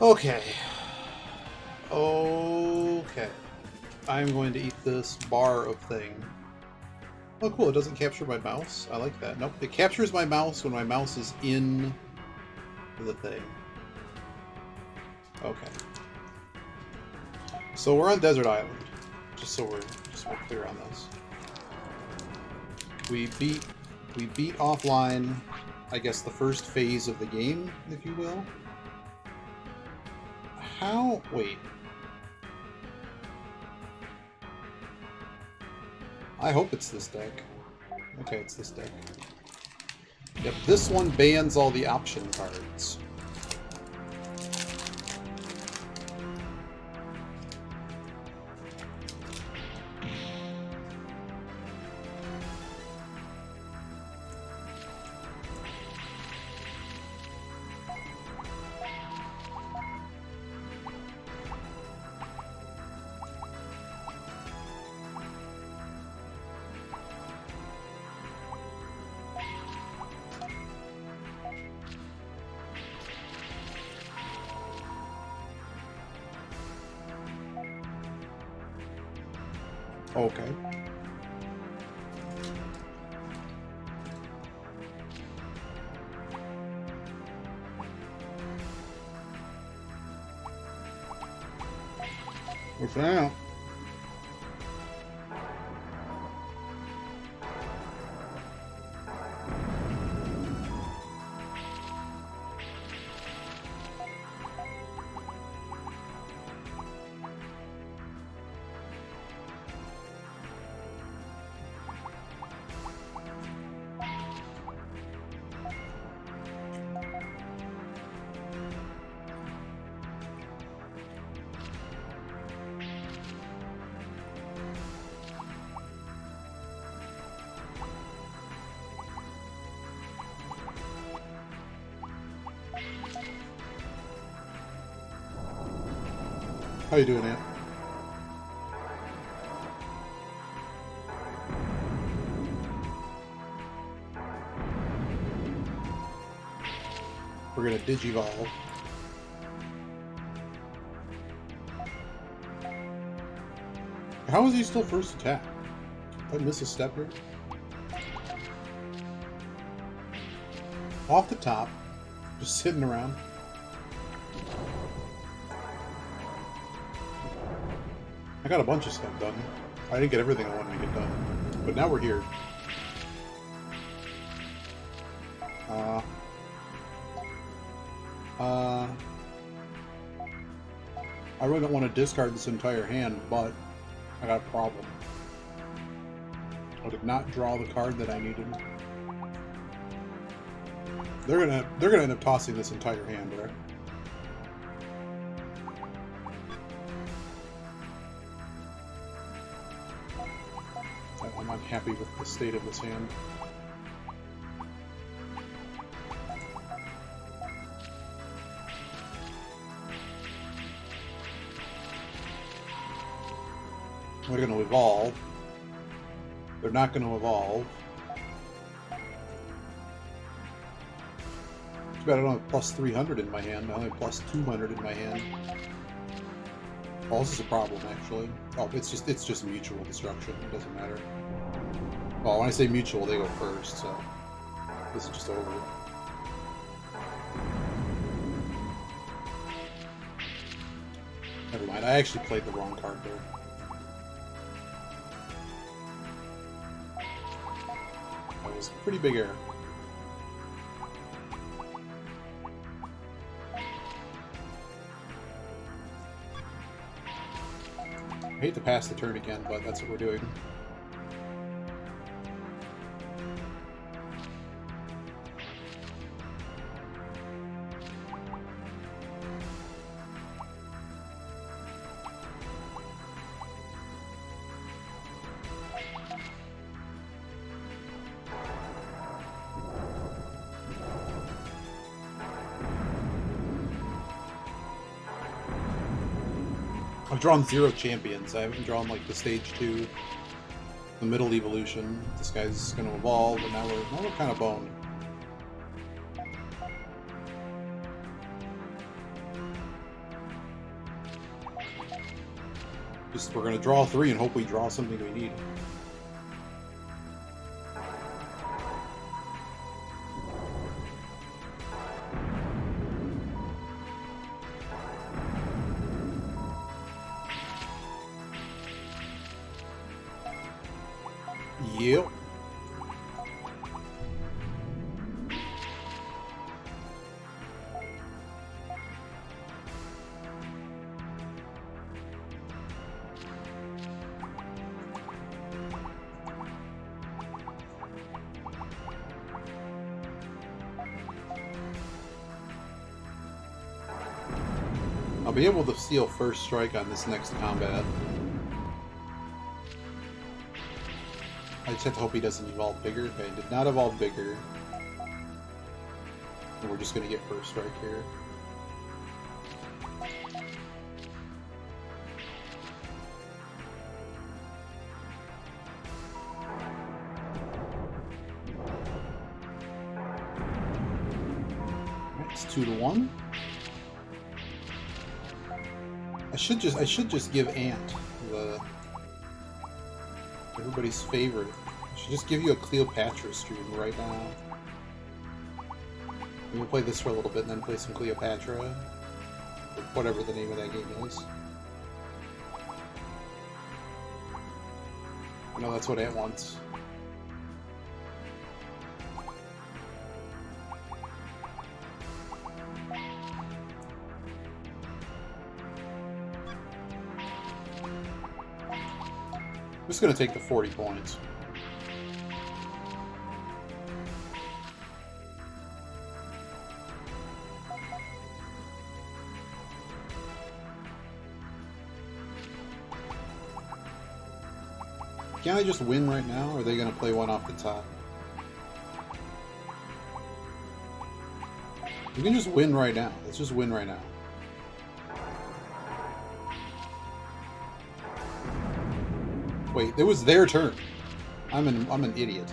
Okay. Okay. I'm going to eat this bar of thing. Oh, cool. It doesn't capture my mouse. I like that. Nope. It captures my mouse when my mouse is in the thing. Okay. So we're on Desert Island. Just so we're clear on this. We beat offline, I guess, the first phase of the game, if you will. How? Wait. I hope it's this deck. Okay, it's this deck. Yep, this one bans all the option cards. Okay. What's that? How you doing, Ant? We're gonna Digivolve. How is he still first attack? Did I miss a step here? Off the top. Just sitting around. I got a bunch of stuff done. I didn't get everything I wanted to get done. But now we're here. I really don't want to discard this entire hand, but I got a problem. I did not draw the card that I needed. They're gonna end up tossing this entire hand, right? I'm unhappy with the state of this hand. They're going to evolve. They're not going to evolve. Too bad I don't have plus 300 in my hand. I only have plus 200 in my hand. Oh, this is a problem, actually. Oh, it's just mutual destruction. It doesn't matter. Well, when I say mutual, they go first, so this is just over. Never mind. I actually played the wrong card there. That was a pretty big error. I hate to pass the turn again, but that's what we're doing. I've drawn 0 champions. I haven't drawn like the stage 2, the middle evolution. This guy's going to evolve, and now we're kind of boned. Just we're gonna draw 3 and hope we draw something we need. Yep. I'll be able to steal first strike on this next combat. I just have to hope he doesn't evolve bigger. Okay, did not evolve bigger. And we're just gonna get first strike here. It's 2-1. I should just give Ant the everybody's favorite. I should just give you a Cleopatra stream right now. And we'll play this for a little bit and then play some Cleopatra. Or whatever the name of that game is. I know that's what Ant wants. I'm just going to take the 40 points. Can I just win right now, or are they going to play one off the top? We can just win right now. Let's just win right now. Wait, it was their turn. I'm an idiot.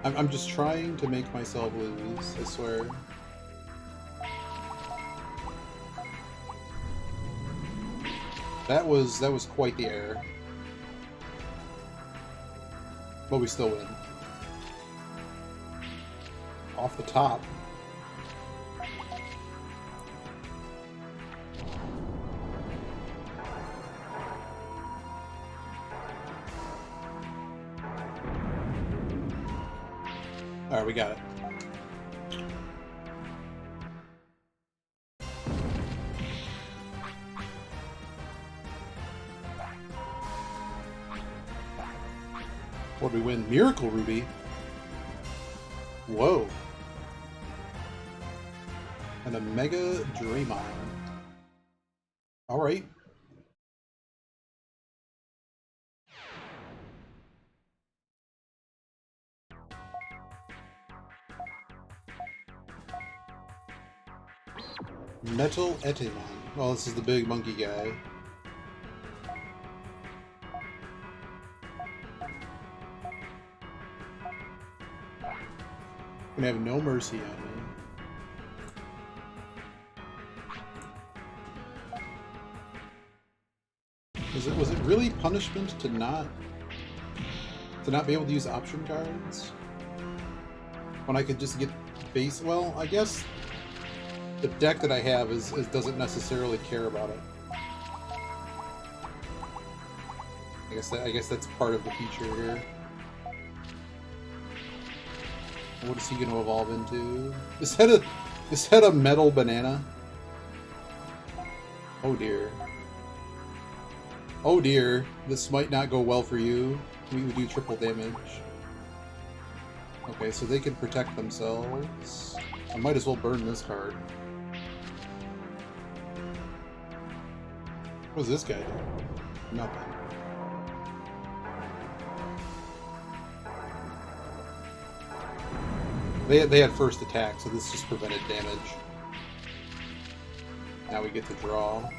I'm just trying to make myself lose, I swear. That was quite the error. But we still win. Off the top. Alright, we got it. What did we win? Miracle Ruby? Whoa. And a Mega Draymond. Alright. Metal Etemon. Oh, this is the big monkey guy. Gonna have no mercy on me. Was it really punishment to not be able to use option cards? When I could just get base, well, I guess the deck that I have is doesn't necessarily care about it. I guess that's part of the feature here. What is he going to evolve into? Is that a metal banana? Oh dear. Oh dear. This might not go well for you. We would do triple damage. Okay, so they can protect themselves. I might as well burn this card. What does this guy do? Nothing. They had first attack, so this just prevented damage. Now we get to draw.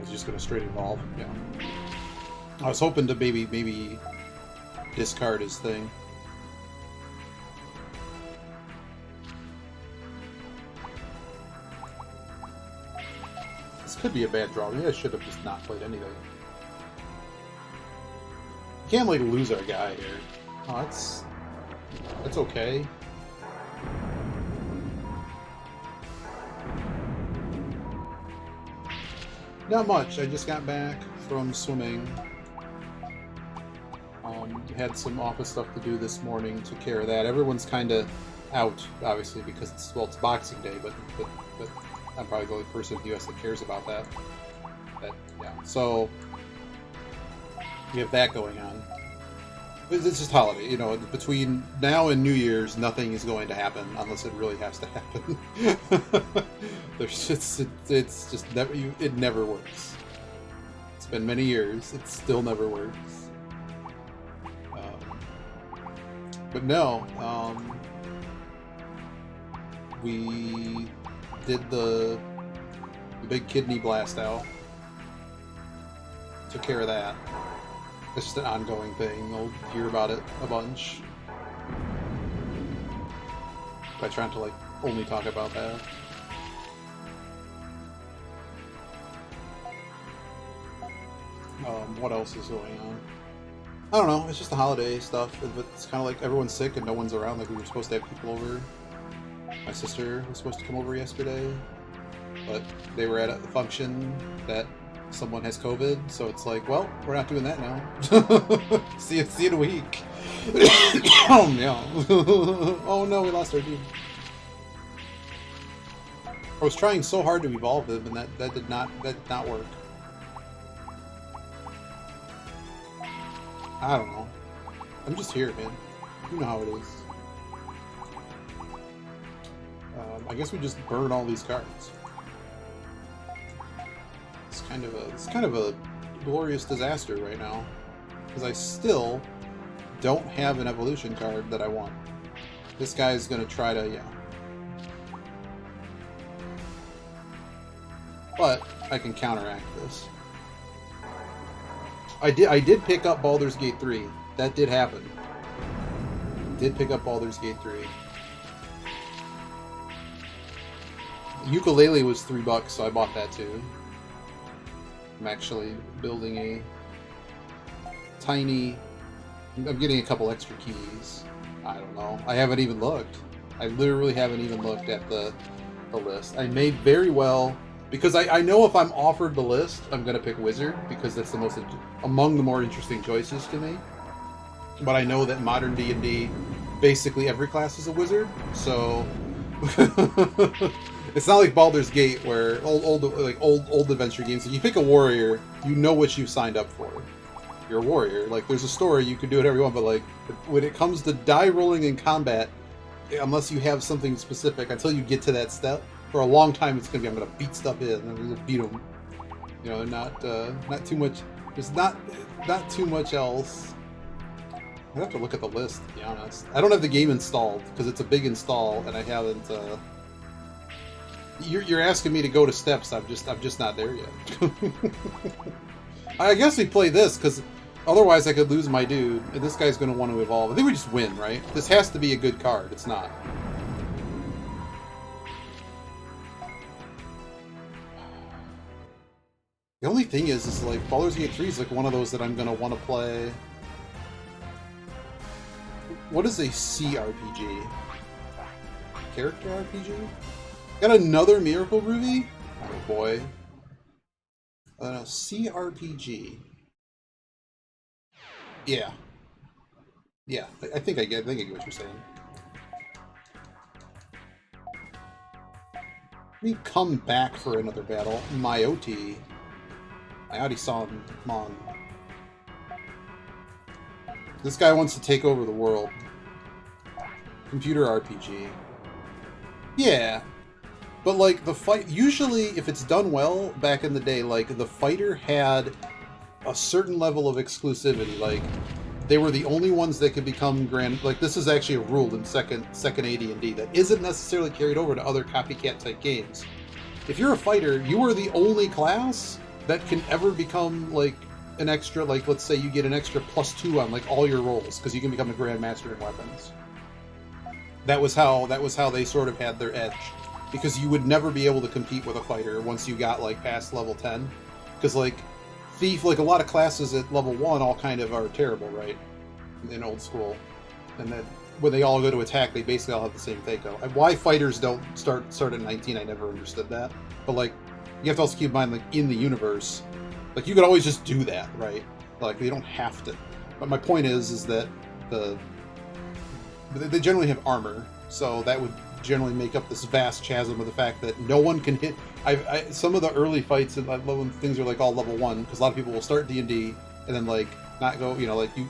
he's just gonna straight evolve. Yeah. I was hoping to maybe discard his thing. This could be a bad draw. Maybe I should have just not played anything. We can't like lose our guy here. Oh, that's okay. Not much. I just got back from swimming. Had some office stuff to do this morning. Took care of that. Everyone's kind of out, obviously, because it's Boxing Day. But I'm probably the only person in the U.S. that cares about that. Yeah. So we have that going on. It's just holiday, you know. Between now and New Year's, nothing is going to happen unless it really has to happen. It's just never. It never works. It's been many years. It still never works. But no, we did the big kidney blast out. Took care of that. It's just an ongoing thing. I'll hear about it a bunch. By trying to, like, only talk about that. What else is going on? I don't know. It's just the holiday stuff. It's kind of like everyone's sick and no one's around. Like, we were supposed to have people over. My sister was supposed to come over yesterday. But they were at a function that someone has COVID, so it's like, well, we're not doing that now. see you in a week. Oh no. Oh no, we lost our dude. I was trying so hard to evolve him, and that did not work. I don't know. I'm just here, man. You know how it is. I guess we just burn all these cards. It's kind of a glorious disaster right now, because I still don't have an evolution card that I want. This guy's gonna try to, yeah. But I can counteract this. I did pick up Baldur's Gate 3. That did happen. Did pick up Baldur's Gate 3. Ukulele was $3, so I bought that too. I'm actually building a tiny... I'm getting a couple extra keys. I don't know. I haven't even looked. I literally haven't even looked at the list. I may very well... Because I know if I'm offered the list, I'm going to pick Wizard, because that's the most... among the more interesting choices to me. But I know that modern D&D, basically every class is a Wizard, so... It's not like Baldur's Gate, where old adventure games. If you pick a warrior, you know what you've signed up for. You're a warrior. Like, there's a story, you can do whatever you want, but like when it comes to die rolling in combat, unless you have something specific, until you get to that step, for a long time it's gonna be I'm gonna beat stuff in and I'm gonna beat them. You know, not too much. There's not too much else. I have to look at the list, to be honest. I don't have the game installed because it's a big install, and I haven't. You're asking me to go to steps. I'm just not there yet. I guess we play this because otherwise I could lose my dude, and this guy's going to want to evolve. I think we just win, right? This has to be a good card. It's not. The only thing is like Baldur's Gate 3 is like one of those that I'm going to want to play. What is a CRPG? Character RPG? Got another Miracle Ruby? Oh boy. CRPG. Yeah. Yeah, I think I get what you're saying. Let me come back for another battle. Mayotte. I already saw him. Come on. This guy wants to take over the world. Computer RPG. Yeah. But, like, the fight... Usually, if it's done well, back in the day, like, the fighter had a certain level of exclusivity. Like, they were the only ones that could become grand... Like, this is actually a rule in second AD&D that isn't necessarily carried over to other copycat-type games. If you're a fighter, you are the only class that can ever become like an extra, like let's say you get an extra +2 on like all your rolls because you can become a grandmaster in weapons. That was how they sort of had their edge, because you would never be able to compete with a fighter once you got like past level 10, because like thief, like a lot of classes at level 1 all kind of are terrible, right, in old school, and then when they all go to attack, they basically all have the same Thaco. Why fighters don't start at 19, I never understood that. But like, you have to also keep in mind, like in the universe, like you could always just do that, right? Like you don't have to. But my point is that they generally have armor, so that would generally make up this vast chasm of the fact that no one can hit. Some of the early fights, when things are like all level 1, because a lot of people will start D&D and then like not go, like you.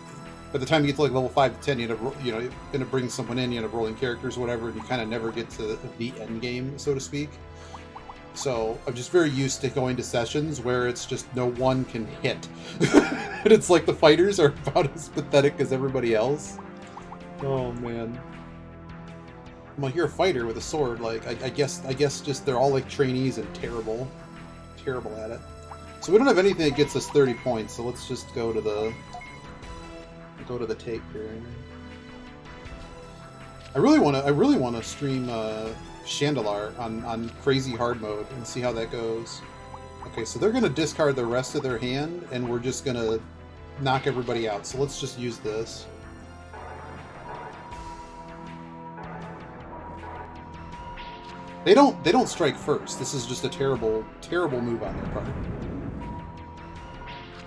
By the time you get to like level 5 to 10, you end up bringing someone in, you end up rolling characters or whatever, and you kind of never get to the end game, so to speak. So I'm just very used to going to sessions where it's just no one can hit. And it's like the fighters are about as pathetic as everybody else. Oh man. I'm like, you're a fighter with a sword, like I guess just they're all like trainees and terrible at it. So we don't have anything that gets us 30 points, so let's just go to the tape here. I really want to stream Chandelar on crazy hard mode and see how that goes. Okay, so they're going to discard the rest of their hand, and we're just going to knock everybody out. So let's just use this. They don't strike first. This is just a terrible move on their part.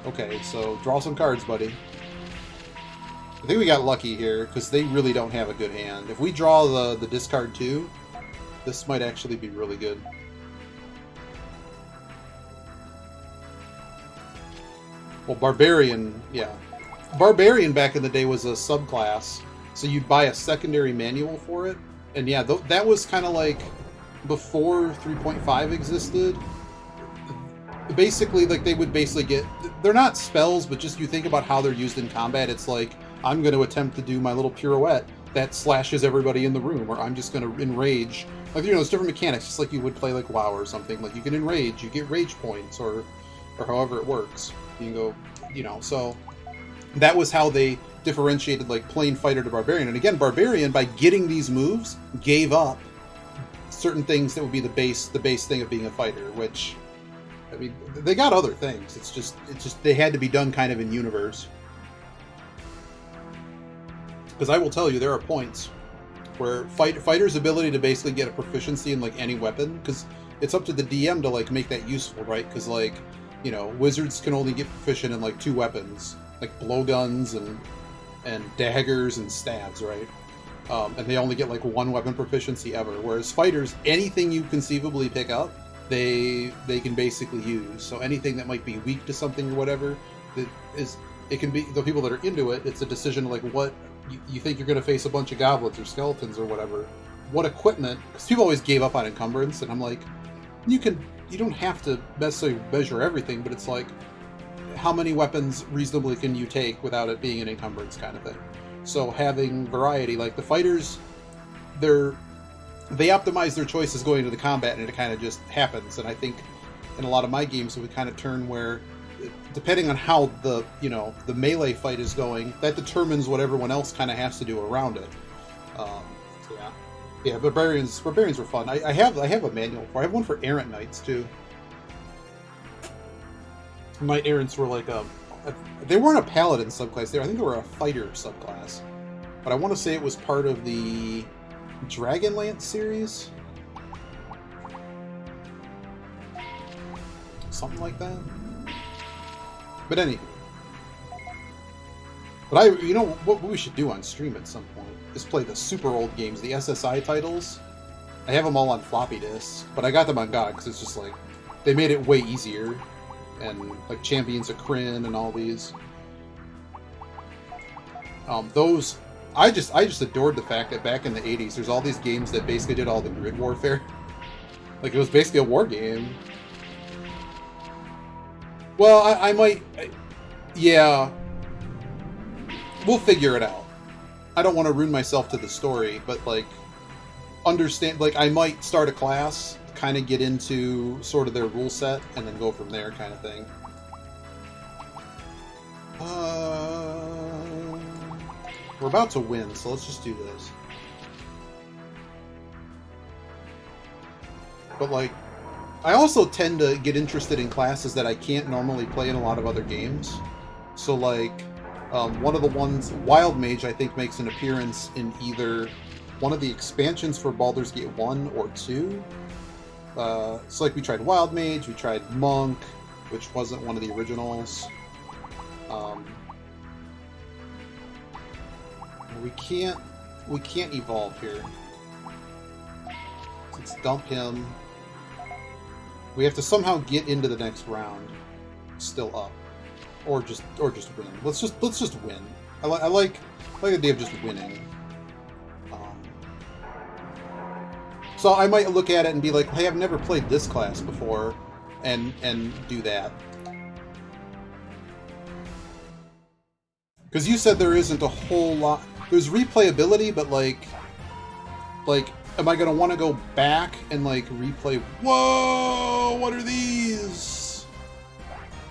Okay, so draw some cards, buddy. I think we got lucky here, because they really don't have a good hand. If we draw the discard too, this might actually be really good. Well, Barbarian, yeah. Barbarian back in the day was a subclass, so you'd buy a secondary manual for it. And yeah, that was kind of like before 3.5 existed. Basically, like they would basically get... They're not spells, but just you think about how they're used in combat, it's like, I'm going to attempt to do my little pirouette that slashes everybody in the room, or I'm just going to enrage. Like, it's different mechanics, just like you would play like WoW or something. Like, you can enrage, you get rage points, or however it works. You can go, so that was how they differentiated, like, plain fighter to barbarian. And again, barbarian, by getting these moves, gave up certain things that would be the base thing of being a fighter, which, I mean, they got other things. It's just they had to be done kind of in universe. Because I will tell you, there are points where fighters' ability to basically get a proficiency in like any weapon, because it's up to the DM to like make that useful, right? Because like, wizards can only get proficient in like 2 weapons, like blowguns and daggers and stabs, right? And they only get like 1 weapon proficiency ever. Whereas fighters, anything you conceivably pick up, they can basically use. So anything that might be weak to something or whatever, it can be, the people that are into it, it's a decision like what. You think you're going to face a bunch of goblins or skeletons or whatever. What equipment? Because people always gave up on encumbrance, and I'm like, you don't have to necessarily measure everything, but it's like, how many weapons reasonably can you take without it being an encumbrance kind of thing? So having variety, like the fighters, they optimize their choices going into the combat, and it kind of just happens. And I think in a lot of my games, it would kind of turn where, depending on how the melee fight is going, that determines what everyone else kind of has to do around it. Yeah, barbarians were fun. I have a manual for. I have one for errant knights too. Knight errants were like they weren't a paladin subclass there. I think they were a fighter subclass, but I want to say it was part of the Dragonlance series, something like that. But anyway, what we should do on stream at some point is play the super old games, the SSI titles. I have them all on floppy disks, but I got them on GOG because it's just like, they made it way easier. And like Champions of Krynn and all these. Those, I just adored the fact that back in the 80s, there's all these games that basically did all the grid warfare. Like, it was basically a war game. Well, I might... Yeah. We'll figure it out. I don't want to ruin myself to the story, but, like, understand... Like, I might start a class kind of get into sort of their rule set and then go from there, kind of thing. We're about to win, so let's just do this. But like, I also tend to get interested in classes that I can't normally play in a lot of other games. So like, one of the ones, Wild Mage, I think makes an appearance in either one of the expansions for Baldur's Gate 1 or 2. So like, we tried Wild Mage, we tried Monk, which wasn't one of the originals. We can't evolve here. Let's dump him. We have to somehow get into the next round, still up, or just win. Let's just win. I like the idea of just winning. So I might look at it and be like, hey, I've never played this class before, and do that. Because you said there isn't a whole lot. There's replayability, but like, am I gonna want to go back and like replay? Whoa! What are these?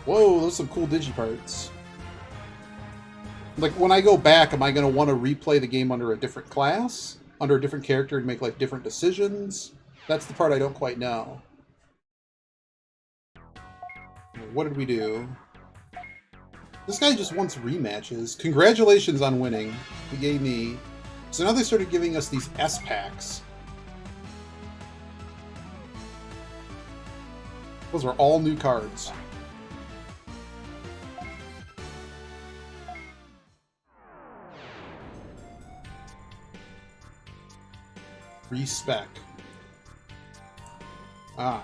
Whoa! Those are some cool digiparts. Like, when I go back, am I gonna want to replay the game under a different class, under a different character, and make like different decisions? That's the part I don't quite know. What did we do? This guy just wants rematches. Congratulations on winning. Yay me. So now they started giving us these S-packs. Those are all new cards. Respec. Ah.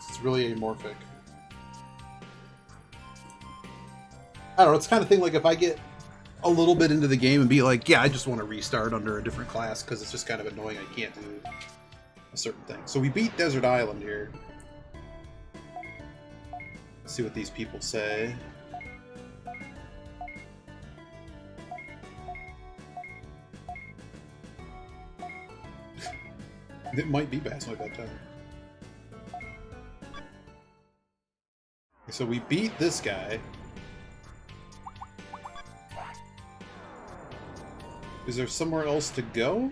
It's really amorphic. I don't know, it's the kind of thing like if I get a little bit into the game and be like, yeah, I just want to restart under a different class because it's just kind of annoying I can't do a certain thing. So we beat Desert Island here. Let's see what these people say. It might be past my bedtime. So we beat this guy. Is there somewhere else to go?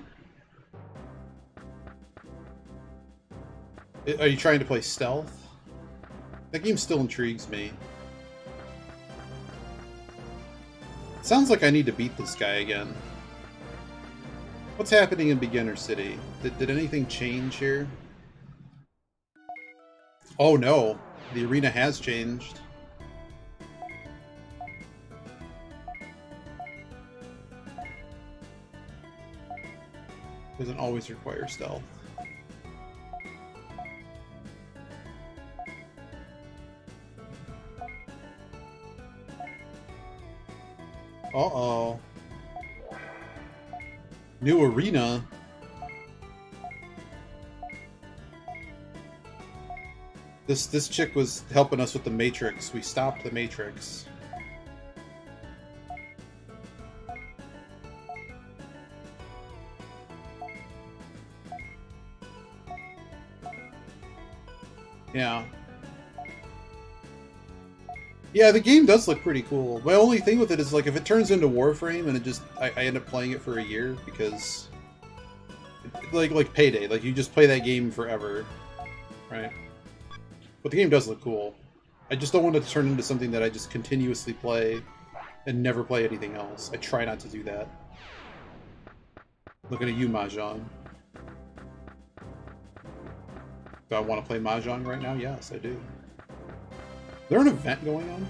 Are you trying to play stealth? That game still intrigues me. Sounds like I need to beat this guy again. What's happening in Beginner City? Did anything change here? Oh no, the arena has changed. Doesn't always require stealth. Uh-oh. New arena? This chick was helping us with the Matrix. We stopped the Matrix. Yeah. Yeah, the game does look pretty cool. My only thing with it is, like, if it turns into Warframe and it just... I end up playing it for a year because... Like Payday. Like, you just play that game forever. Right? But the game does look cool. I just don't want it to turn into something that I just continuously play and never play anything else. I try not to do that. Looking at you, Mahjong. Do I want to play Mahjong right now? Yes, I do. Is there an event going on?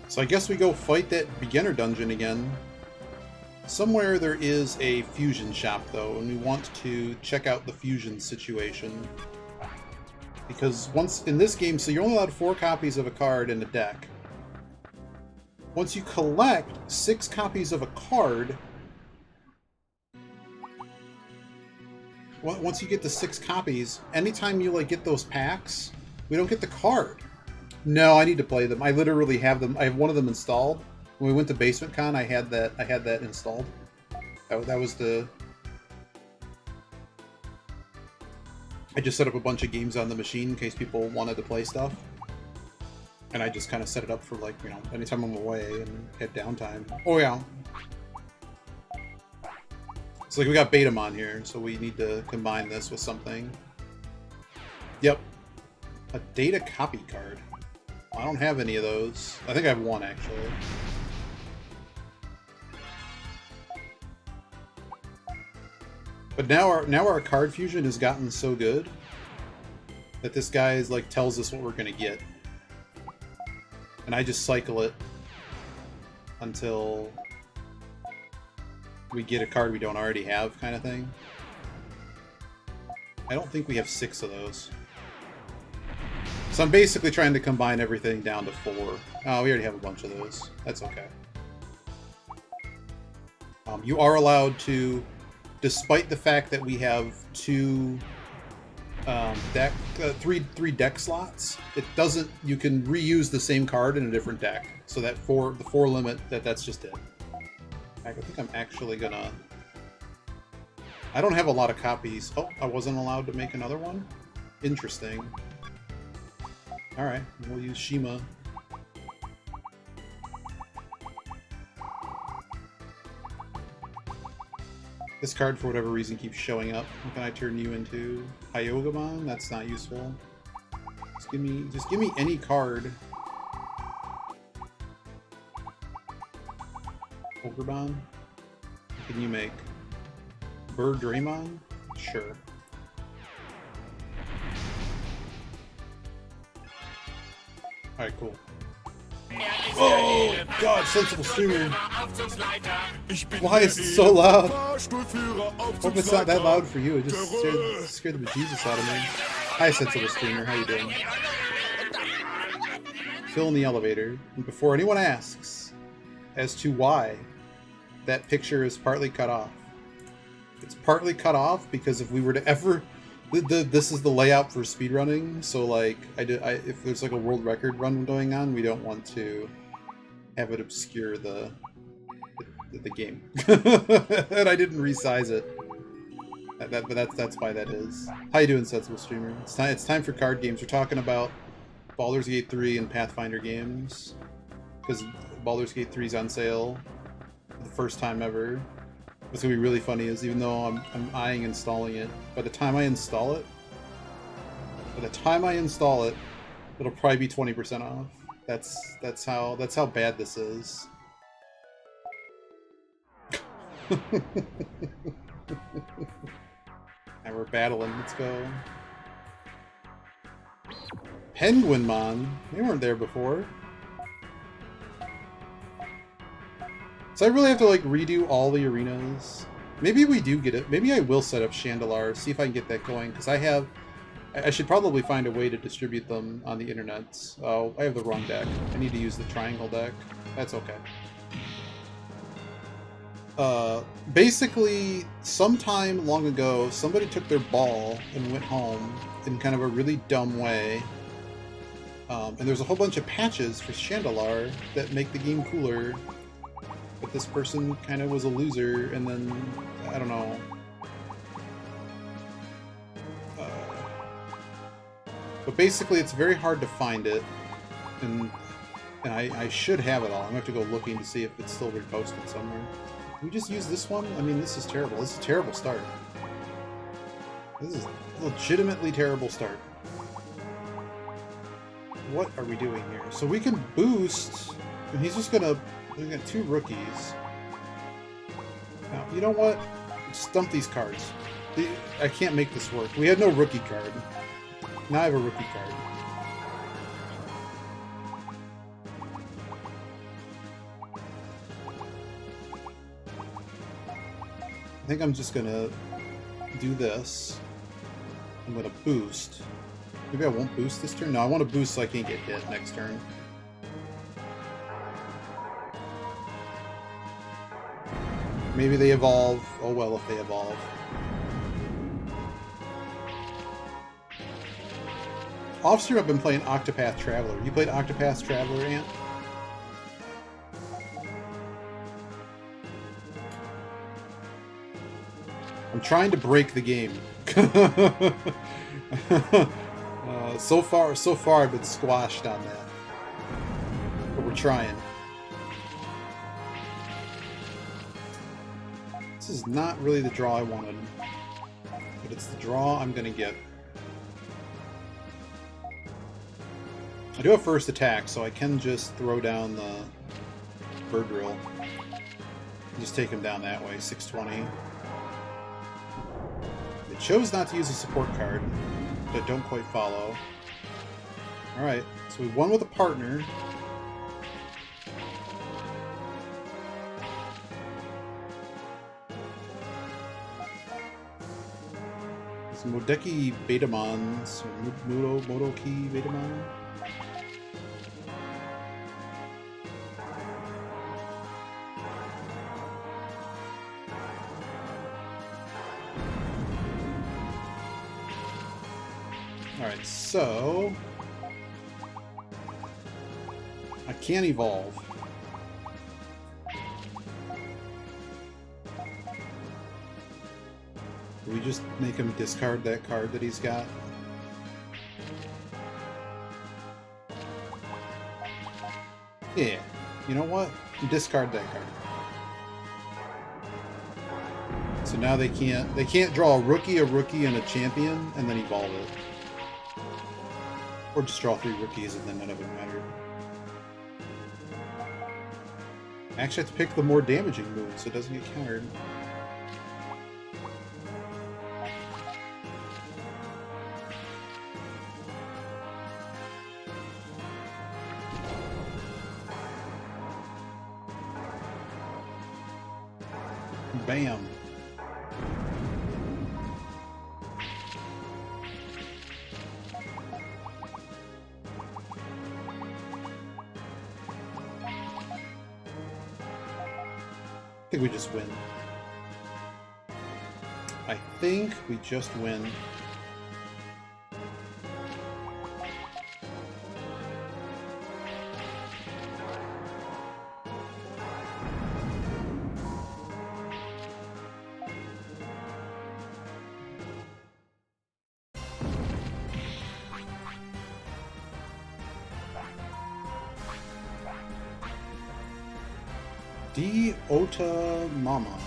So I guess we go fight that beginner dungeon again. Somewhere there is a fusion shop, though, and we want to check out the fusion situation. Because once in this game, so you're only allowed 4 copies of a card in a deck. Once you collect 6 copies of a card... Once you get the 6 copies, anytime you like get those packs, we don't get the card. No, I need to play them. I literally have them. I have one of them installed. When we went to Basement Con, I had that installed. That was the... I just set up a bunch of games on the machine in case people wanted to play stuff. And I just kind of set it up for, like, you know, anytime I'm away and had downtime. Oh, yeah. It's like we got Betamon here, so we need to combine this with something. Yep. A data copy card. I don't have any of those. I think I have one, actually. But now our card fusion has gotten so good that this guy is, like, tells us what we're gonna get. And I just cycle it until we get a card we don't already have, kind of thing. I don't think we have 6 of those. So I'm basically trying to combine everything down to 4. Oh, we already have a bunch of those. That's okay. You are allowed to, despite the fact that we have 2 three deck slots, it doesn't. You can reuse the same card in a different deck. So that the 4 limit, that's just it. I think I'm actually gonna. I don't have a lot of copies. Oh, I wasn't allowed to make another one. Interesting. All right, we'll use Shima. This card, for whatever reason, keeps showing up. What can I turn you into? Hyogamon? That's not useful. Just give me any card. Ogremon? What can you make? Birdramon? Sure. Alright, cool. Oh, God, Sensible Streamer. Why is it so loud? Hope it's not that loud for you. It just scared the bejesus out of me. Hi, Sensible Streamer. How you doing? Fill in the elevator. And before anyone asks as to why that picture is partly cut off, it's partly cut off because if we were to ever... This is the layout for speedrunning, so like if there's like a world record run going on, we don't want to have it obscure the game. And I didn't resize it. But that's why that is. How you doing, Sensible Streamer? It's time for card games. We're talking about Baldur's Gate 3 and Pathfinder games because Baldur's Gate 3 is on sale for the first time ever. What's gonna be really funny is, even though I'm eyeing installing it, by the time I install it, it'll probably be 20% off. That's how bad this is. And we're battling. Let's go. Penguinmon. They weren't there before. So I really have to like redo all the arenas. Maybe we do get it. Maybe I will set up Chandelar, see if I can get that going, because I should probably find a way to distribute them on the internet. Oh, I have the wrong deck. I need to use the triangle deck. That's okay. Basically, sometime long ago, somebody took their ball and went home in kind of a really dumb way. And there's a whole bunch of patches for Chandelar that make the game cooler. But this person kind of was a loser, and then, I don't know. But basically, it's very hard to find it, and I should have it all. I'm going to have to go looking to see if it's still reposted somewhere. Can we just use this one? I mean, this is terrible. This is a terrible start. This is a legitimately terrible start. What are we doing here? So we can boost, and he's just going to... We got 2 rookies. Now, you know what? Just dump these cards. I can't make this work. We had no rookie card. Now I have a rookie card. I think I'm just gonna do this. I'm gonna boost. Maybe I won't boost this turn? No, I want to boost so I can't get hit next turn. Maybe they evolve. Oh well, if they evolve. Off-stream, I've been playing Octopath Traveler. You played Octopath Traveler, Ant? I'm trying to break the game. So far I've been squashed on that. But we're trying. This is not really the draw I wanted. But it's the draw I'm gonna get. I do have first attack, so I can just throw down the bird drill. Just take him down that way, 620. They chose not to use a support card, but don't quite follow. Alright, so we won with a partner. Some Modeki Betamons, or Modoki Betamon. Alright, so I can't evolve. Do we just make him discard that card that he's got? Yeah. You know what? Discard that card. So now they can't draw a rookie, and a champion, and then evolve it. Or just draw 3 rookies and then none of it mattered. I actually have to pick the more damaging move so it doesn't get countered. Bam. I think we just win. I think we just win. Ota Mama.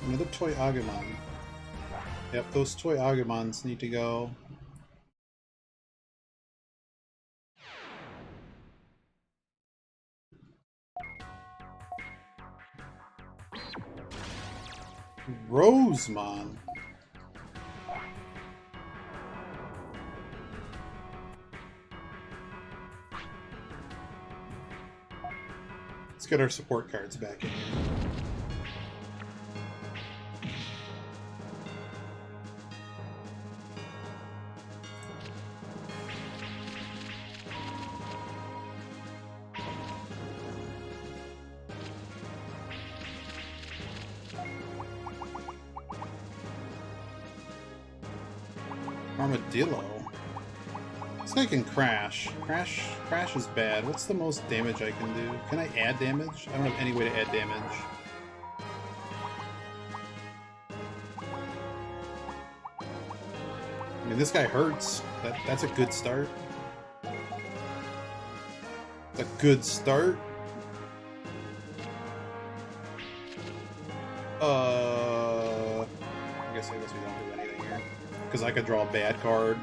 Another toy Agumon. Yep, those toy Agumons need to go. Rosemon. Let's get our support cards back in here. Armadillo. This guy can crash. Crash is bad. What's the most damage I can do? Can I add damage? I don't have any way to add damage. I mean, this guy hurts. That's a good start. It's a good start. I guess we don't do anything here. Because I could draw a bad card.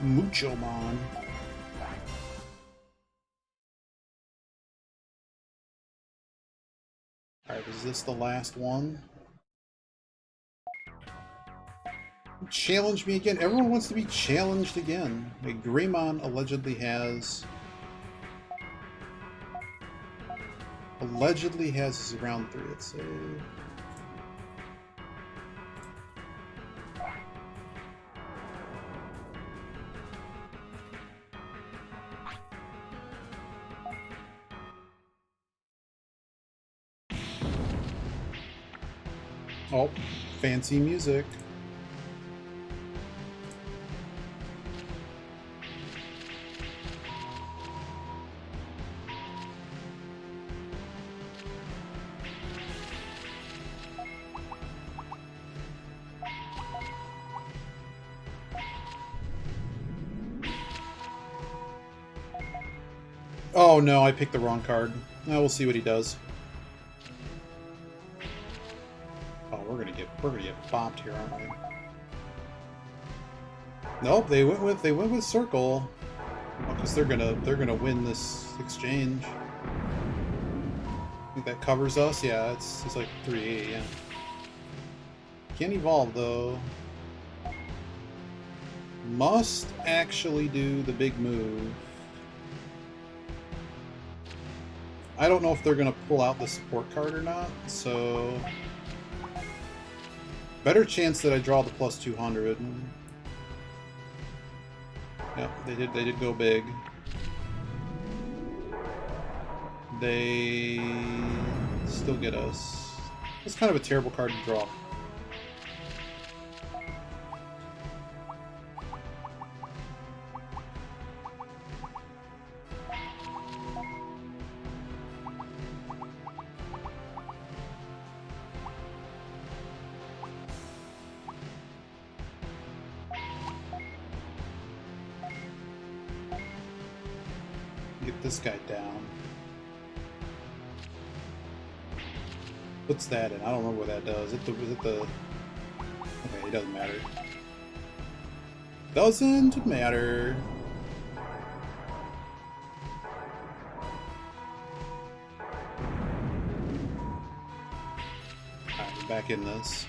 Mucho Mon. Alright, is this the last one? Challenge me again. Everyone wants to be challenged again. Like, Greymon allegedly has... this is round 3, let's say. Oh, fancy music. Oh no, I picked the wrong card. Now we'll see what he does. Oh, we're gonna get bopped here, aren't we? Nope, they went with Circle. Because they're gonna win this exchange. I think that covers us. Yeah, it's like 380. Yeah. Can't evolve though. Must actually do the big move. I don't know if they're gonna pull out the support card or not, so better chance that I draw the plus 200. Yep, they did go big. They still get us. It's kind of a terrible card to draw. Get this guy down. What's that in? I don't remember what that does. Is it the... Okay, it doesn't matter. Doesn't matter. Alright, we're back in this.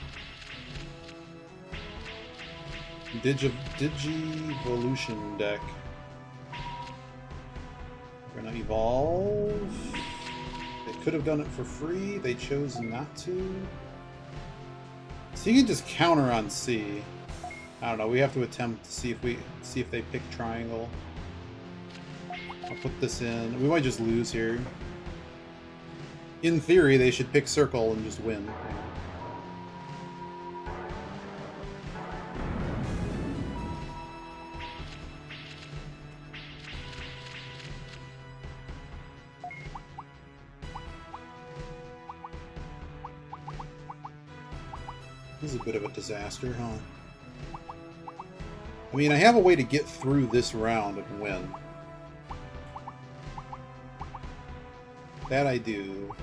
Digivolution deck. We're gonna evolve. They could have done it for free. They chose not to. So you can just counter on C. I don't know. We have to attempt to see if they pick triangle. I'll put this in. We might just lose here. In theory, they should pick circle and just win. This is a bit of a disaster, huh? I mean, I have a way to get through this round and win. That I do.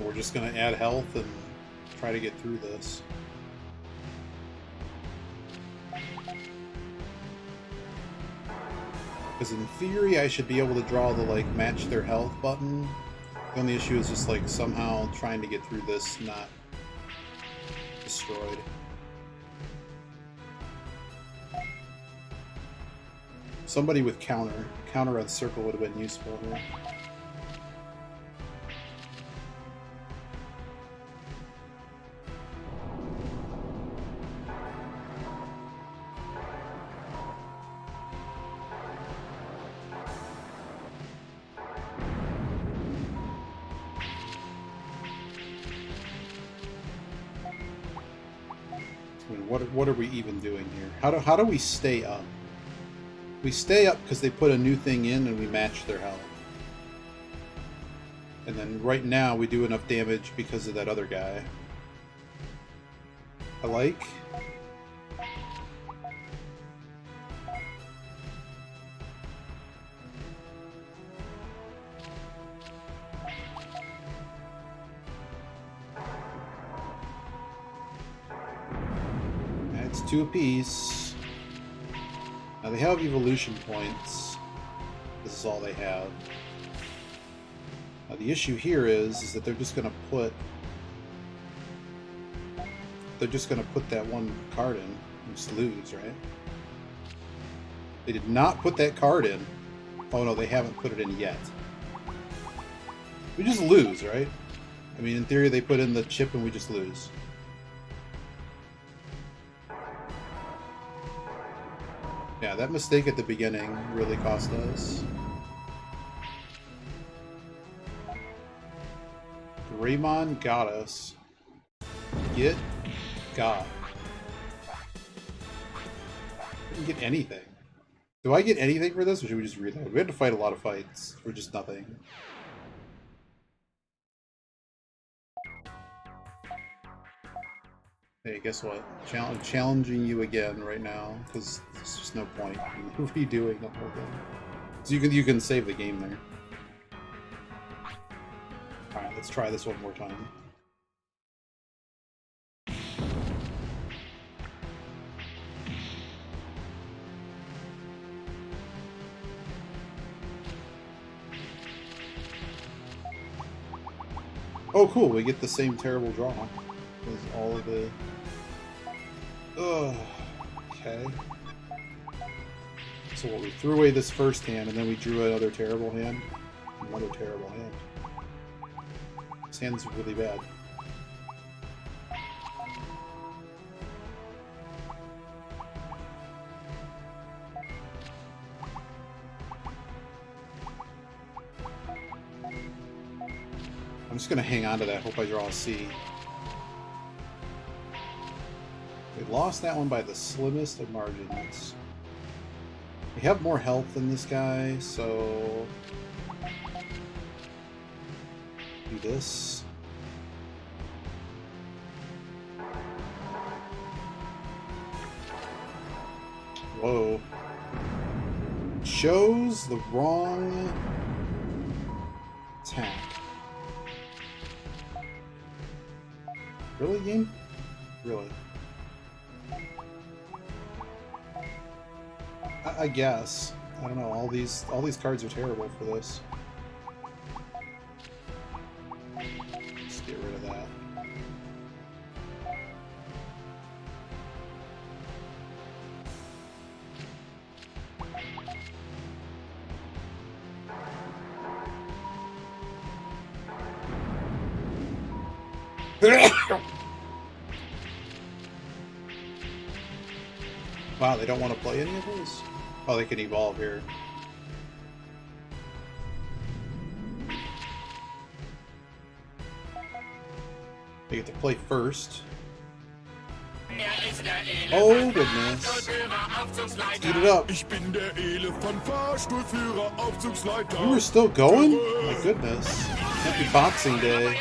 We're just going to add health and try to get through this. Because in theory, I should be able to draw the, like, match their health button. The only issue is just, like, somehow trying to get through this, not destroyed. Somebody with counter on circle would have been useful here. What are we even doing here? How do we stay up? We stay up because they put a new thing in and we match their health. And then right now we do enough damage because of that other guy. I like. 2 apiece. Now they have evolution points. This is all they have. Now the issue here is that they're just going to put that one card in and just lose, right? They did not put that card in. Oh no, they haven't put it in yet. We just lose, right? I mean, in theory, they put in the chip and we just lose. Yeah, that mistake at the beginning really cost us. Greymon got us. Get got. Didn't get anything. Do I get anything for this, or should we just reload? We had to fight a lot of fights for just nothing. Hey, guess what? I'm challenging you again right now, because there's just no point in redoing the whole thing. So you can save the game there. Alright, let's try this one more time. Oh cool, we get the same terrible draw as all of the... Ugh. Okay. So what, we threw away this first hand, and then we drew another terrible hand? Another terrible hand. This hand's really bad. I'm just gonna hang on to that, hope I draw a C. We lost that one by the slimmest of margins. We have more health than this guy, so... do this. Whoa. Chose the wrong attack. Really, game? Really? I guess. I don't know. All these cards are terrible for this. Let's get rid of that. Wow, they don't want to play any of those? Oh, they can evolve here. They get to play first. Oh, goodness. Eat it up. You were still going? My goodness. Happy Boxing Day.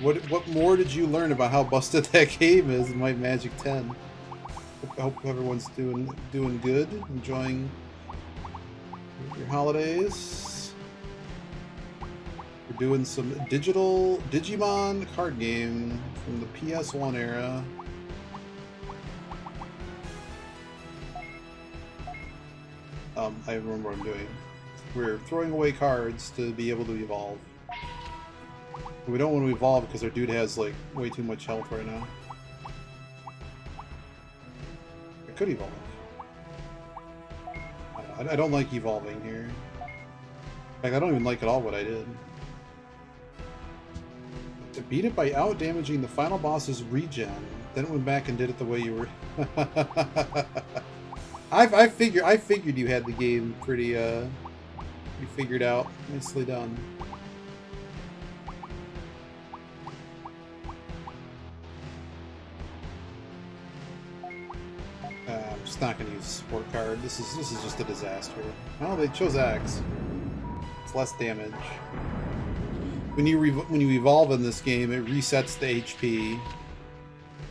What more did you learn about how busted that game is in Might Magic 10? I hope everyone's doing good, enjoying your holidays. We're doing some digital Digimon card game from the PS1 era. I remember what I'm doing. We're throwing away cards to be able to evolve. We don't want to evolve because our dude has like way too much health right now. I could evolve. I don't like evolving here. In fact, I don't even like at all what I did. To beat it by out-damaging the final boss's regen, then it went back and did it the way you were. I figured you had the game pretty you figured out. Nicely done. I'm just not going to use a support card. This is just a disaster. Oh, they chose Axe. It's less damage. When you evolve in this game, it resets the HP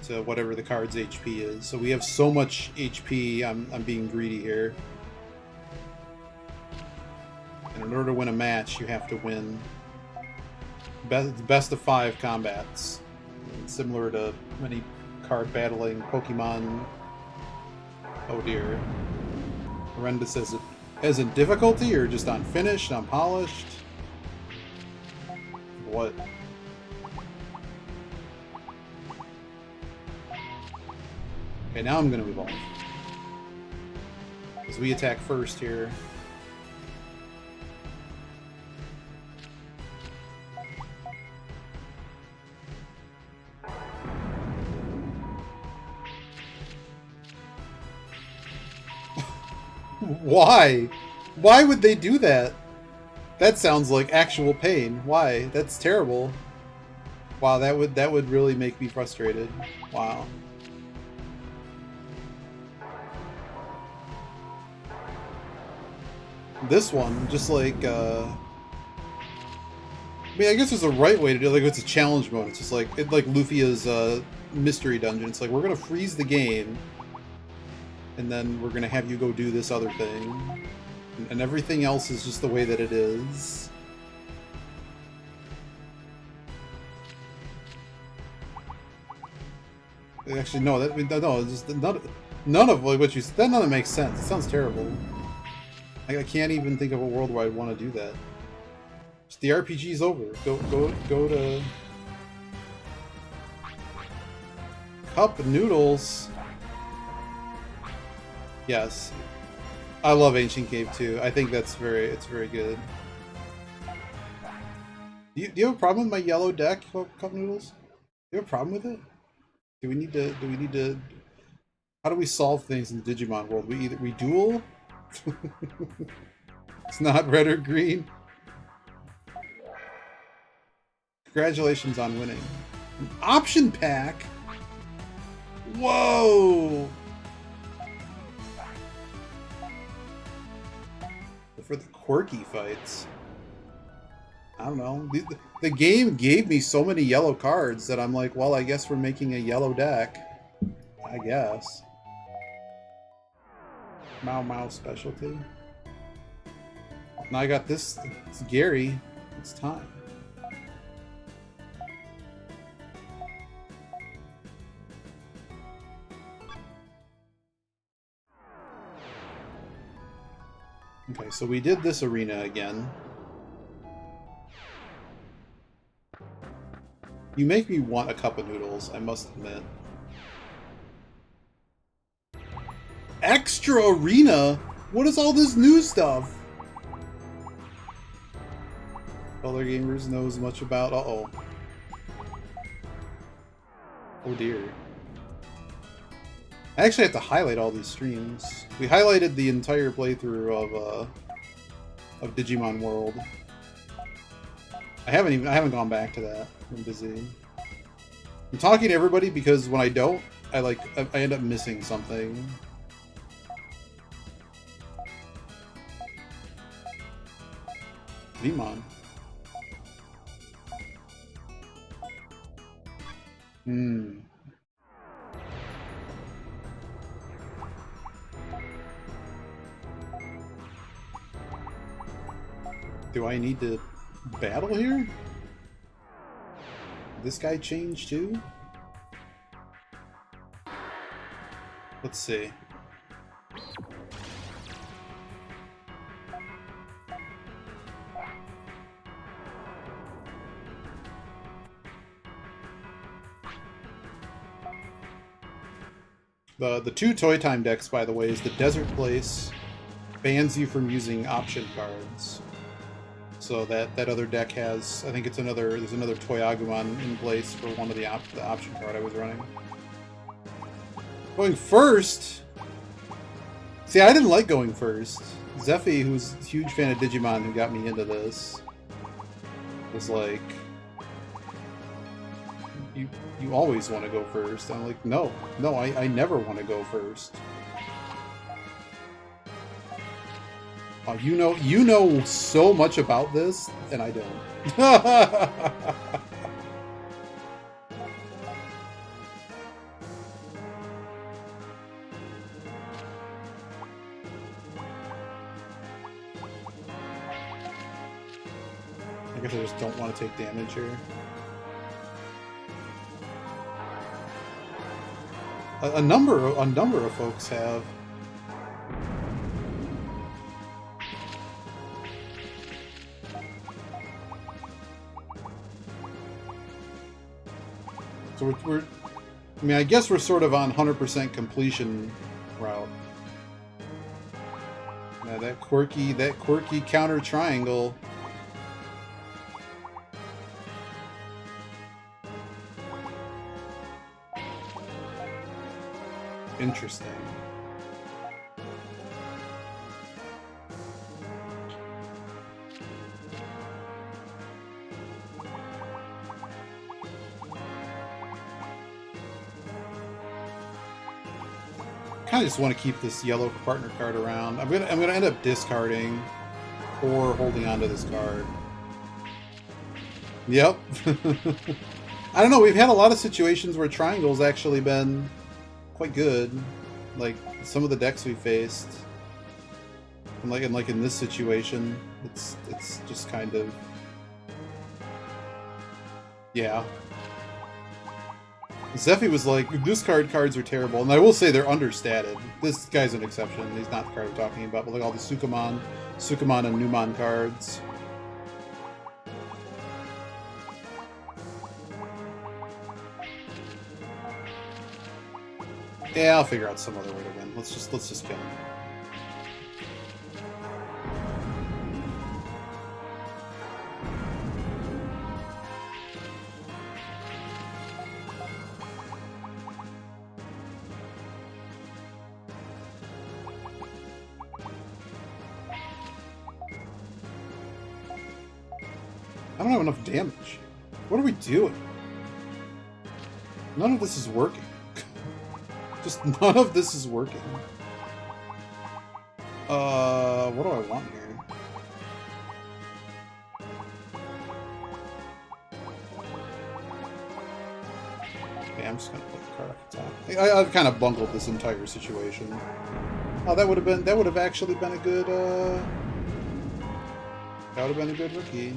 to whatever the card's HP is. So we have so much HP. I'm being greedy here. And in order to win a match, you have to win best of 5 combats. Similar to many card battling Pokemon. Oh dear. Horrendous as in difficulty, or just unfinished, unpolished? What? Okay, now I'm gonna evolve. Because we attack first here. Why? Why would they do that? That sounds like actual pain. Why? That's terrible. Wow, that would really make me frustrated. Wow. This one, just like I mean, I guess there's a right way to do it. Like, it's a challenge mode. It's just like Lufia's mystery dungeon. It's like, we're gonna freeze the game, and then we're gonna have you go do this other thing, and everything else is just the way that it is. Actually, no. No. It's just none of what you said. None of it makes sense. It sounds terrible. I can't even think of a world where I'd want to do that. Just the RPG's over. Go to Cup Noodles. Yes, I love Ancient Cave too. I think it's very good. Do you have a problem with my yellow deck, Cup Noodles? Do you have a problem with it? Do we need to? How do we solve things in the Digimon world? We duel. It's not red or green. Congratulations on winning. An option pack? Whoa! For the quirky fights. I don't know. The game gave me so many yellow cards that I'm like, well, I guess we're making a yellow deck. I guess. Mau specialty. Now I got this. It's Gary. It's time. Okay, so we did this arena again. You make me want a cup of noodles, I must admit. Extra arena? What is all this new stuff? Other gamers know as much about. Uh-oh. Oh dear. I actually have to highlight all these streams. We highlighted the entire playthrough of Digimon World. I haven't gone back to that. I'm busy. I'm talking to everybody because when I don't, I end up missing something. Vmon. Do I need to battle here? This guy changed too? Let's see. The two Toy Time decks, by the way, is the Desert Place bans you from using option cards. So that other deck has, I think there's another Toy Agumon in place for one of the option card I was running. Going first? See, I didn't like going first. Zephy, who's a huge fan of Digimon, who got me into this, was like, you always want to go first. I'm like, no, I never want to go first. Oh, you know so much about this, and I don't. I guess I just don't want to take damage here. A number of folks have. So we're I mean, I guess we're sort of on 100% completion route. Yeah, that quirky counter triangle. Interesting. I just want to keep this yellow partner card around. I'm gonna end up discarding or holding on to this card. Yep. I don't know. We've had a lot of situations where triangle's actually been quite good. Like some of the decks we faced, and like in this situation, it's just kind of yeah. Zephy was like, discard cards are terrible, and I will say they're understated. This guy's an exception. He's not the card we're talking about, but like all the Sukamon and Numon cards. Yeah, I'll figure out some other way to win. Let's just kill him. I don't have enough damage. What are we doing? None of this is working. Just none of this is working. What do I want here? Yeah, I'm just gonna put the card off the top. I've kind of bungled this entire situation. Oh, that would have actually been a good, that would have been a good rookie.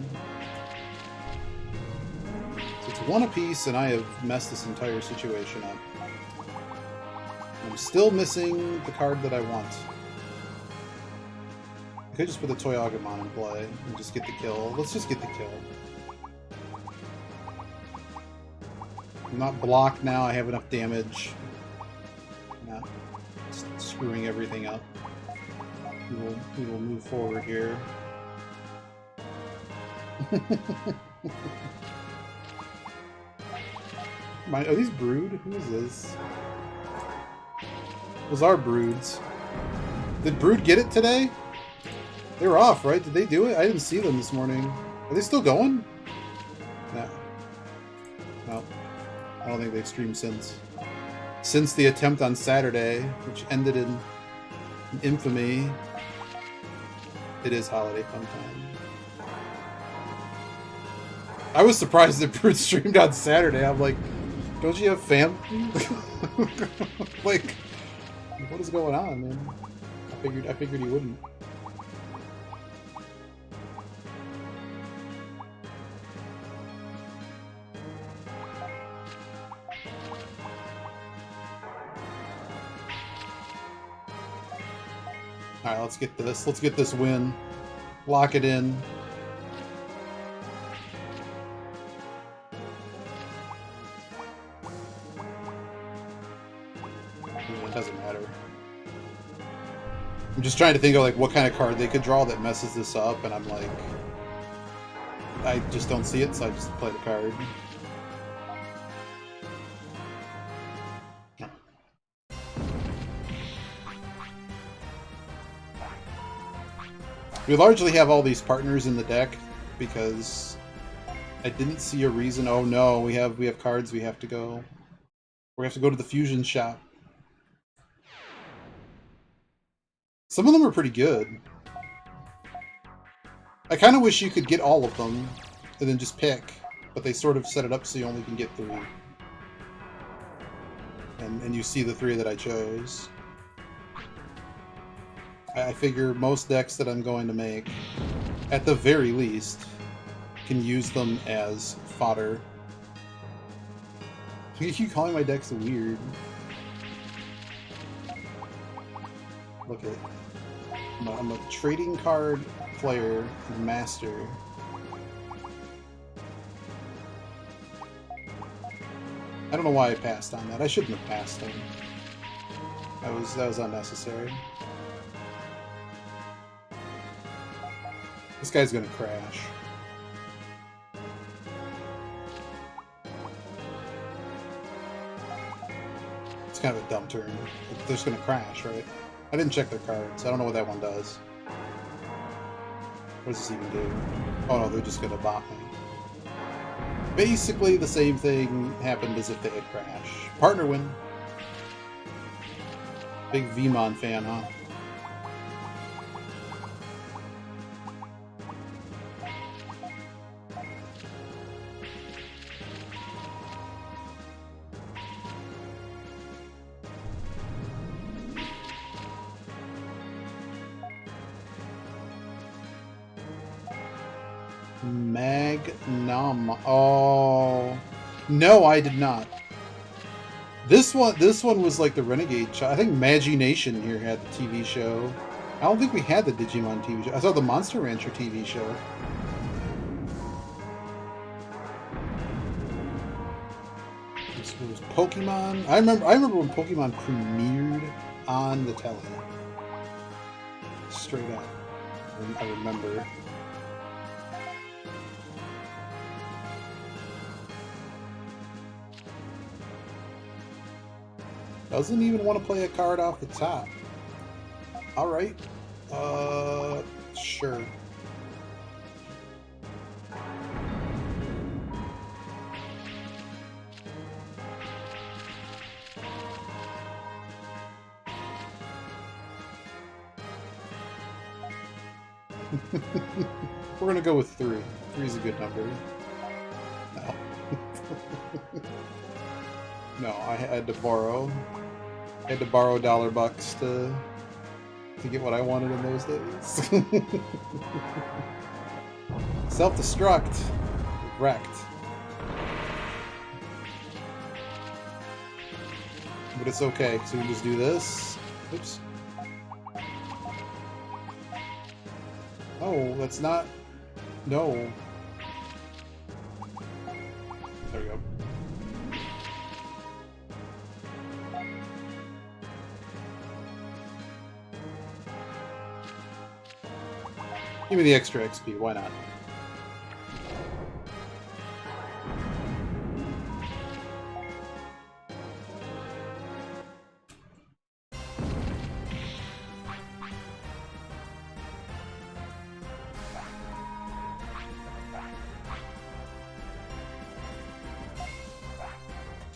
So it's one apiece, and I have messed this entire situation up. I'm still missing the card that I want. I could just put the Toy Agumon in play and just get the kill. Let's just get the kill. I'm not blocked now, I have enough damage. I'm not screwing everything up. We will move forward here. Are these Brood? Who is this? Those are Broods. Did Brood get it today? They were off, right? Did they do it? I didn't see them this morning. Are they still going? No. No. I don't think they've streamed since. Since the attempt on Saturday, which ended in infamy. It is holiday fun time. I was surprised that Brood streamed on Saturday. I'm like, don't you have fam? Like, what is going on, man? I figured he wouldn't. Alright, let's get this. Let's get this win. Lock it in. It doesn't matter. I'm just trying to think of like what kind of card they could draw that messes this up, and I'm like, I just don't see it, so I just play the card. We largely have all these partners in the deck because I didn't see a reason. Oh no, we have cards we have to go. We have to go to the fusion shop. Some of them are pretty good. I kind of wish you could get all of them and then just pick, but they sort of set it up so you only can get 3. And you see the 3 that I chose. I figure most decks that I'm going to make, at the very least, can use them as fodder. You keep calling my decks weird. Look at it. I'm a trading card player and master. I don't know why I passed on that. I shouldn't have passed him. That was unnecessary. This guy's gonna crash. It's kind of a dumb turn. They're just gonna crash, right? I didn't check their cards. I don't know what that one does. What does this even do? Oh no, they're just gonna bop me. Basically the same thing happened as if they had crashed. Partner win. Big Vmon fan, huh? Magnum. Oh no, I did not. This one was like the Renegade show. I think Magination here had the TV show. I don't think we had the Digimon TV show. I saw the Monster Rancher TV show. This was Pokemon. I remember when Pokemon premiered on the telly. Straight up. I remember. Doesn't even want to play a card off the top. Alright. Sure. We're gonna go with 3. 3 is a good number. No. No, I had to borrow. I had to borrow $bucks to get what I wanted in those days. Self-destruct. Wrecked. But it's okay, because we can just do this. Oops. Oh, that's not... No. There we go. Give me the extra XP, why not?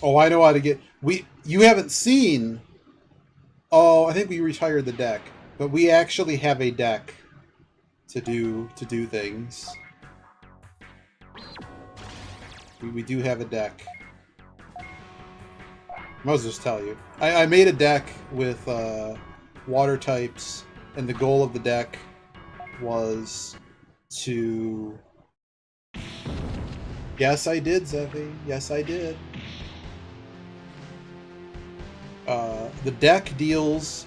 Oh, I know how to get... You haven't seen... Oh, I think we retired the deck. But we actually have a deck to do things. We do have a deck. I might as well just tell you. I made a deck with water types, and the goal of the deck was to... Yes, I did, Zeffy. Yes, I did. The deck deals...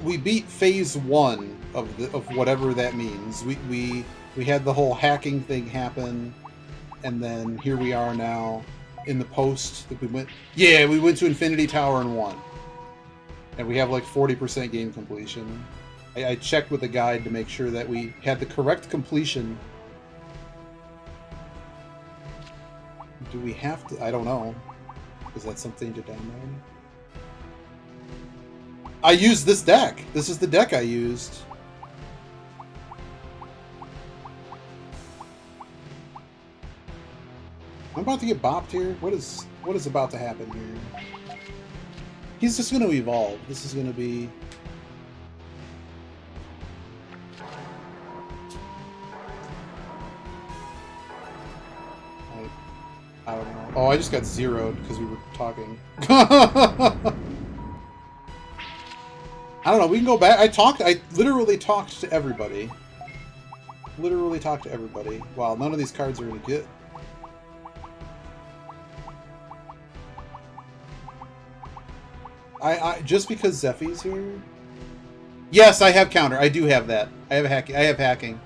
We beat phase 1 of whatever that means. We had the whole hacking thing happen, and then here we are now in the post that we went. Yeah, we went to Infinity Tower and won, and we have like 40% game completion. I checked with the guide to make sure that we had the correct completion. Do we have to? I don't know. Is that something to download? I used this deck. This is the deck I used. I'm about to get bopped here. What is about to happen here? He's just going to evolve. This is going to be... I don't know. Oh, I just got zeroed because we were talking. I don't know, we can go back. I literally talked to everybody. Literally talked to everybody. Wow, none of these cards are really good. I just because Zeffy's here. Yes, I have counter. I do have that. I have hacking. I have hacking.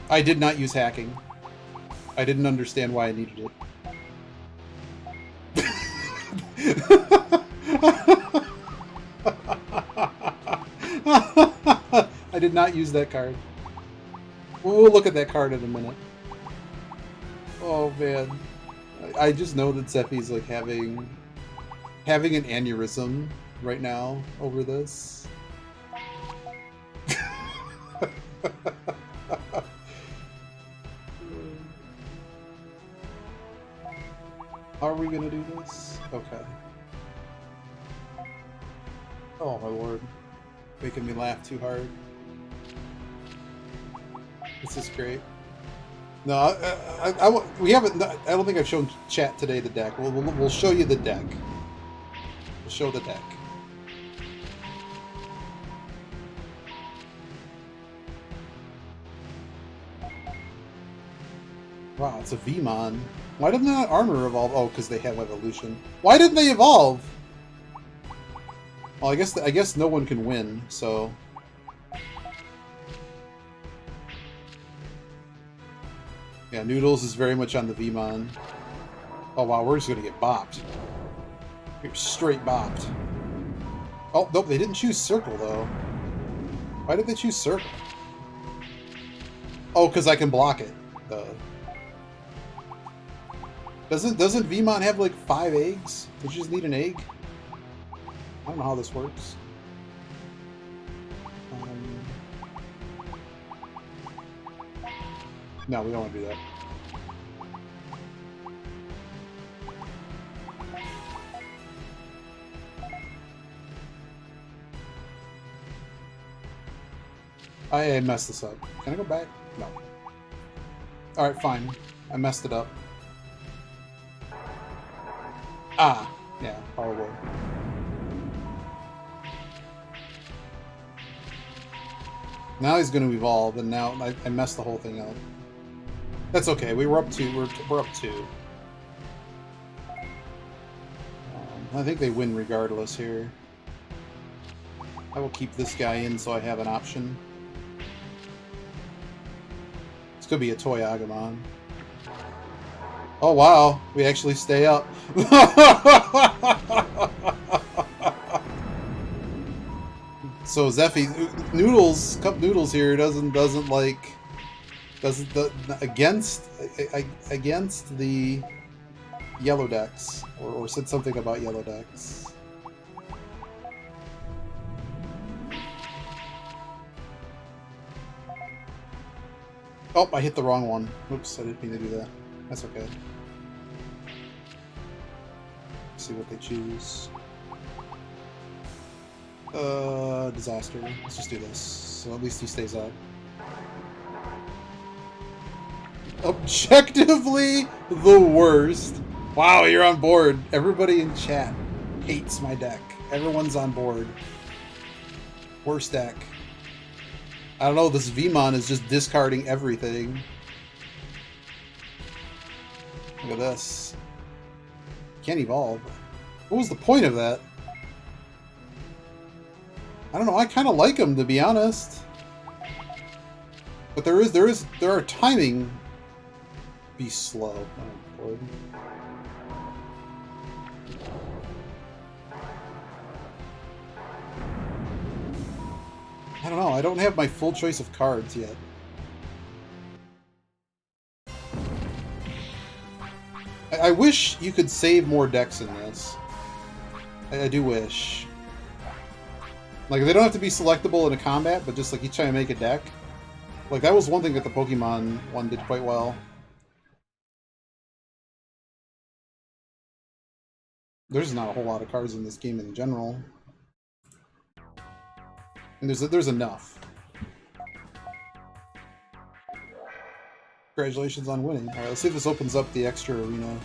I did not use hacking. I didn't understand why I needed it. I did not use that card. We'll look at that card in a minute. Oh man, I just know that Zeffy's like having an aneurysm right now over this. Are we gonna do this? Okay. Oh my lord. Making me laugh too hard. This is great. No, we haven't. I don't think I've shown chat today the deck. We'll show you the deck. We'll show the deck. Wow, it's a Vmon. Why didn't that armor evolve? Oh, because they have evolution. Why didn't they evolve? Well, I guess no one can win, so. Yeah, Noodles is very much on the Vmon. Oh wow, we're just gonna get bopped. We're straight bopped. Oh, nope, they didn't choose Circle, though. Why did they choose Circle? Oh, because I can block it. Doesn't Vmon have like 5 eggs? Did you just need an egg? I don't know how this works. No, we don't want to do that. I messed this up. Can I go back? No. Alright, fine. I messed it up. Ah! Yeah, probably. Now he's going to evolve, and now I messed the whole thing up. That's okay. We were up 2. We're up 2. I think they win regardless here. I will keep this guy in so I have an option. This could be a Toy Agumon. Oh wow, we actually stay up. So Zeffy, Cup Noodles here doesn't against the yellow decks, or said something about yellow decks. Oh, I hit the wrong one. Oops, I didn't mean to do that. That's okay. Let's see what they choose. Disaster. Let's just do this. So at least he stays up. Objectively the worst. Wow, you're on board. Everybody in chat hates my deck. Everyone's on board. Worst deck. I don't know, this Vmon is just discarding everything. Look at this. Can't evolve. What was the point of that? I don't know, I kind of like him, to be honest. But there are timing. Be slow. Oh, boy. I don't know, I don't have my full choice of cards yet. I wish you could save more decks in this. I do wish. Like, they don't have to be selectable in a combat, but just like each time I make a deck. Like, that was one thing that the Pokemon one did quite well. There's not a whole lot of cards in this game in general. And there's enough. Congratulations on winning. Alright, let's see if this opens up the extra arena.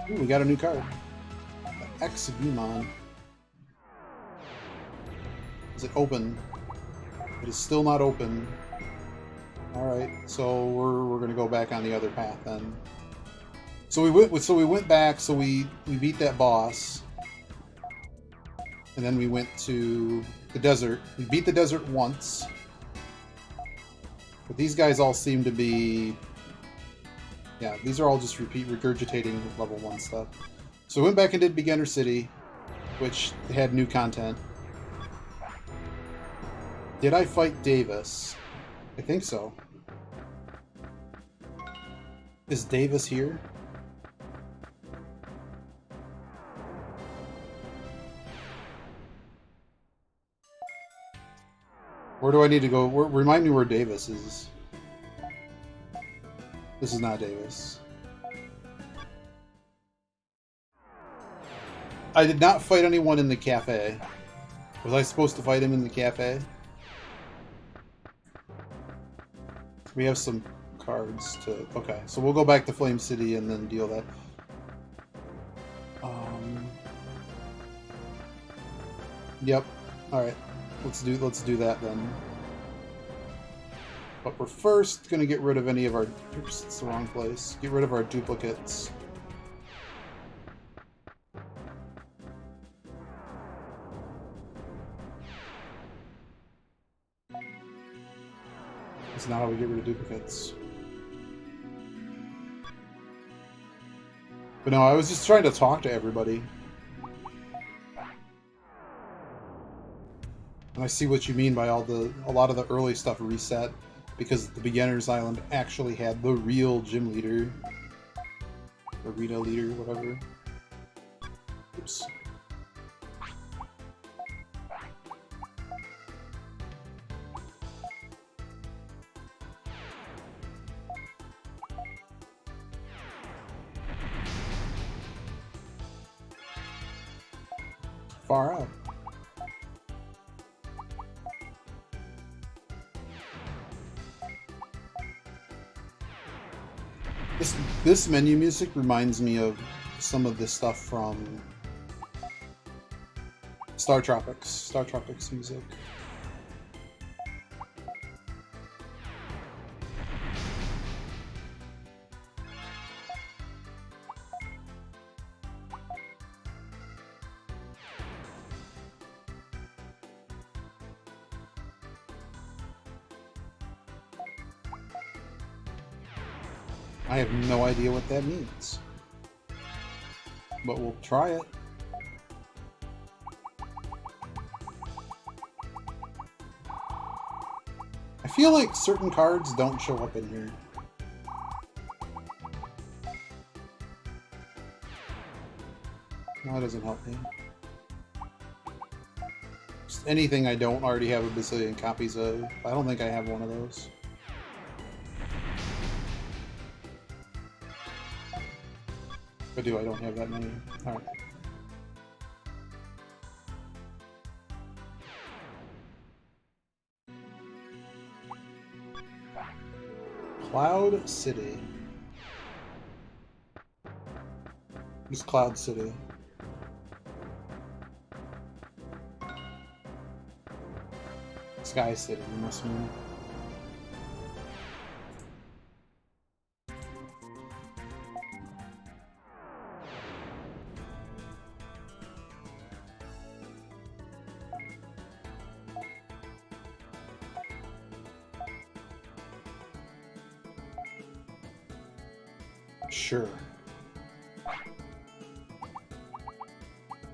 Ooh, we got a new card. X Vmon. Is it open? It is still not open. Alright, so we're gonna go back on the other path then. So we went back. So we beat that boss, and then we went to the desert. We beat the desert once, but these guys all seem to be. Yeah, these are all just regurgitating level 1 stuff. So we went back and did Beginner City, which had new content. Did I fight Davis? I think so. Is Davis here? Where do I need to go? Remind me where Davis is. This is not Davis. I did not fight anyone in the cafe. Was I supposed to fight him in the cafe? We have some cards to... Okay, so we'll go back to Flame City and then deal that. Yep. Alright. Let's do that then. But we're first going to get rid of any of our... Oops, it's the wrong place. Get rid of our duplicates. That's not how we get rid of duplicates. But no, I was just trying to talk to everybody. And I see what you mean by a lot of the early stuff reset. Because the Beginner's Island actually had the real gym leader. Or Rita leader, whatever. Oops. Far out. This menu music reminds me of some of the stuff from Star Tropics music. I have no idea what that means. But we'll try it. I feel like certain cards don't show up in here. No, that doesn't help me. Just anything I don't already have a bazillion copies of. I don't think I have one of those. If I do, I don't have that many. Alright. Cloud City. Just Cloud City. Sky City, you must mean. Sure.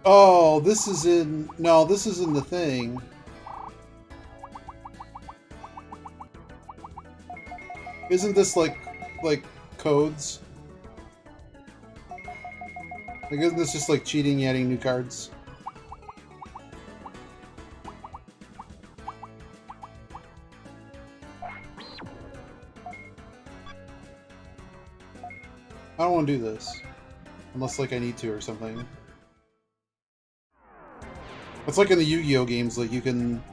Oh, this is in... No, this is in the thing. Isn't this like codes? Like, isn't this just like cheating, adding new cards? I don't want to do this. Unless, like, I need to or something. It's like in the Yu-Gi-Oh! Games, like, you can...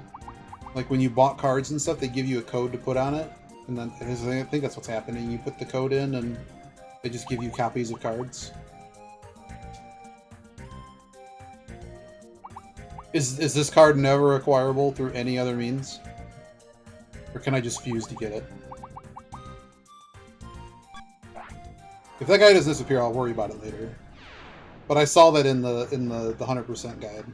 Like, when you bought cards and stuff, they give you a code to put on it. And then, I think that's what's happening. You put the code in, and they just give you copies of cards. Is this card never acquirable through any other means? Or can I just fuse to get it? that guy doesn't disappear, I'll worry about it later. But I saw that in the 100% guide.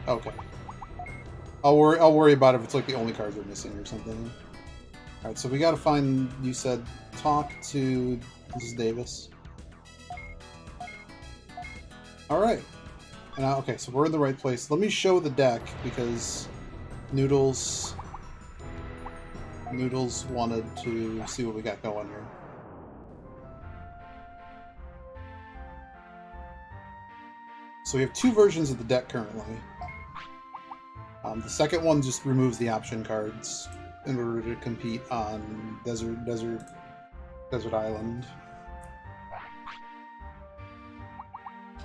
Okay. I'll worry about it if it's like the only cards are missing or something. Alright, so we gotta find, you said, talk to Mrs. Davis. Alright. Okay, so we're in the right place. Let me show the deck, because Noodles wanted to see what we got going here. So we have two versions of the deck currently. The second one just removes the option cards in order to compete on Desert Island.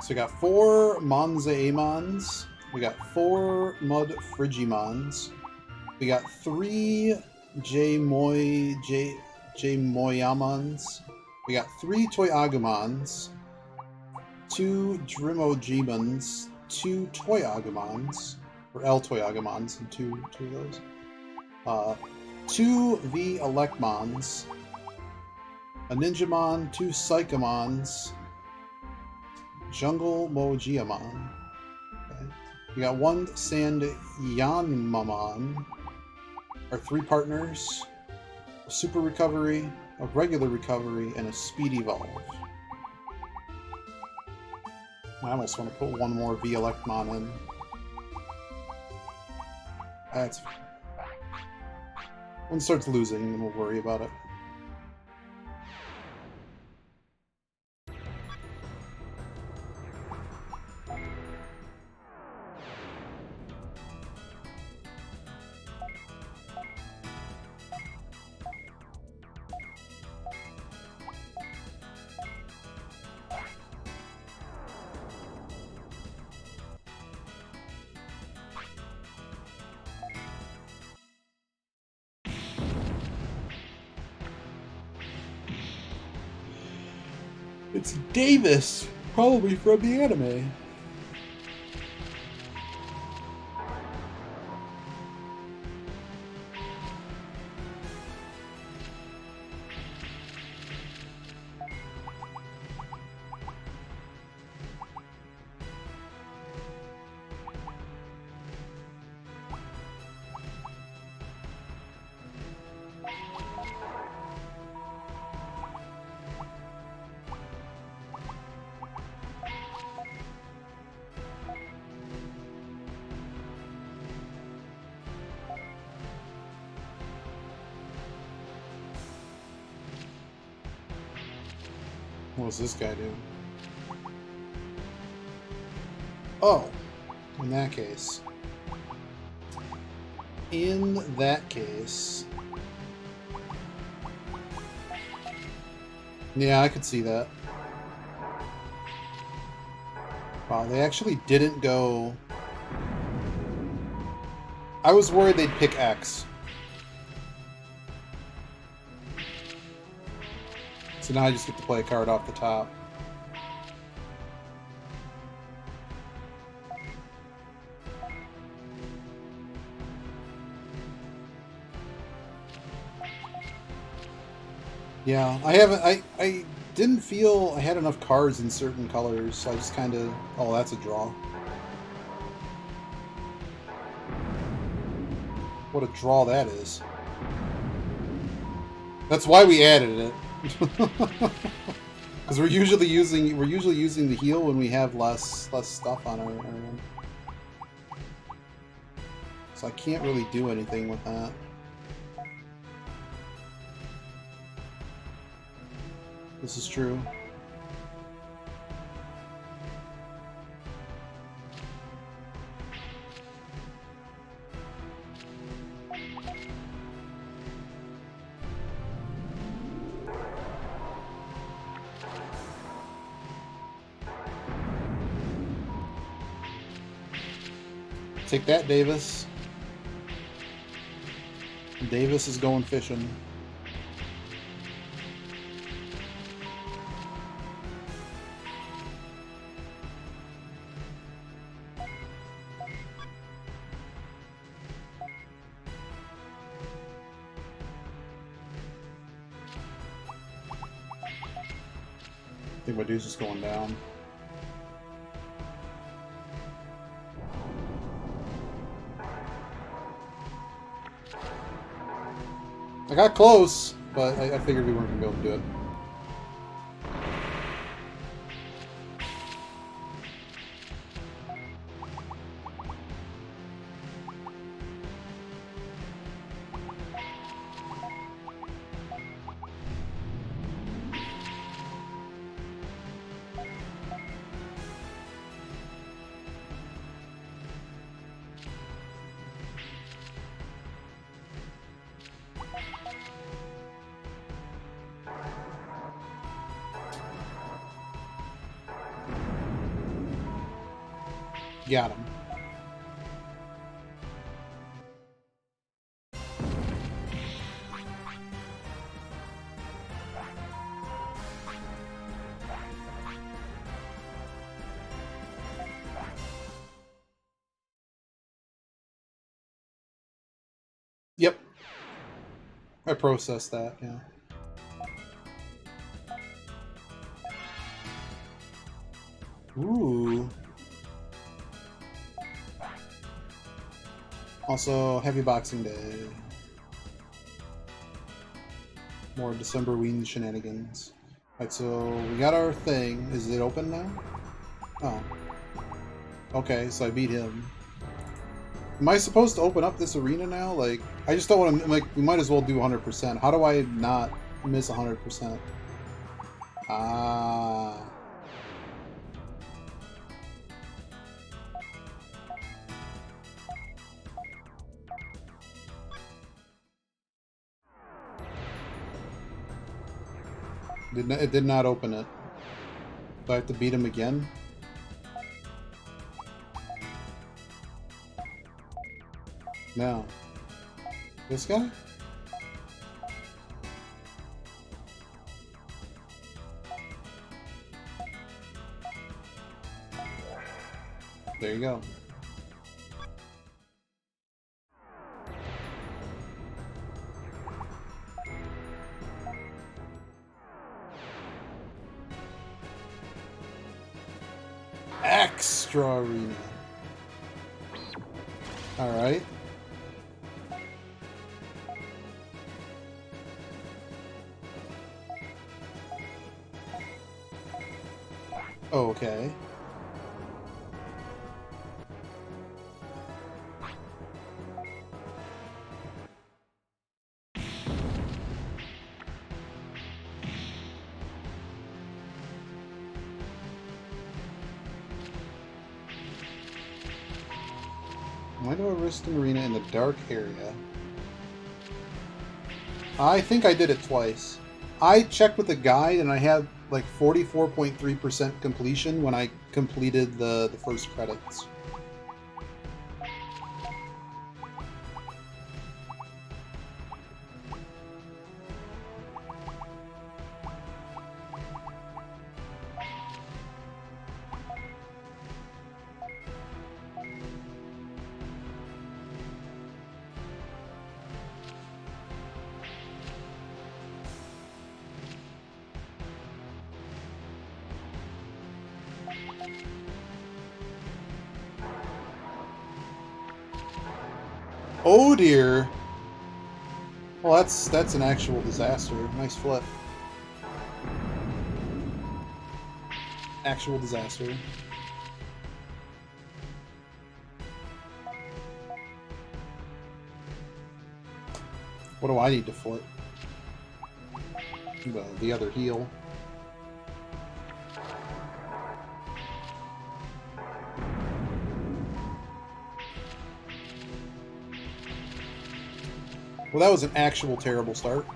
So we got 4 Monzaemons. We got 4 Mud Frigimons. We got 3 Jmoyamons. We got 3 Toyagumons. 2 Drimogemons. 2 Toyagumons. Or L Toyagumons, and two of those. 2 V Electmons, a Ninjamon, 2 Psychomons, Jungle Mojiamon. Okay. We got 1 Sand Yanmamon, our 3 partners, a Super Recovery, a Regular Recovery, and a Speed Evolve. I almost want to put 1 more V Electmon in. That's fine. When it starts losing, then we'll worry about it. It's Davis, probably from the anime. What does this guy do? Oh, in that case. In that case. Yeah, I could see that. Wow, they actually didn't go... I was worried they'd pick X. So now I just get to play a card off the top. Yeah, I didn't feel I had enough cards in certain colors, so I just kind of... Oh, that's a draw. What a draw that is. That's why we added it. Because we're usually using the heal when we have less stuff on our end. So I can't really do anything with that. This is true. Take that, Davis. Davis is going fishing. think my dude's just going down. I got close, but I figured we weren't going to be able to do it. Got him. Yep. I processed that, yeah. Ooh. Also, Happy Boxing Day. More Decemberween shenanigans. Alright, so we got our thing. Is it open now? Oh. Okay, so I beat him. Am I supposed to open up this arena now? Like, I just don't want to, like, we might as well do 100%. How do I not miss 100%? Ah. It did not open it. Do I have to beat him again? No. This guy? There you go. Extra arena. Alright. Okay. Why do I risk an arena in the dark area? I think I did it twice. I checked with the guide and I had like 44.3% completion when I completed the first credits. Oh dear. Well, that's an actual disaster. Nice flip. Actual disaster. What do I need to flip? The other heel. Well, that was an actual terrible start.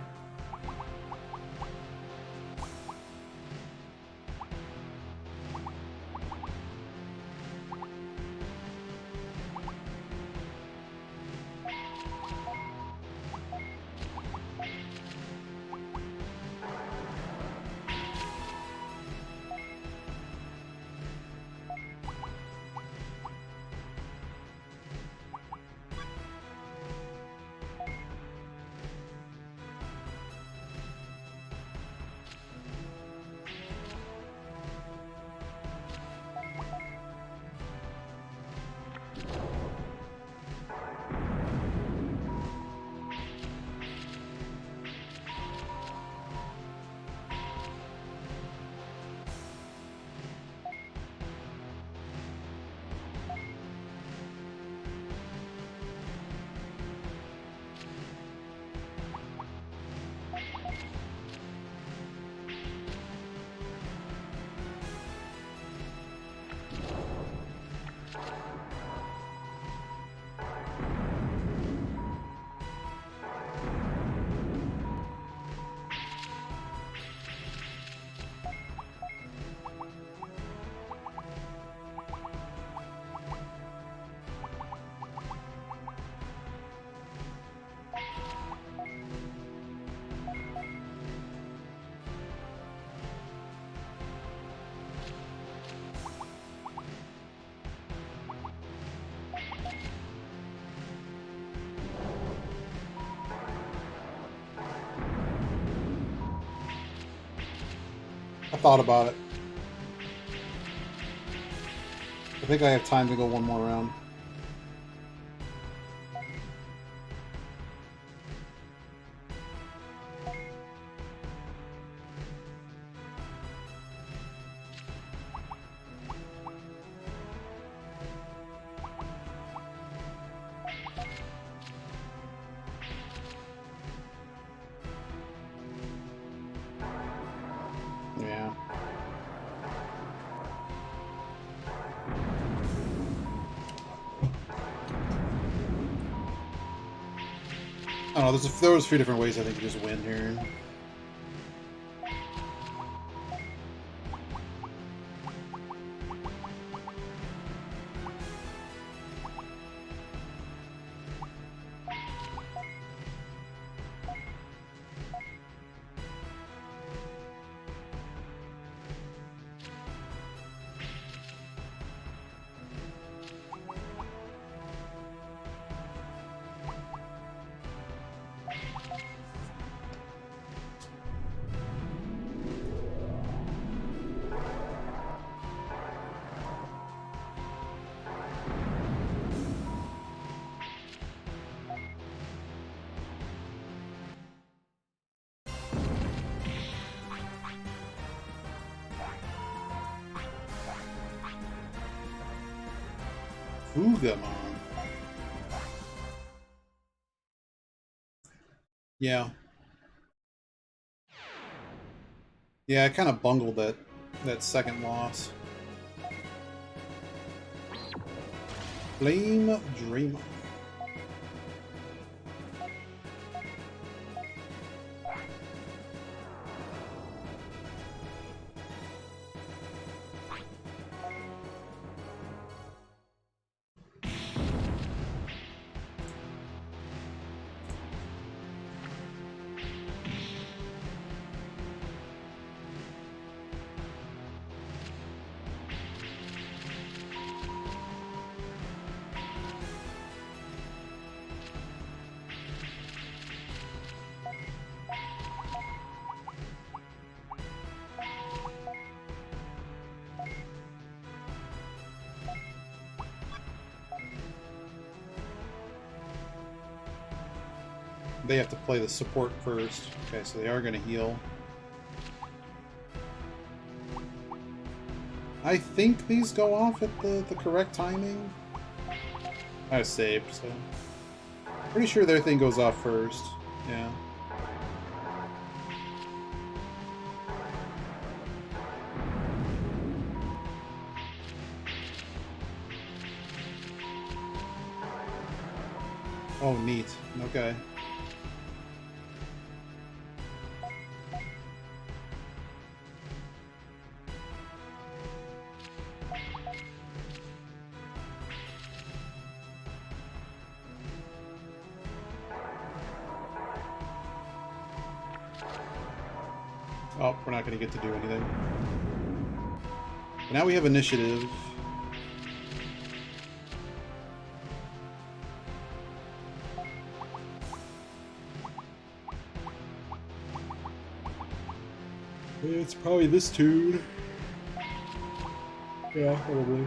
I thought about it. I think I have time to go one more round. Yeah. I don't know, there was a few different ways I think to just win here. Fugamon. Yeah. Yeah, I kind of bungled that second loss. Flame Dreamer. They have to play the support first. Okay, so they are going to heal. I think these go off at the correct timing. I saved, so... Pretty sure their thing goes off first. Yeah. Oh, neat. Okay. Oh, we're not going to get to do anything. But now we have initiative. It's probably this tune. Yeah, probably.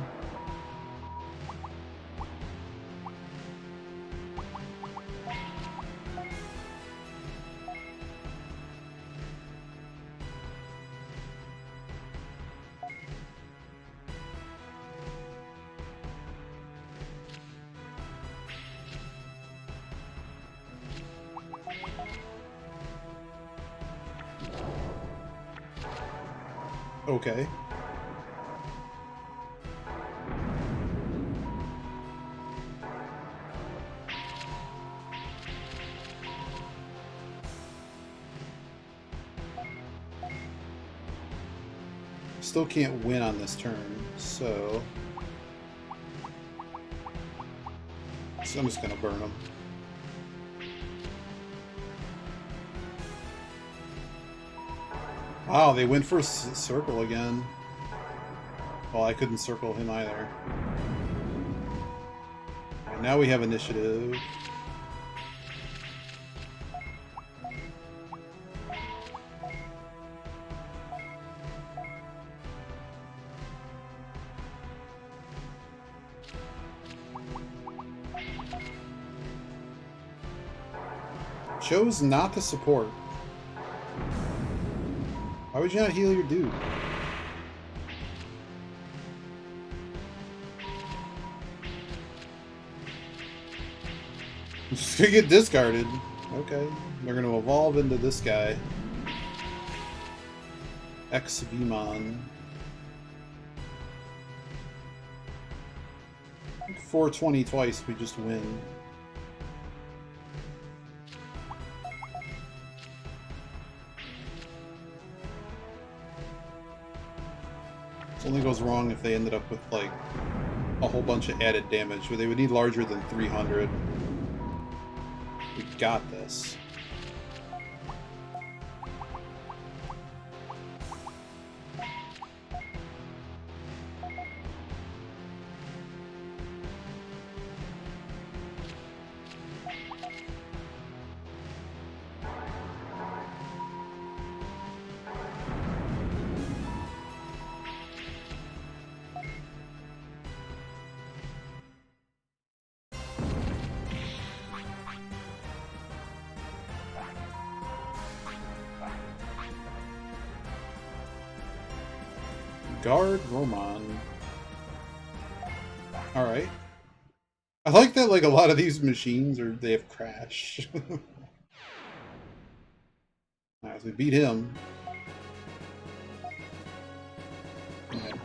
Okay. Still can't win on this turn, so I'm just gonna burn them. Wow, they went for a circle again. Well, I couldn't circle him either. Right, now we have initiative. Chose not to support. Why would you not heal your dude? Just gonna get discarded. Okay. They're gonna evolve into this guy. X-Vmon. 420 twice, we just win. It only goes wrong if they ended up with, like, a whole bunch of added damage, but they would need larger than 300. We got this. Guard Roman. Alright. I like that, like, a lot of these machines they have crash. Alright, so we beat him. And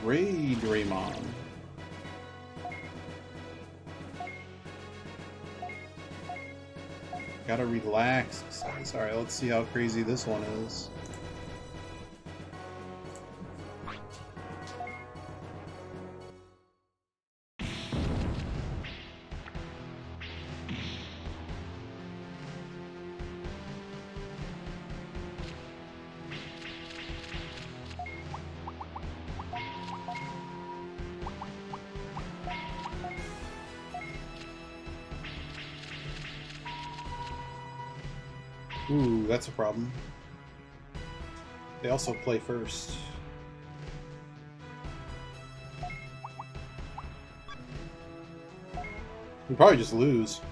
Ray Draymond. Gotta relax. Sorry, let's see how crazy this one is. Ooh, that's a problem. They also play first. We probably just lose.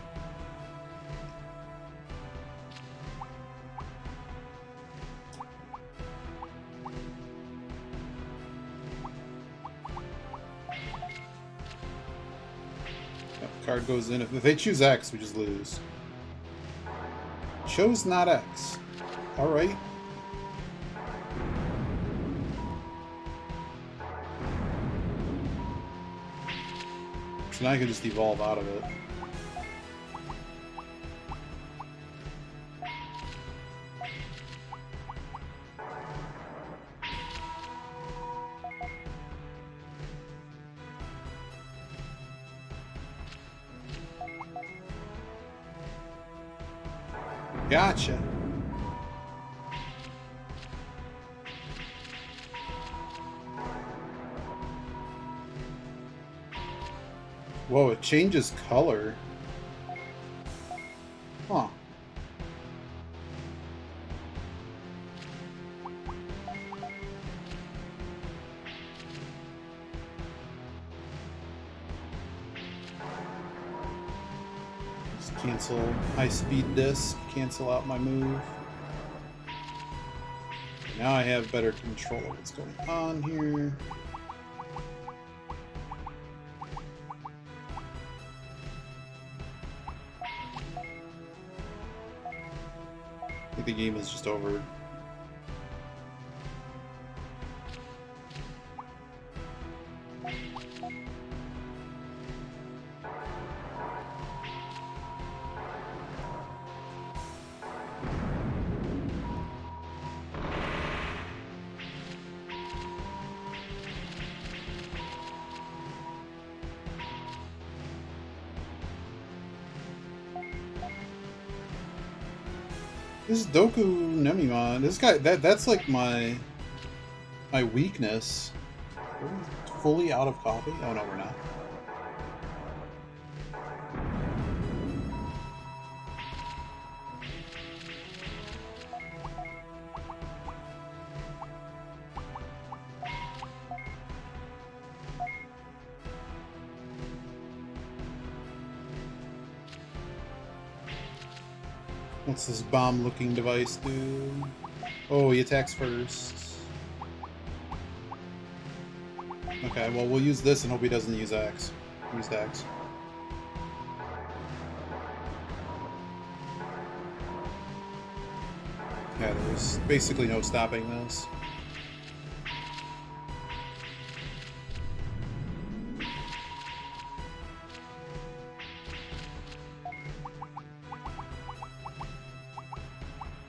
Yep, card goes in. If they choose X, we just lose. Chose not X. Alright. So now I can just evolve out of it. Gotcha. Whoa, it changes color. Huh. Just cancel high-speed disc, cancel out my move. Now I have better control of what's going on here. I think the game is just over. This is Doku Nemimon. This guy, that's like my weakness. Are we fully out of coffee? Oh no, we're not. What's this bomb-looking device do? Oh, he attacks first. Okay, well, we'll use this and hope he doesn't use X. Use X. Yeah, there's basically no stopping this.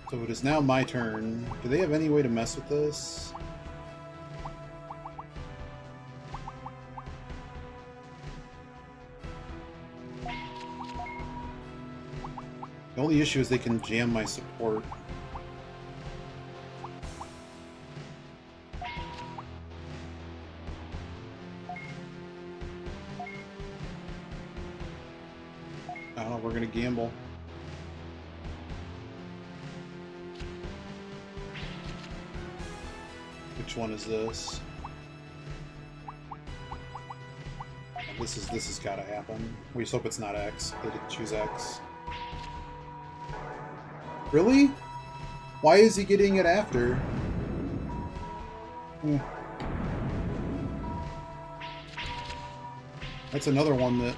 So it is now my turn. Do they have any way to mess with this? The only issue is they can jam my support. I don't know, we're gonna gamble. Which one is this? This has gotta happen. We just hope it's not X. They didn't choose X. Really? Why is he getting it after? That's another one that...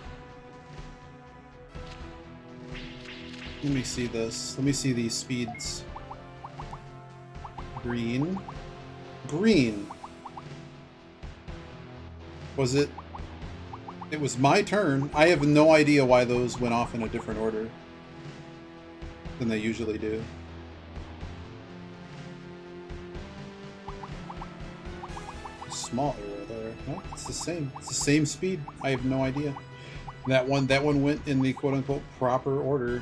Let me see this. Let me see these speeds. Green. Green. Was it... It was my turn. I have no idea why those went off in a different order than they usually do. Small arrow there. No, it's the same. It's the same speed. I have no idea. That one went in the quote-unquote proper order.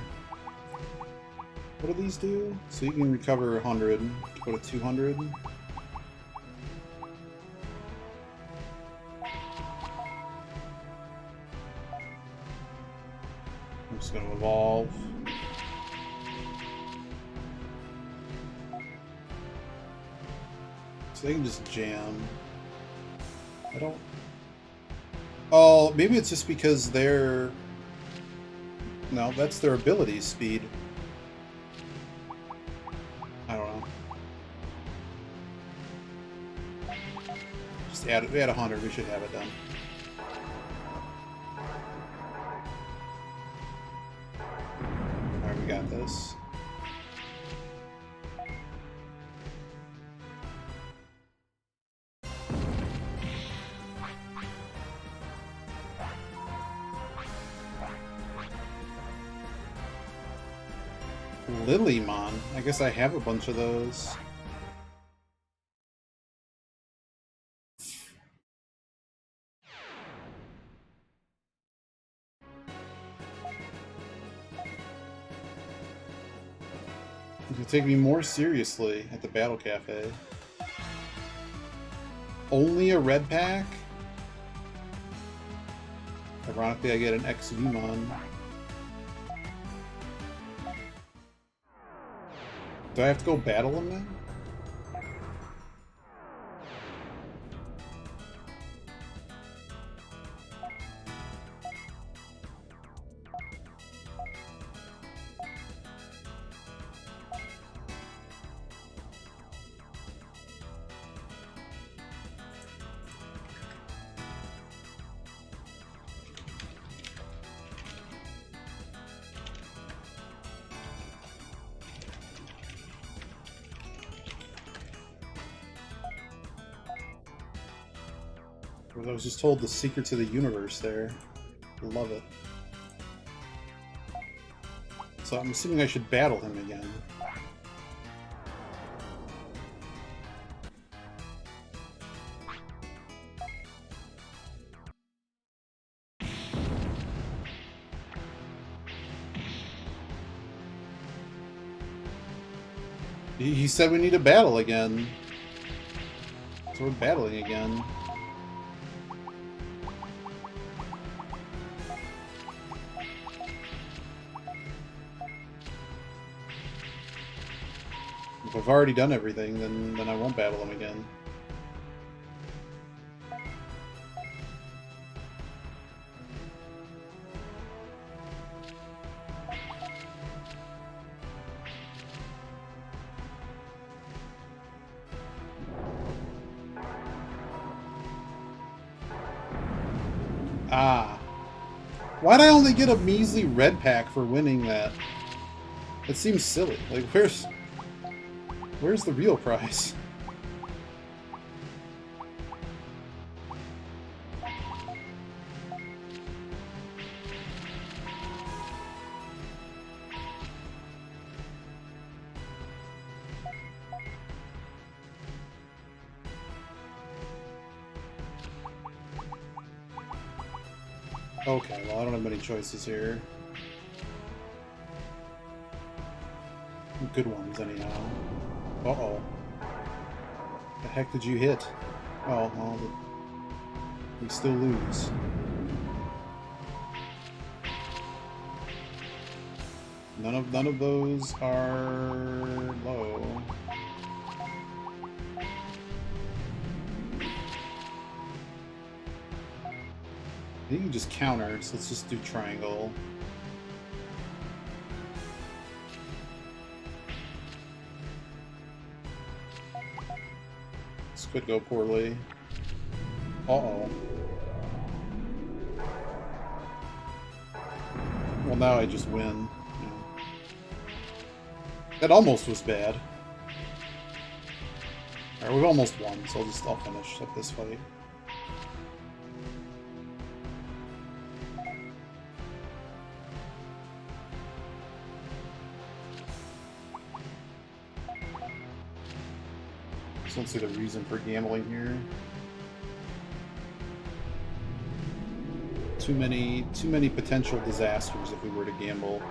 What do these do? So you can recover 100. Go to 200. I'm just gonna evolve. So they can just jam. I don't... Oh, maybe it's just because they're... No, that's their ability speed. I don't know. Just add 100, we should have it done. Alright, we got this. Lilymon. I guess I have a bunch of those. You can take me more seriously at the Battle Cafe. Only a red pack? Ironically, I get an XVmon. Do I have to go battle him then? I was just told the secrets of the universe there. Love it. So I'm assuming I should battle him again. He said we need to battle again. So we're battling again. If I've already done everything, then I won't battle him again. Ah. Why'd I only get a measly red pack for winning that? It seems silly. Like, where's the real prize? Okay, well, I don't have many choices here. Good ones, anyhow. Uh-oh. The heck did you hit? Oh, well, we still lose. None of those are low. You can just counter, so let's just do triangle. This could go poorly. Uh-oh. Well, now I just win. Yeah. That almost was bad. Alright, we've almost won, so I'll finish up this fight. Just don't see the reason for gambling here. Too many potential disasters if we were to gamble.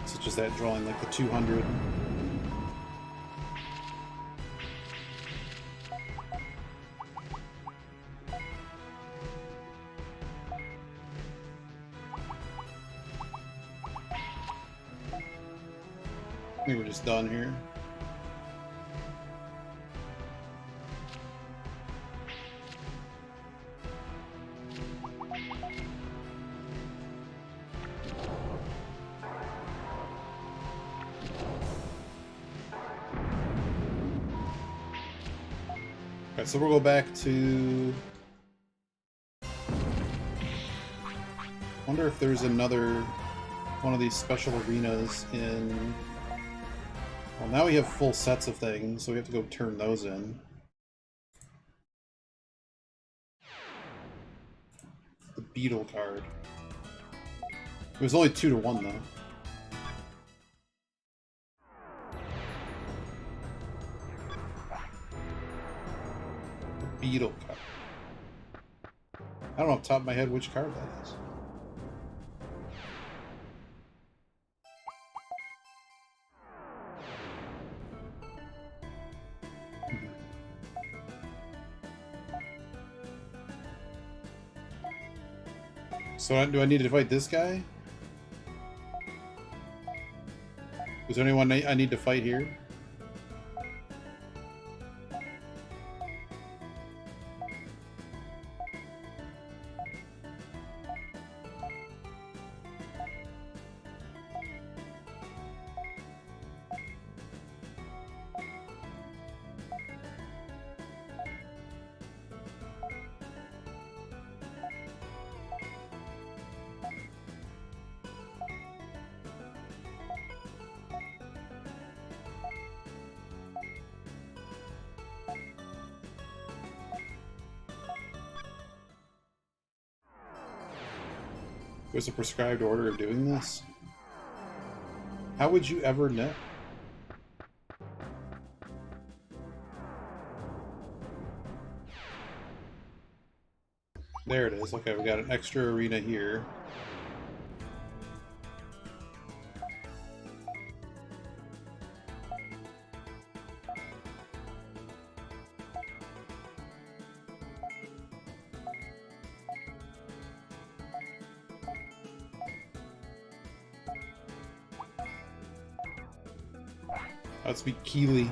Such as that drawing like the 200. I think we're just done here. Alright, so we'll go back to... wonder if there's another one of these special arenas in... Well, now we have full sets of things, so we have to go turn those in. The Beetle card. It was only 2-1 though. Beetle card. I don't know off the top of my head which card that is. So do I need to fight this guy? Is there anyone I need to fight here? There's a prescribed order of doing this? How would you ever know? There it is. Okay, we got an extra arena here. Let's be Keely.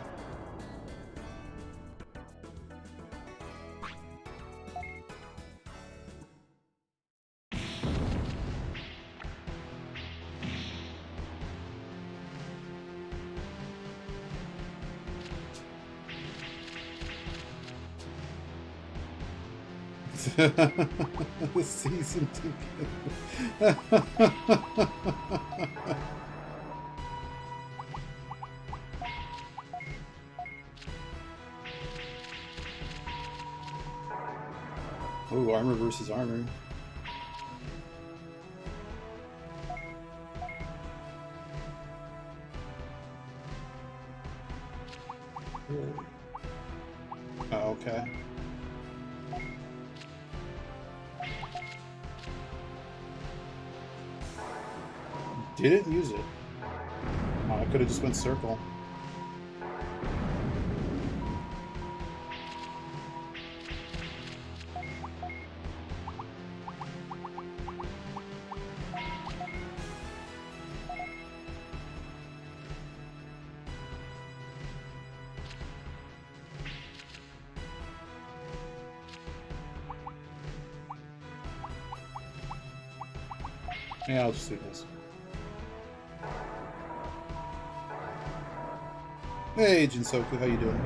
The season ticket. Oh, armor versus armor. Oh, okay. Didn't use it. Oh, I could have just went circle. Yeah, I'll just do this. Hey, Jinsoku, how you doing?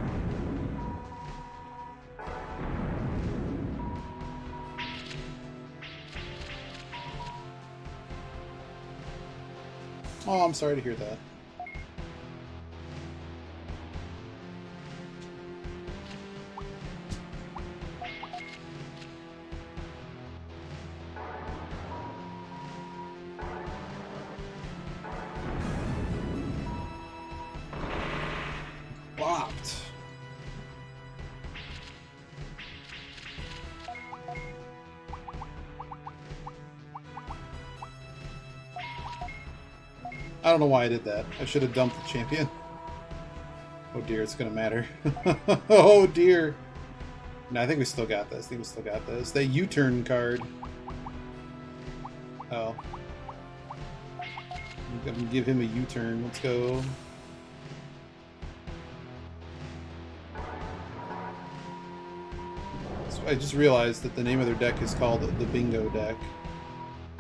Oh, I'm sorry to hear that. Blocked. I don't know why I did that. I should have dumped the champion. Oh dear, it's gonna matter. Oh dear. No, I think we still got this. I think we still got this. The U-turn card. Oh. I'm gonna give him a U-turn. Let's go. So I just realized that the name of their deck is called the Bingo deck.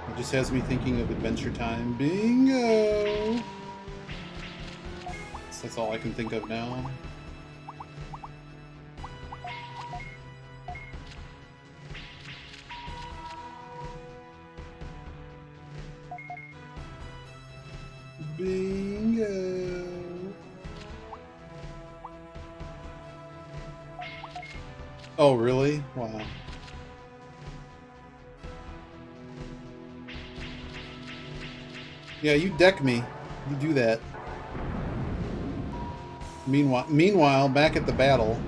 It just has me thinking of Adventure Time. Bingo! So that's all I can think of now. Bingo! Oh, really? Wow. Yeah, you deck me. You do that. Meanwhile, back at the battle.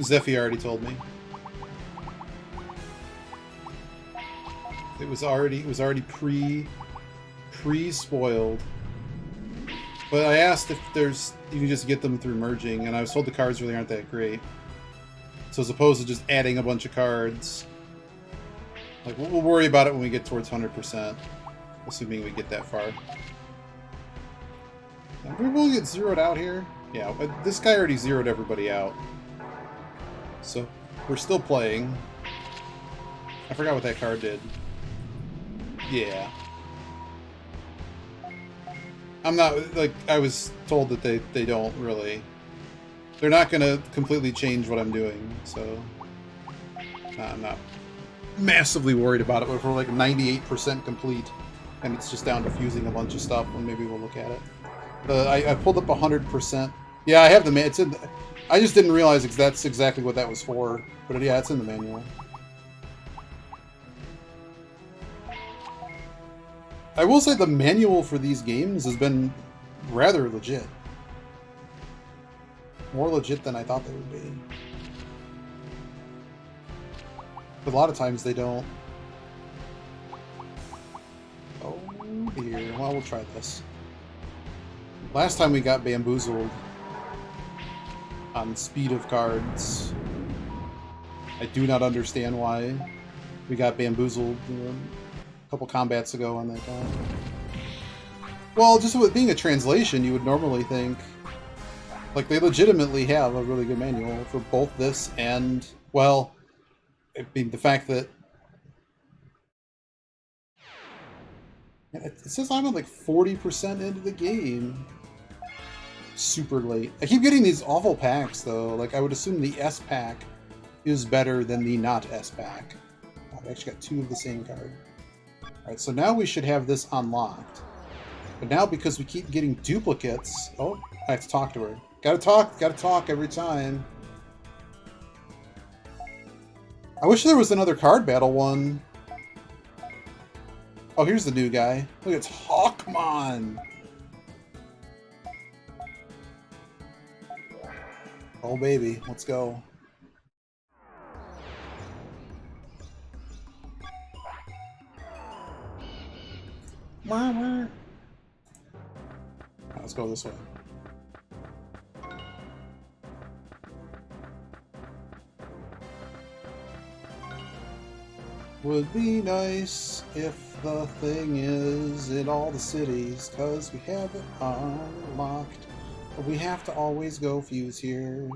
Zephy already told me. It was already pre-spoiled. But I asked if you can just get them through merging, and I was told the cards really aren't that great. So as opposed to just adding a bunch of cards, like we'll worry about it when we get towards 100%, assuming we get that far. Maybe we'll get zeroed out here. Yeah, but this guy already zeroed everybody out. So we're still playing. I forgot what that card did. Yeah. I'm not, like, I was told that they don't really... They're not going to completely change what I'm doing, so... I'm not massively worried about it, but if we're like 98% complete, and it's just down to fusing a bunch of stuff, then maybe we'll look at it. I pulled up 100%. Yeah, I have the it's in. I just didn't realize that's exactly what that was for. But yeah, it's in the manual. I will say the manual for these games has been rather legit. More legit than I thought they would be. But a lot of times they don't. Oh dear. Well, we'll try this. Last time we got bamboozled on speed of cards. I do not understand why we got bamboozled a couple combats ago on that guy. Well, just with being a translation, you would normally think, like, they legitimately have a really good manual for both this and, well, I mean, the fact that It says I'm at like 40% into the game. Super late. I keep getting these awful packs though. Like I would assume the S pack is better than the not S pack. I've actually got 2 of the same card. Alright, so now we should have this unlocked. But now because we keep getting duplicates... Oh, I have to talk to her. Gotta talk every time. I wish there was another card battle one. Oh, here's the new guy. Look, it's Hawkmon! Oh, baby. Let's go. Let's go this way. Would be nice if the thing is in all the cities, cause we have it unlocked. But we have to always go fuse here.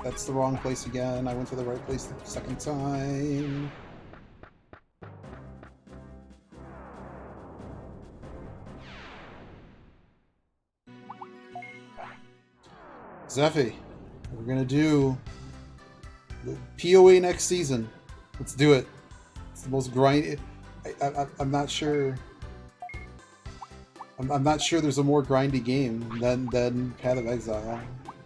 That's the wrong place again. I went to the right place the second time. Zephy, we're gonna do the PoE next season. Let's do it. It's the most grindy. I'm not sure. I'm not sure there's a more grindy game than Path of Exile.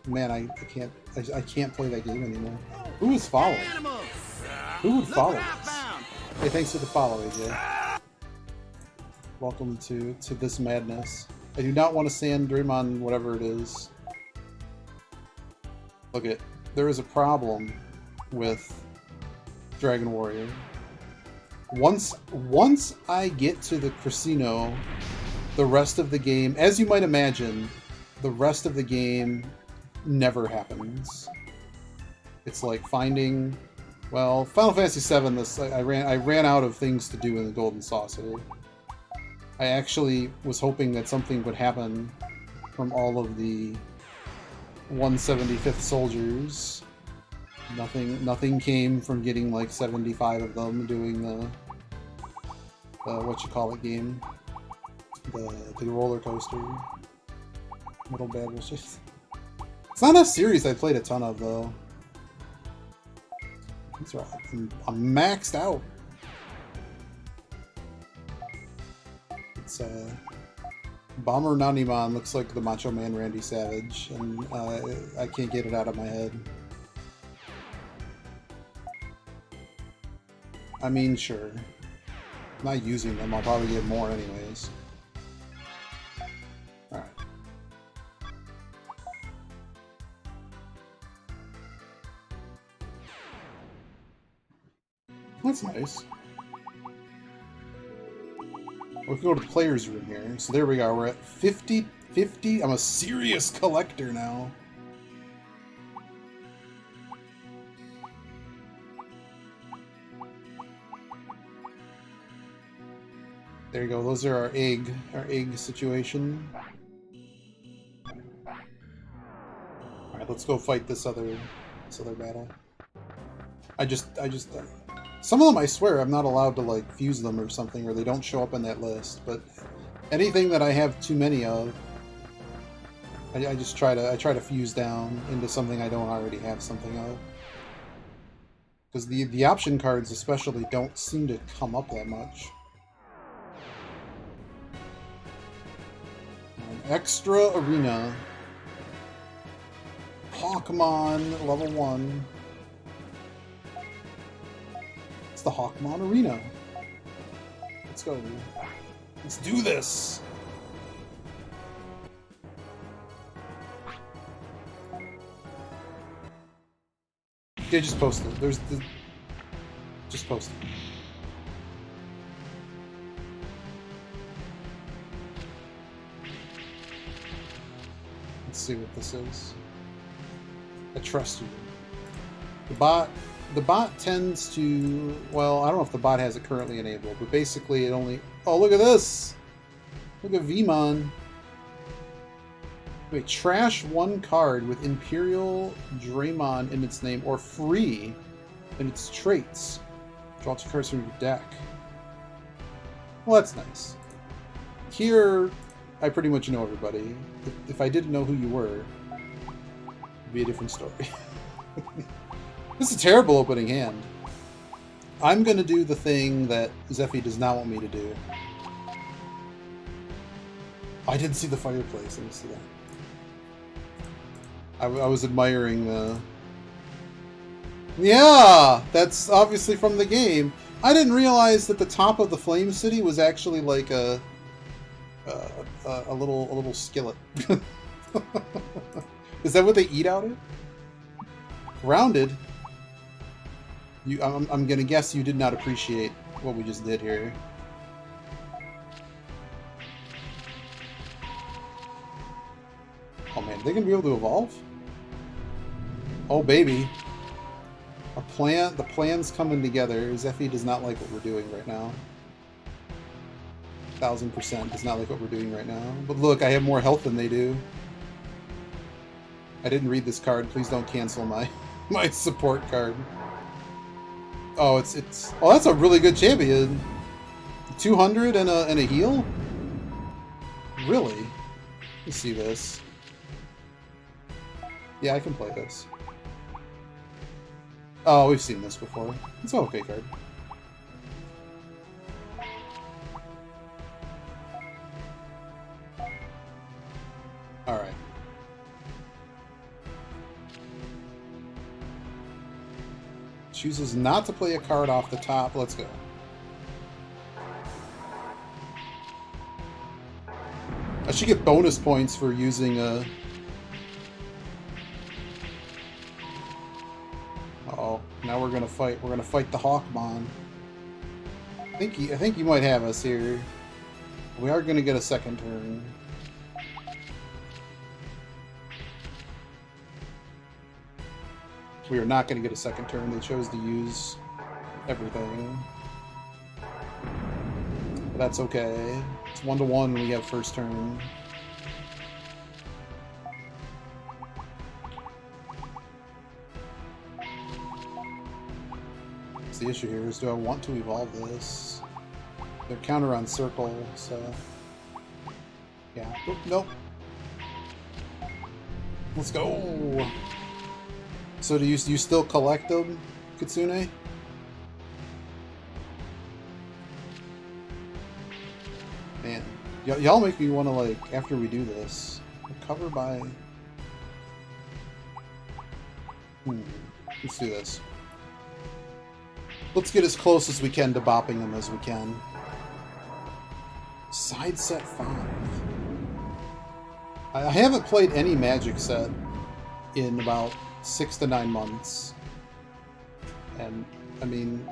Man, I can't play that game anymore. Who is following? Who would follow this? Hey, thanks for the follow, AJ. Welcome to this madness. I do not want to sand Draymond whatever it is. Look it. There is a problem with Dragon Warrior. Once I get to the casino, the rest of the game, as you might imagine, the rest of the game never happens. It's like finding, well, Final Fantasy VII. I ran out of things to do in the Golden Saucer. I actually was hoping that something would happen from all of the 175th soldiers. Nothing came from getting like 75 of them doing the what you call it game, the roller coaster. Middle Bad was just. It's not a series I played a ton of though. That's right. I'm maxed out. It's Bomber Nanimon looks like the Macho Man Randy Savage, and I can't get it out of my head. I mean, sure. I'm not using them, I'll probably get more anyways. Alright. That's nice. We can go to the player's room here. So there we go, we're at 50. I'm a serious collector now. There you go, those are our egg situation. Alright, let's go fight this other battle. Some of them I swear I'm not allowed to like fuse them or something, or they don't show up in that list, but anything that I have too many of, I just try to fuse down into something I don't already have something of. Because the option cards especially don't seem to come up that much. Extra Arena. Hawkmon level 1. It's the Hawkmon Arena. Let's go. Let's do this. Yeah, just post it. Just post it. Let's see what this is. I trust you. The bot tends to, well, I don't know if the bot has it currently enabled, but basically it only, oh, look at this! Look at Vmon. Wait, trash one card with Imperial Draymond in its name, or free in its traits. Draw 2 cards from your deck. Well, that's nice. Here, I pretty much know everybody. If I didn't know who you were, it'd be a different story. This is a terrible opening hand. I'm gonna do the thing that Zeffy does not want me to do. I didn't see the fireplace. Let me see that. I was admiring the... Yeah! That's obviously from the game. I didn't realize that the top of the Flame City was actually like a little skillet. Is that what they eat out of? Grounded? I'm gonna guess you did not appreciate what we just did here. Oh man, they gonna be able to evolve? Oh baby. The plan's coming together. Zeffy does not like what we're doing right now. 1000% does not like what we're doing right now. But look, I have more health than they do. I didn't read this card. Please don't cancel my support card. Oh, it's oh, that's a really good champion. 200 and a heal? Really? Let me see this. Yeah, I can play this. Oh, we've seen this before. It's an okay card. Alright. Chooses not to play a card off the top. Let's go. I should get bonus points for using a... Uh-oh. Now we're gonna fight. We're gonna fight the Hawkmon. I think you might have us here. We are gonna get a second turn. We are not going to get a second turn. They chose to use everything. But that's okay. It's 1-1 we have first turn. What's the issue here is, do I want to evolve this? They're counter on circle, so... Yeah. Oop, nope. Let's go! So do you still collect them, Kitsune? Man, y'all make me want to, like, after we do this, recover by... Let's do this. Let's get as close as we can to bopping them as we can. Side set 5. I haven't played any Magic set in about 6 to 9 months, and I mean,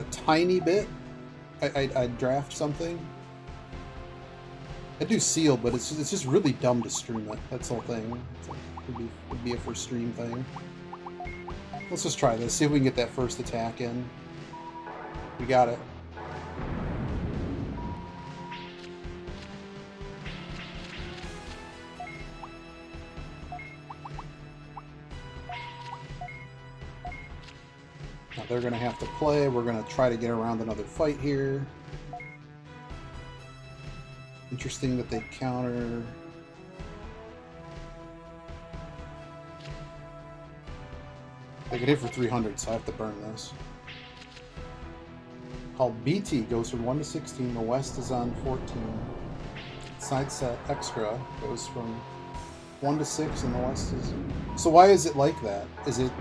a tiny bit. I'd draft something. I do seal, but it's just really dumb to stream it. That's the whole thing. It'd be a first stream thing. Let's just try this. See if we can get that first attack in. We got it. They're going to have to play. We're going to try to get around another fight here. Interesting that they counter. They can hit for 300, so I have to burn this. Called BT, goes from 1 to 16. The West is on 14. Side set extra goes from 1 to 6, and the West is... So why is it like that? Is it...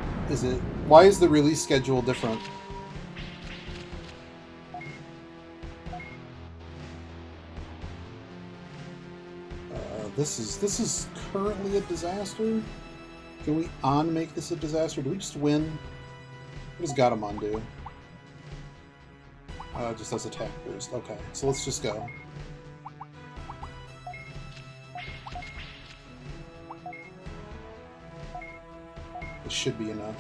Why is the release schedule different? This is currently a disaster. Can we make this a disaster? Do we just win? What does Gatomon do? It just does attack boost. Okay, so let's just go. This should be enough.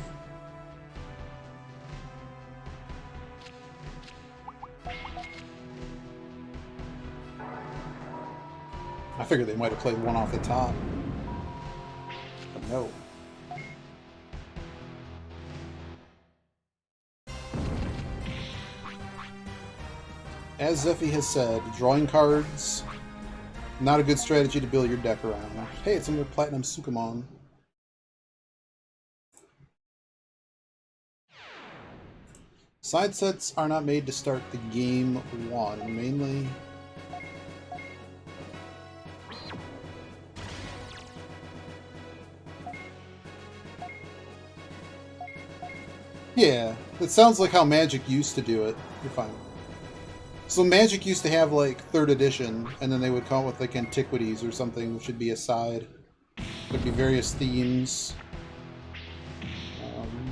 I figured they might have played one off the top. But no. As Zeffy has said, drawing cards Not a good strategy to build your deck around. Hey, it's another Platinum Sukamon. Side sets are not made to start the game one, mainly. Yeah, it sounds like how Magic used to do it. You're fine. So Magic used to have like 3rd edition, and then they would come up with like Antiquities or something, which would be a side. There'd be various themes.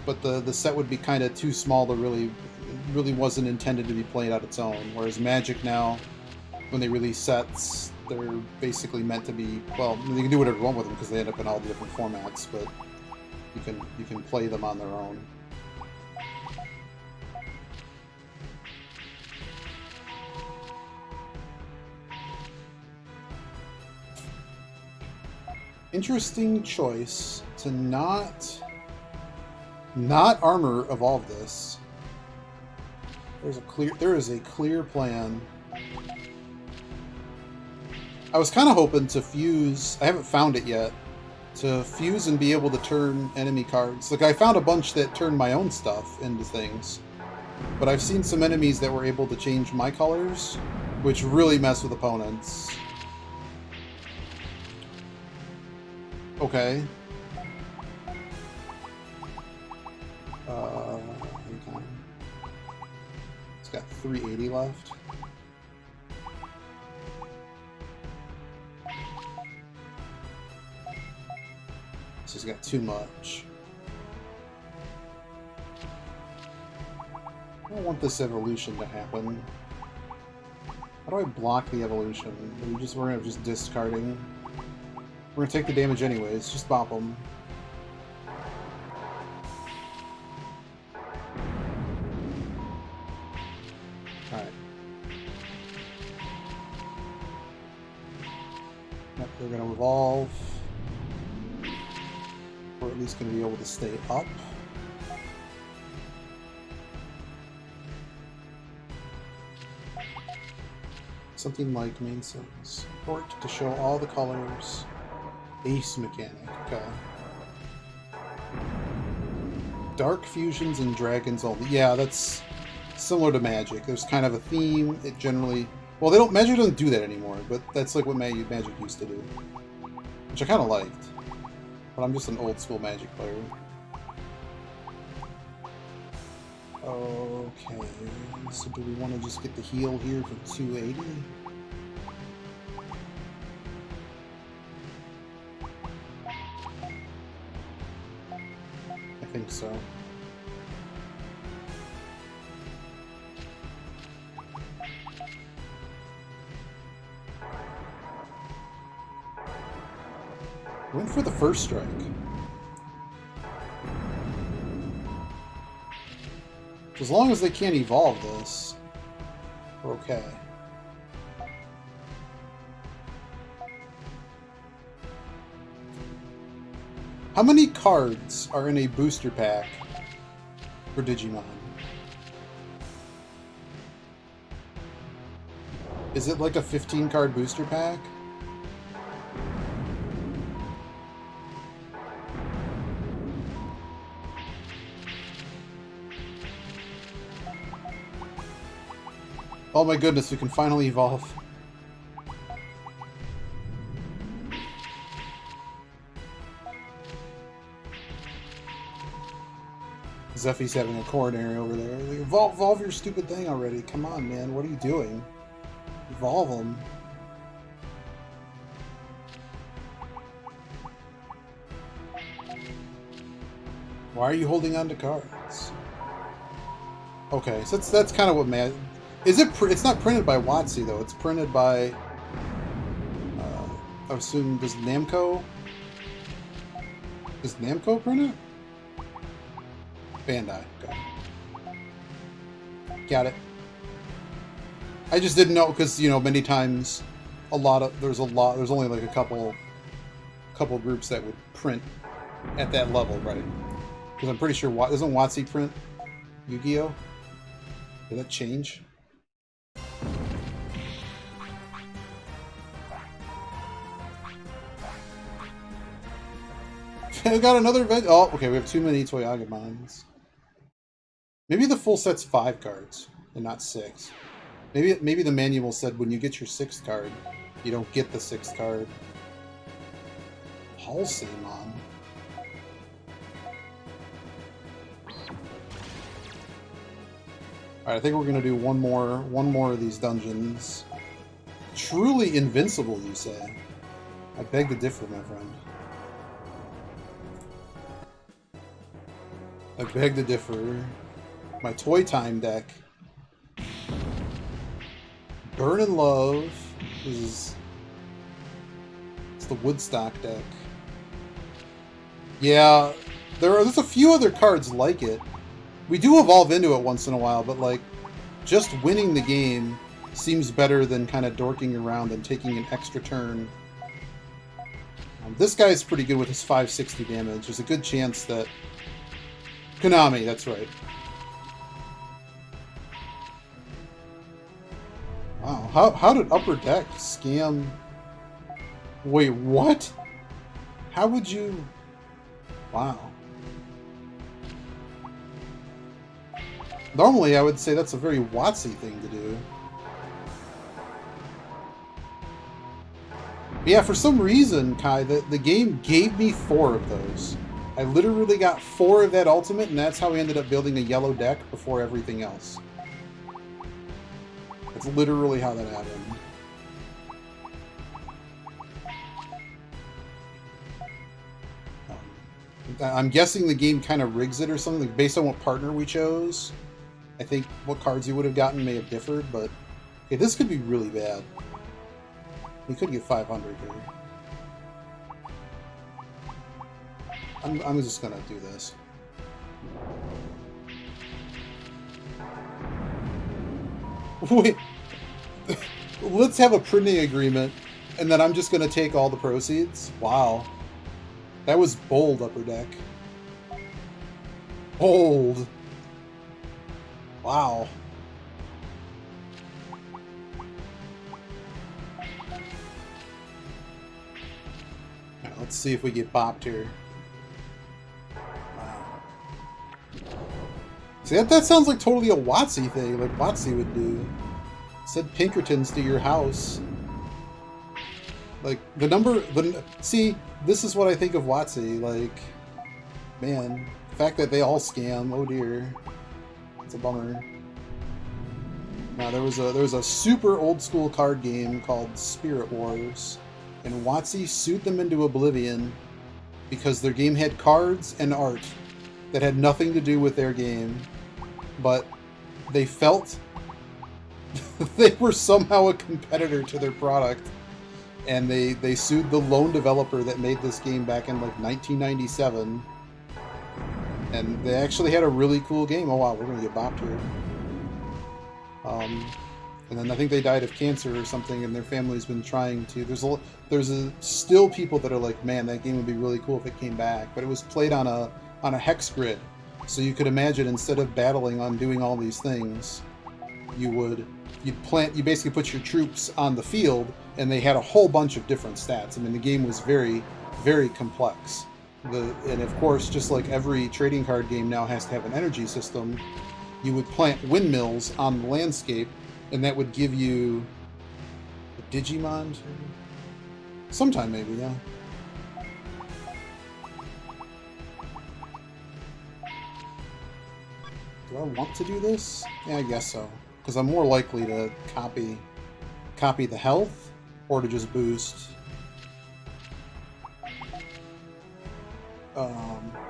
But the set would be kind of too small to really wasn't intended to be played on its own. Whereas Magic now, when they release sets, they're basically meant to be, well, they can do whatever you want with them because they end up in all the different formats, but you can play them on their own. Interesting choice to not armor evolve this. There is a clear plan. I was kind of hoping to fuse, I haven't found it yet, to fuse and be able to turn enemy cards. Like I found a bunch that turned my own stuff into things, but I've seen some enemies that were able to change my colors, which really mess with opponents. Okay. It's got 380 left. So he's got too much. I don't want this evolution to happen. How do I block the evolution? We're gonna just discarding. We're gonna take the damage anyways. Just bop them. Alright. Yep, they're gonna evolve. We're at least gonna be able to stay up. Something like main settings. Support to show all the colors. Ace mechanic, okay. Dark fusions and dragons only. Yeah, that's similar to Magic. There's kind of a theme. It generally... Well, they don't... Magic doesn't do that anymore, but that's like what Magic used to do. Which I kind of liked. But I'm just an old school Magic player. Okay, so do we want to just get the heal here for 280? I think so. Went for the first strike. As long as they can't evolve this, we're okay. How many cards are in a booster pack for Digimon? Is it like a 15-card booster pack? Oh my goodness, we can finally evolve. Zephy's having a coronary over there. Like, evolve your stupid thing already. Come on, man. What are you doing? Evolve them. Why are you holding on to cards? Okay, so that's kind of what is it? It's not printed by WotC though. It's printed by. I assume does Namco? Does Namco print it? Bandai. Okay. Got it. I just didn't know because many times, there's only like a couple groups that would print at that level, right? Because I'm pretty sure doesn't WotC print Yu-Gi-Oh? Did that change? I got another oh, okay, we have too many Toyagamons. Maybe the full set's 5 cards and not 6. Maybe the manual said when you get your 6th card, you don't get the 6th card. Halcyon. Alright, I think we're gonna do one more of these dungeons. Truly invincible, you say? I beg to differ, my friend. I beg to differ. My Toy Time deck. Burn in Love is... It's the Woodstock deck. Yeah, there's a few other cards like it. We do evolve into it once in a while, but like, just winning the game seems better than kind of dorking around and taking an extra turn. This guy's pretty good with his 560 damage. There's a good chance that... Konami, that's right. Wow, how did Upper Deck scam... Wait, what? How would you... Wow. Normally, I would say that's a very WotC thing to do. But yeah, for some reason, Kai, the game gave me 4 of those. I literally got 4 of that ultimate, and that's how we ended up building a yellow deck before everything else. That's literally how that happened. I'm guessing the game kind of rigs it or something, like based on what partner we chose. I think what cards you would have gotten may have differed, but okay, this could be really bad. We could get 500 here. I'm just gonna do this. Wait, let's have a printing agreement, and then I'm just gonna take all the proceeds. Wow, that was bold, Upper Deck. Bold. Wow. Right, let's see if we get bopped here. Wow. See, that sounds like totally a WotC thing, like WotC would do. Send Pinkertons to your house. Like, see, this is what I think of WotC, like, man, the fact that they all scam, oh dear. It's a bummer. Now there was a super old school card game called Spirit Wars, and WotC sued them into oblivion because their game had cards and art that had nothing to do with their game, but they felt they were somehow a competitor to their product, and they sued the lone developer that made this game back in like 1997. And they actually had a really cool game. Oh wow, we're gonna get bopped here. And then I think they died of cancer or something, and their family's been trying to. There's still people that are like, man, that game would be really cool if it came back. But it was played on a hex grid, so you could imagine instead of battling on doing all these things, you'd basically put your troops on the field, and they had a whole bunch of different stats. I mean, the game was very, very complex. And of course, just like every trading card game now has to have an energy system, you would plant windmills on the landscape, and that would give you a Digimon? Sometime maybe, yeah. Do I want to do this? Yeah, I guess so. Because I'm more likely to copy the health, or to just boost.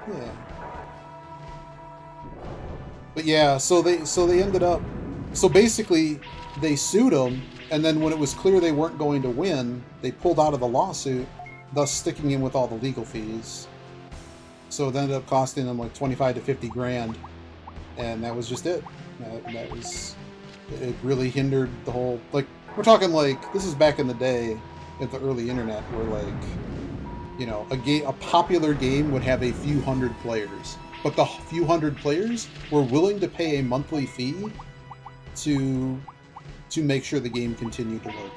Yeah. But yeah, so they ended up... So basically, they sued them, and then when it was clear they weren't going to win, they pulled out of the lawsuit, thus sticking in with all the legal fees. So it ended up costing them like 25 to 50 grand, and that was just it. It really hindered the whole... Like, we're talking like, this is back in the day, at the early internet, where like... You know, a popular game would have a few hundred players, but the few hundred players were willing to pay a monthly fee to make sure the game continued to work.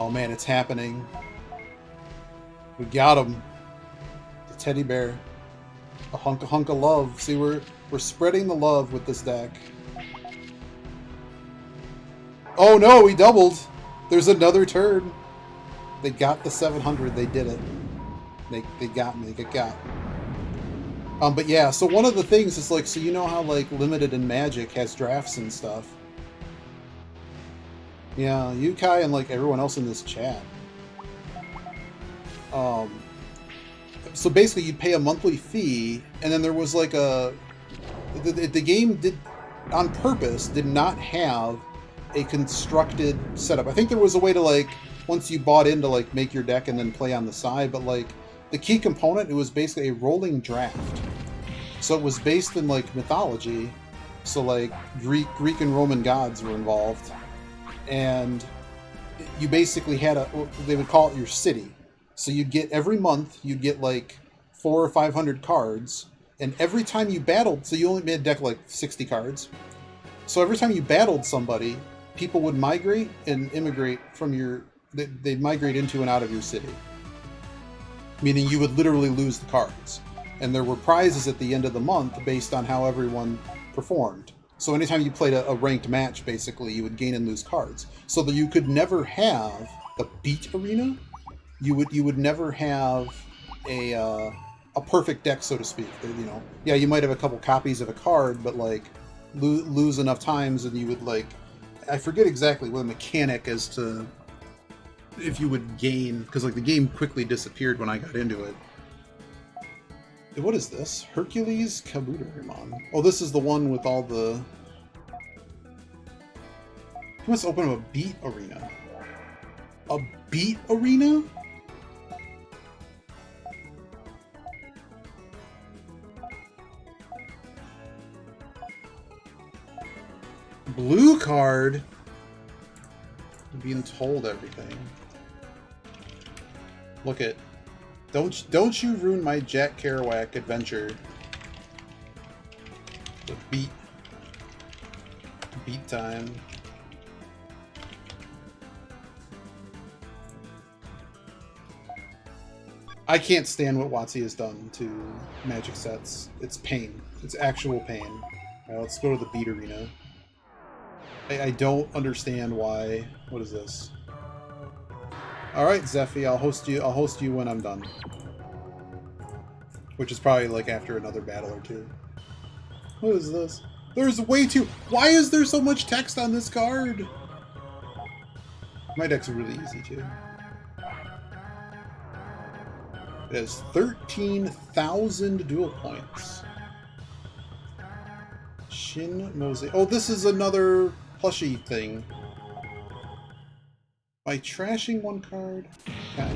Oh man, it's happening. We got him. The teddy bear. A hunk of love. See, we're spreading the love with this deck. Oh no, he doubled. There's another turn. They got the 700. They did it. They got me. They got. But yeah, so one of the things is like, so you know how like Limited and Magic has drafts and stuff. Yeah, Yukai and like everyone else in this chat. So basically you'd pay a monthly fee, and then there was like the game did, on purpose, did not have a constructed setup. I think there was a way to like, once you bought in, to like make your deck and then play on the side, but like the key component, it was basically a rolling draft. So it was based in like mythology. So like Greek and Roman gods were involved. And you basically had they would call it your city. So you'd get, every month, you'd get like 400 or 500 cards. And every time you battled, so you only made a deck of like 60 cards. So every time you battled somebody, people would migrate and immigrate from they'd migrate into and out of your city. Meaning you would literally lose the cards. And there were prizes at the end of the month based on how everyone performed. So anytime you played a ranked match, basically, you would gain and lose cards. So that you could never have the beat arena. You would never have a perfect deck, so to speak. You know, yeah, you might have a couple copies of a card, but like lose enough times, and you would like, I forget exactly what the mechanic as to if you would gain, because like the game quickly disappeared when I got into it. What is this? Hercules Kabutorimon. Oh, this is the one with all the... He wants to open up a beat arena. A beat arena? Blue card? I'm being told everything. Look at... Don't you ruin my Jack Kerouac adventure. The beat time. I can't stand what WotC has done to Magic sets. It's pain. It's actual pain. All right, let's go to the beat arena. I don't understand why. What is this? Alright, Zephy, I'll host you when I'm done. Which is probably like after another battle or two. What is this? There's way too... Why is there so much text on this card? My deck's really easy too. It has 13,000 duel points. Shin Mosaic. Oh, this is another plushie thing. By trashing one card? Okay.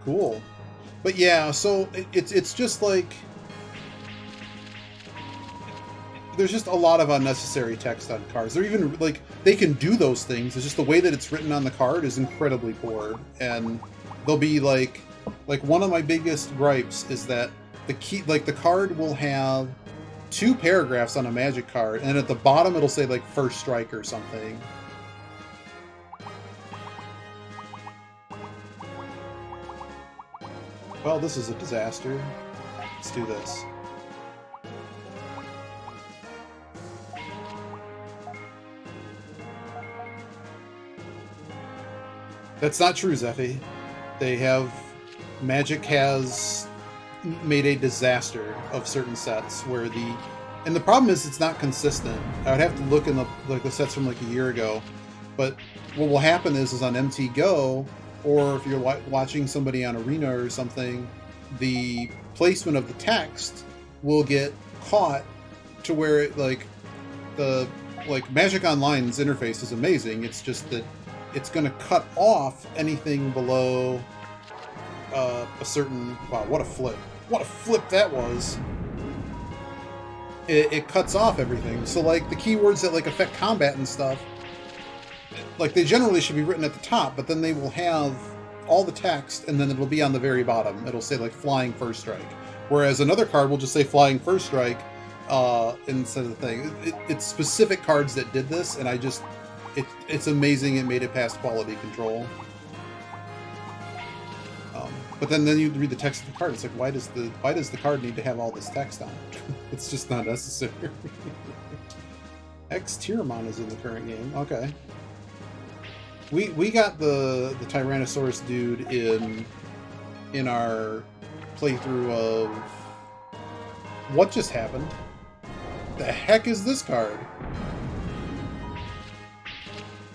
Cool. But yeah, so it's just like... There's just a lot of unnecessary text on cards. They're even, like, they can do those things. It's just the way that it's written on the card is incredibly poor. And they'll be like one of my biggest gripes is that the card will have 2 paragraphs on a Magic card, and at the bottom it'll say like first strike or something. Well, this is a disaster. Let's do this. That's not true, Zephy. Magic has made a disaster of certain sets where and the problem is it's not consistent. I would have to look in the sets from like a year ago, but what will happen is on MT Go, or if you're watching somebody on Arena or something, the placement of the text will get caught to where it Magic Online's interface is amazing. It's just that it's going to cut off anything below a certain... Wow, what a flip. What a flip that was. It cuts off everything. So, like, the keywords that, like, affect combat and stuff, like, they generally should be written at the top, but then they will have all the text, and then it'll be on the very bottom. It'll say, like, Flying First Strike. Whereas another card will just say Flying First Strike, instead of the thing. It's specific cards that did this, and it's amazing it made it past quality control. But then you read the text of the card. It's like, why does the card need to have all this text on it? It's just not necessary. X-Tyramon is in the current game. Okay. We got the Tyrannosaurus dude in our playthrough of what just happened. The heck is this card?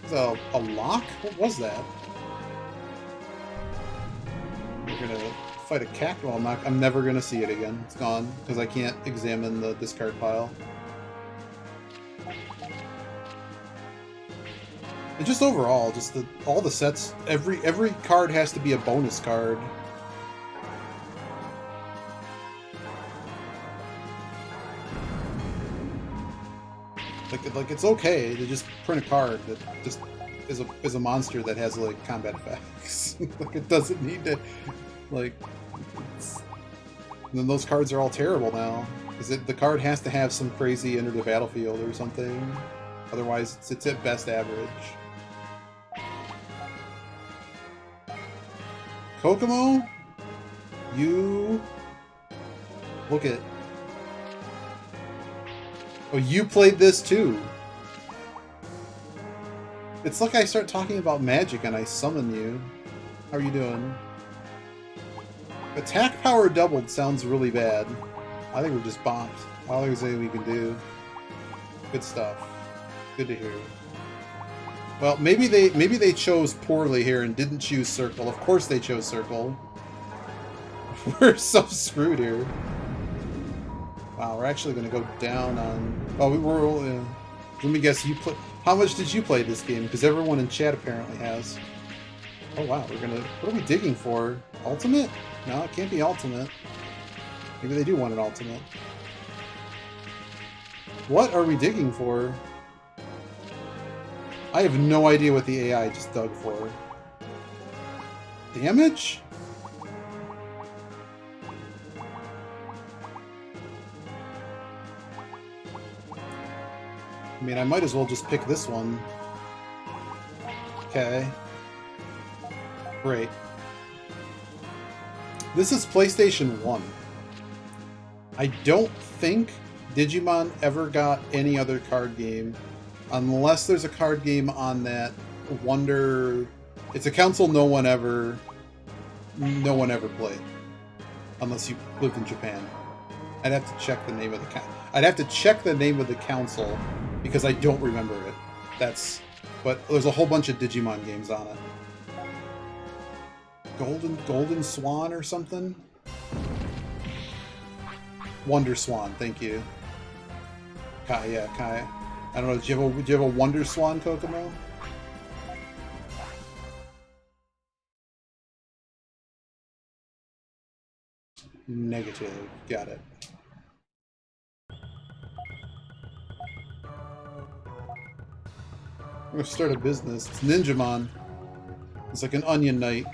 Is a lock? What was that? We're gonna fight a cactuar. I'm never gonna see it again. It's gone because I can't examine the discard pile. And just overall, just all the sets. Every card has to be a bonus card. Like it's okay to just print a card that just is a monster that has like combat effects. Like it doesn't need to like. And then those cards are all terrible now. The card has to have some crazy enter the battlefield or something. Otherwise, it's at best average. Kokomo, you look at. Oh, you played this too. It's like I start talking about magic and I summon you. How are you doing? Attack power doubled sounds really bad. I think we're just bonked. All there's anything we can do. Good stuff. Good to hear. Well, maybe they chose poorly here and didn't choose circle. Of course they chose circle. We're so screwed here. Wow, we're actually going to go down on... Oh, we were... let me guess, you put... How much did you play this game? Because everyone in chat apparently has. Oh wow, we're going to... What are we digging for? Ultimate? No, it can't be ultimate. Maybe they do want an ultimate. What are we digging for? I have no idea what the AI just dug for. Damage? I mean, I might as well just pick this one. Okay. Great. This is PlayStation 1. I don't think Digimon ever got any other card game, unless there's a card game on that Wonder... It's a console no one ever played. Unless you lived in Japan. I'd have to check the name of the console, because I don't remember it. But there's a whole bunch of Digimon games on it. Golden Swan or something? Wonder Swan, thank you. Kai. I don't know, do you have a Wonder Swan, Kokomo? Negative. Got it. I'm gonna start a business. It's Ninjamon. It's like an onion knight.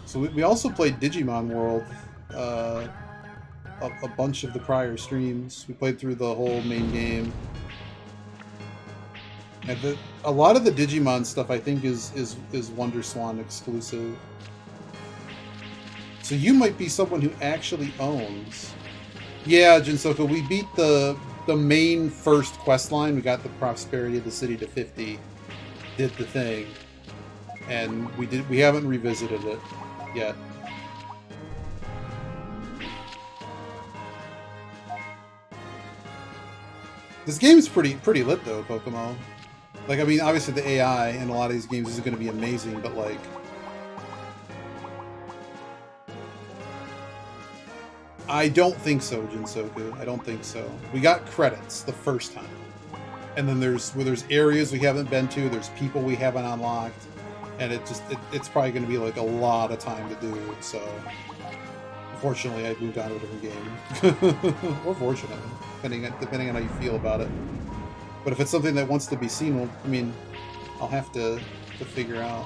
So we also played Digimon World a bunch of the prior streams. We played through the whole main game. And a lot of the Digimon stuff I think is Wonder Swan exclusive. So you might be someone who actually owns. Yeah, Jinsoka, we beat the main first quest line. We got the Prosperity of the City to 50. Did the thing. And we haven't revisited it yet. This game's pretty lit though, Kokomo. Like, I mean, obviously the AI in a lot of these games is going to be amazing, but like... I don't think so, Jinsoku. I don't think so. We got credits the first time. And then there's areas we haven't been to, there's people we haven't unlocked, and it's probably going to be like a lot of time to do, so... Unfortunately, I moved on to a different game. Or fortunately, depending on how you feel about it. But if it's something that wants to be seen, well, I mean, I'll have to figure out.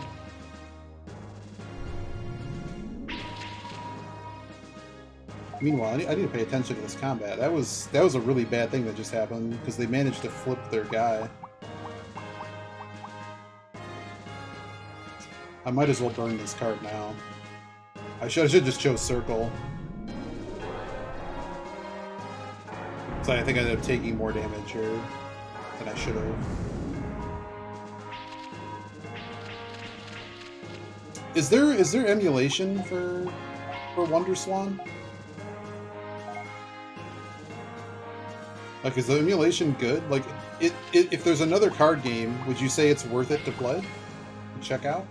Meanwhile, I need to pay attention to this combat. That was a really bad thing that just happened, because they managed to flip their guy. I might as well burn this card now. I should just chose Circle. So I think I ended up taking more damage here than I should have. Is there emulation for WonderSwan? Like, is the emulation good? Like, if there's another card game, would you say it's worth it to play? Check out?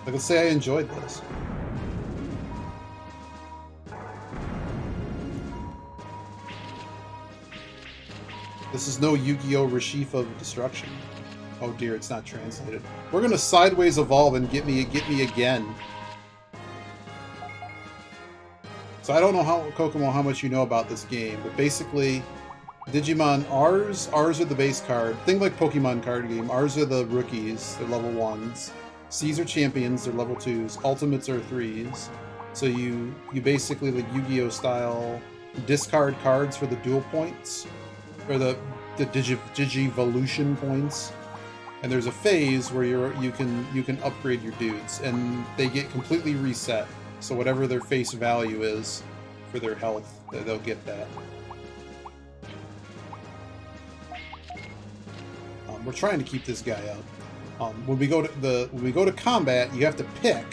Like, let's say I enjoyed this. This is no Yu-Gi-Oh! Rashifa of Destruction. Oh dear, it's not translated. We're gonna sideways evolve and get me again. So I don't know how, Kokomo, how much you know about this game, but basically, Digimon, ours are the base card. Think like Pokemon card game. Ours are the rookies, they're level 1s. C's are champions, they're level 2s. Ultimates are 3s. So you basically, like Yu-Gi-Oh! Style, discard cards for the dual points, or the Digivolution points. And there's a phase where you can upgrade your dudes, and they get completely reset. So whatever their face value is for their health, they'll get that. We're trying to keep this guy up. When we go to combat, you have to pick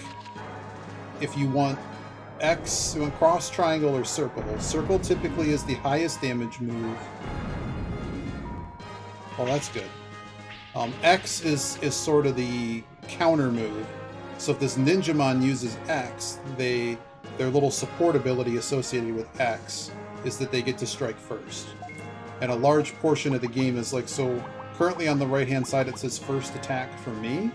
if you want X, you want cross, triangle, or circle. Circle typically is the highest damage move. Well, that's good. X is sort of the counter move. So if this Ninjamon uses X, their little support ability associated with X is that they get to strike first. And a large portion of the game is like, so currently on the right-hand side it says first attack for me,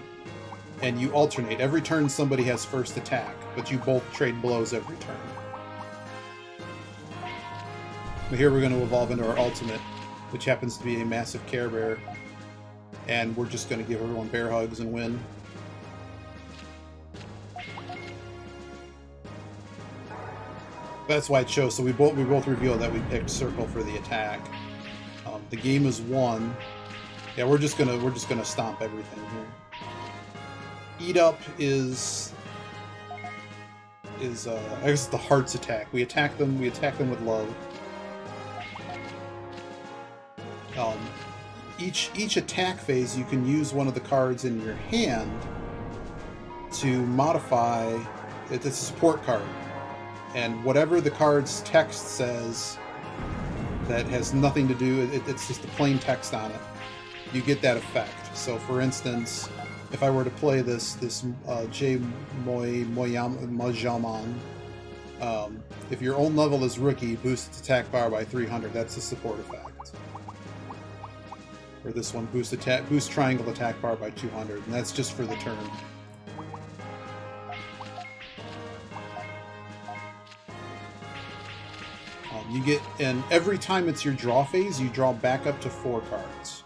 and you alternate. Every turn somebody has first attack, but you both trade blows every turn. But here we're going to evolve into our ultimate, which happens to be a massive Care Bear. And we're just going to give everyone bear hugs and win. That's why I chose. So we both revealed that we picked Circle for the attack. The game is won. Yeah, we're just gonna stomp everything here. Eat Up is I guess it's the Heart's attack. We attack them with love. Each attack phase, you can use one of the cards in your hand to modify. It's a support card, and whatever the card's text says that has nothing to do, it's just the plain text on it, you get that effect. So, for instance, if I were to play this J Moyamon, if your own level is rookie, boost its attack bar by 300. That's the support effect. Or this one, boost triangle attack bar by 200, and that's just for the turn. You get, and every time it's your draw phase, you draw back up to 4 cards.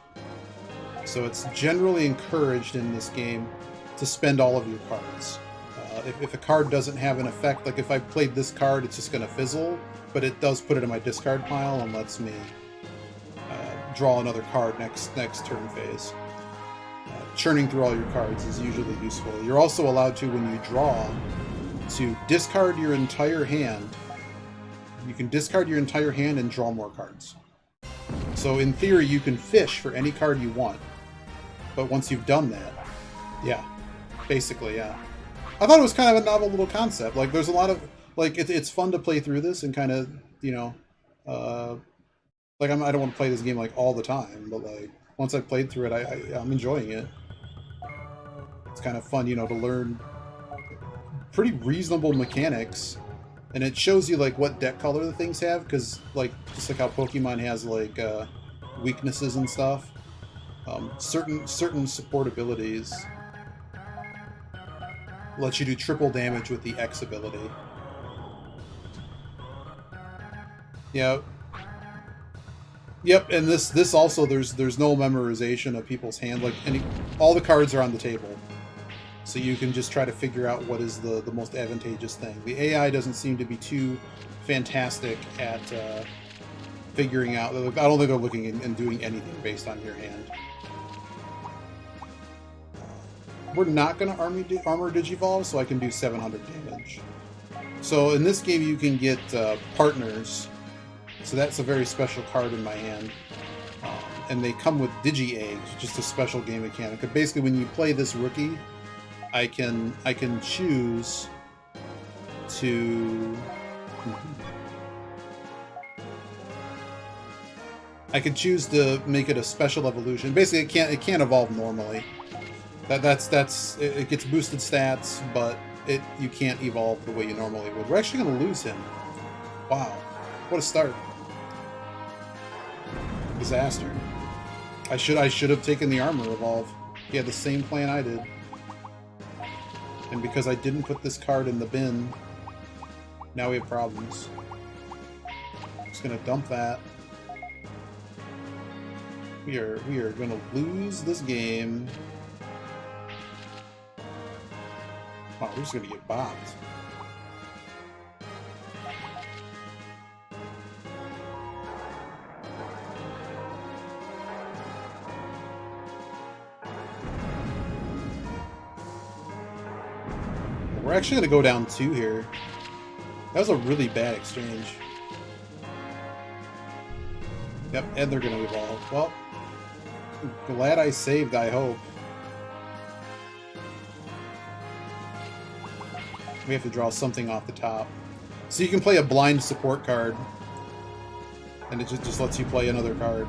So it's generally encouraged in this game to spend all of your cards. If a card doesn't have an effect, like if I played this card, it's just going to fizzle, but it does put it in my discard pile and lets me draw another card next turn phase. Churning through all your cards is usually useful. You're also allowed to, when you draw, to discard your entire hand. You can discard your entire hand and draw more cards. So in theory, you can fish for any card you want. But once you've done that, yeah, basically, yeah. I thought it was kind of a novel little concept. Like, there's a lot of, like, it's fun to play through this and kind of, you know, like, I don't want to play this game, like, all the time, but, like, once I've played through it, I'm enjoying it. It's kind of fun, you know, to learn pretty reasonable mechanics, and it shows you, like, what deck color the things have, because, like, just like how Pokemon has, like, weaknesses and stuff, certain support abilities let you do triple damage with the X ability. Yeah. Yep, and this also, there's no memorization of people's hand. Like, all the cards are on the table. So you can just try to figure out what is the most advantageous thing. The AI doesn't seem to be too fantastic at figuring out. I don't think they're looking and doing anything based on your hand. We're not going to armor Digivolve, so I can do 700 damage. So in this game, you can get partners. So that's a very special card in my hand. And they come with Digi-Eggs, just a special game mechanic. But basically, when you play this rookie, I can choose to... I can choose to make it a special evolution. Basically, it can't evolve normally. It gets boosted stats, but you can't evolve the way you normally would. We're actually going to lose him. Wow, what a start! Disaster. I should have taken the armor evolve. He had the same plan I did, and because I didn't put this card in the bin, now we have problems. Just going to dump that. We are going to lose this game. Wow, we're just going to get bopped. We're actually going to go down 2 here. That was a really bad exchange. Yep, and they're going to evolve. Well, glad I saved, I hope. We have to draw something off the top. So you can play a blind support card. And it just lets you play another card.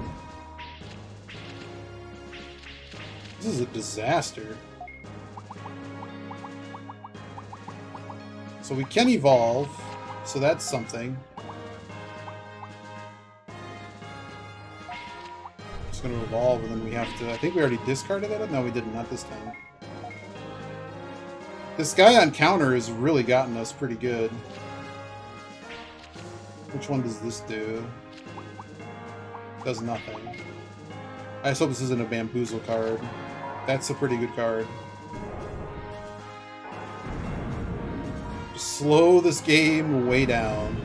This is a disaster. So we can evolve. So that's something. Just going to evolve and then we have to... I think we already discarded it? No, we didn't. Not this time. This guy on counter has really gotten us pretty good. Which one does this do? Does nothing. I just hope this isn't a Bamboozle card. That's a pretty good card. Just slow this game way down.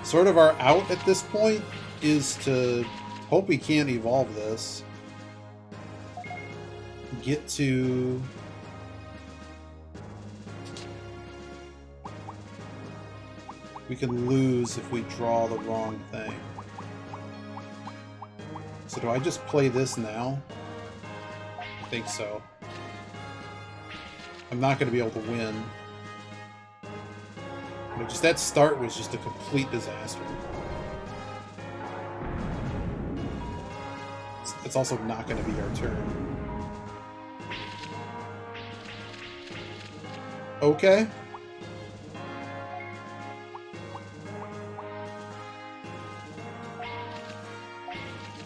Sort of our out at this point is to hope we can't evolve this. Get to... We can lose if we draw the wrong thing. So do I just play this now? I think so. I'm not going to be able to win. But just that start was just a complete disaster. It's also not going to be our turn. Okay.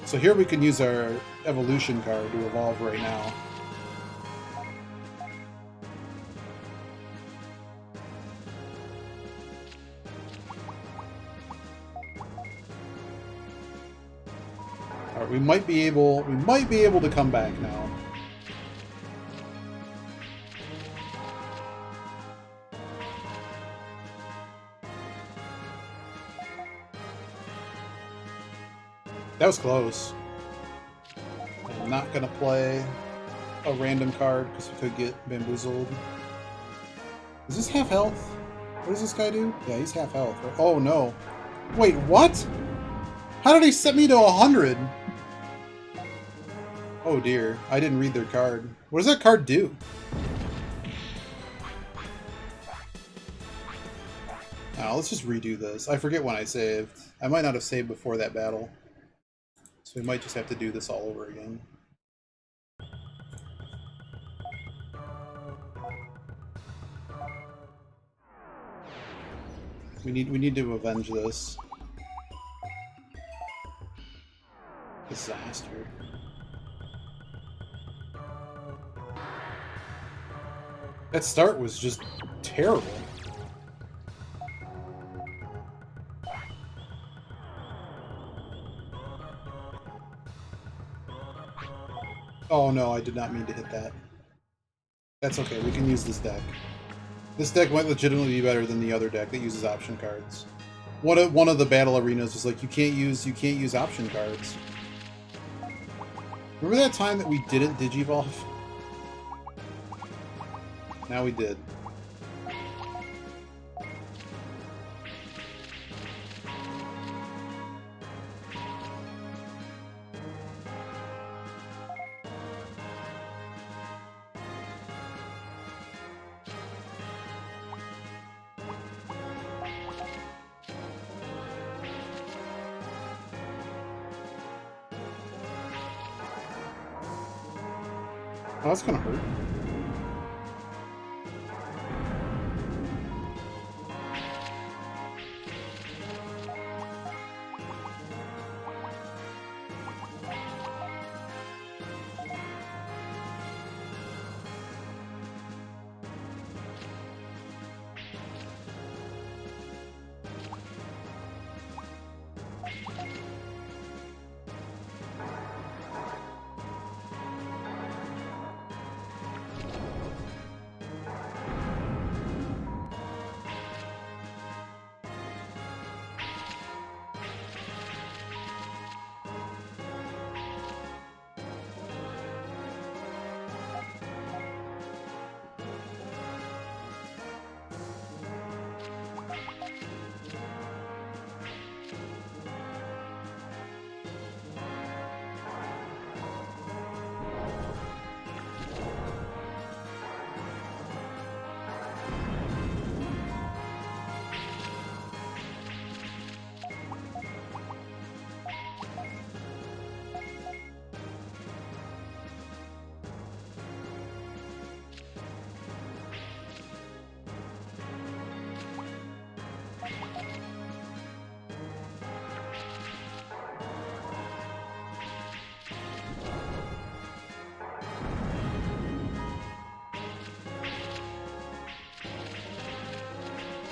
So here we can use our evolution card to evolve right now. Alright, we might be able to come back now. That was close. I'm not going to play a random card because we could get bamboozled. Is this half health? What does this guy do? Yeah, he's half health. Right? Oh, no. Wait, what? How did he set me to 100? Oh, dear. I didn't read their card. What does that card do? Oh, let's just redo this. I forget when I saved. I might not have saved before that battle. So we might just have to do this all over again. We need to avenge this. Disaster. That start was just terrible. Oh no, I did not mean to hit that. That's okay, we can use this deck. This deck might legitimately be better than the other deck that uses option cards. One of the battle arenas was like, you can't use option cards. Remember that time that we didn't Digivolve? Now we did. Oh, that's gonna hurt.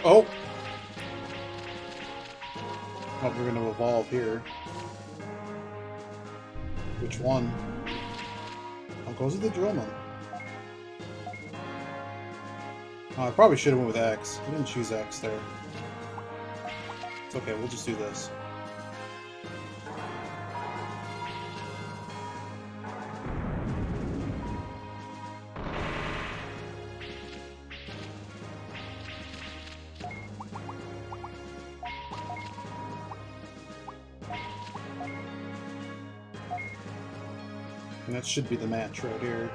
Oh! Oh, we're gonna evolve here. Which one? Oh, goes with the Drillman. Oh, I probably should have went with X. I didn't choose X there. It's okay, we'll just do this. And that should be the match right here.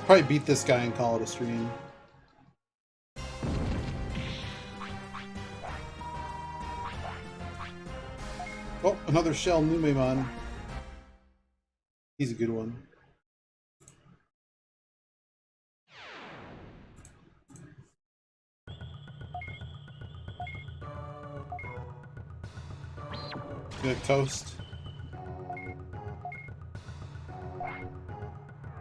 Probably beat this guy and call it a stream. Oh, another Shell Numemon. He's a good one. Good toast.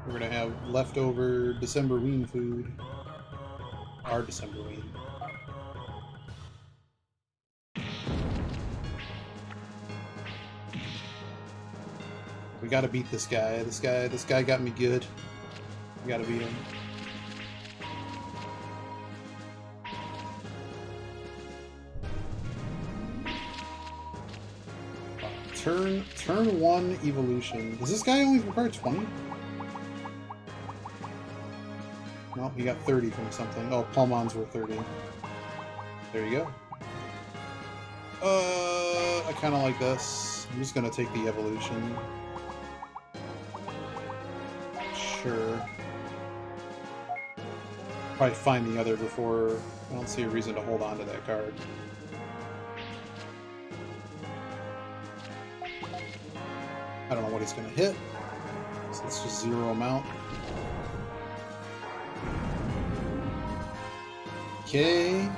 We're gonna have leftover Decemberween food. Our Decemberween. We gotta beat this guy. This guy got me good. We gotta beat him. Turn 1 evolution. Does this guy only require 20? No, he got 30 from something. Oh, Palmon's worth 30. There you go. I kind of like this. I'm just gonna take the evolution. Sure. Probably find the other before. I don't see a reason to hold on to that card. I don't know what he's gonna hit. So let's just zero him out. Okay.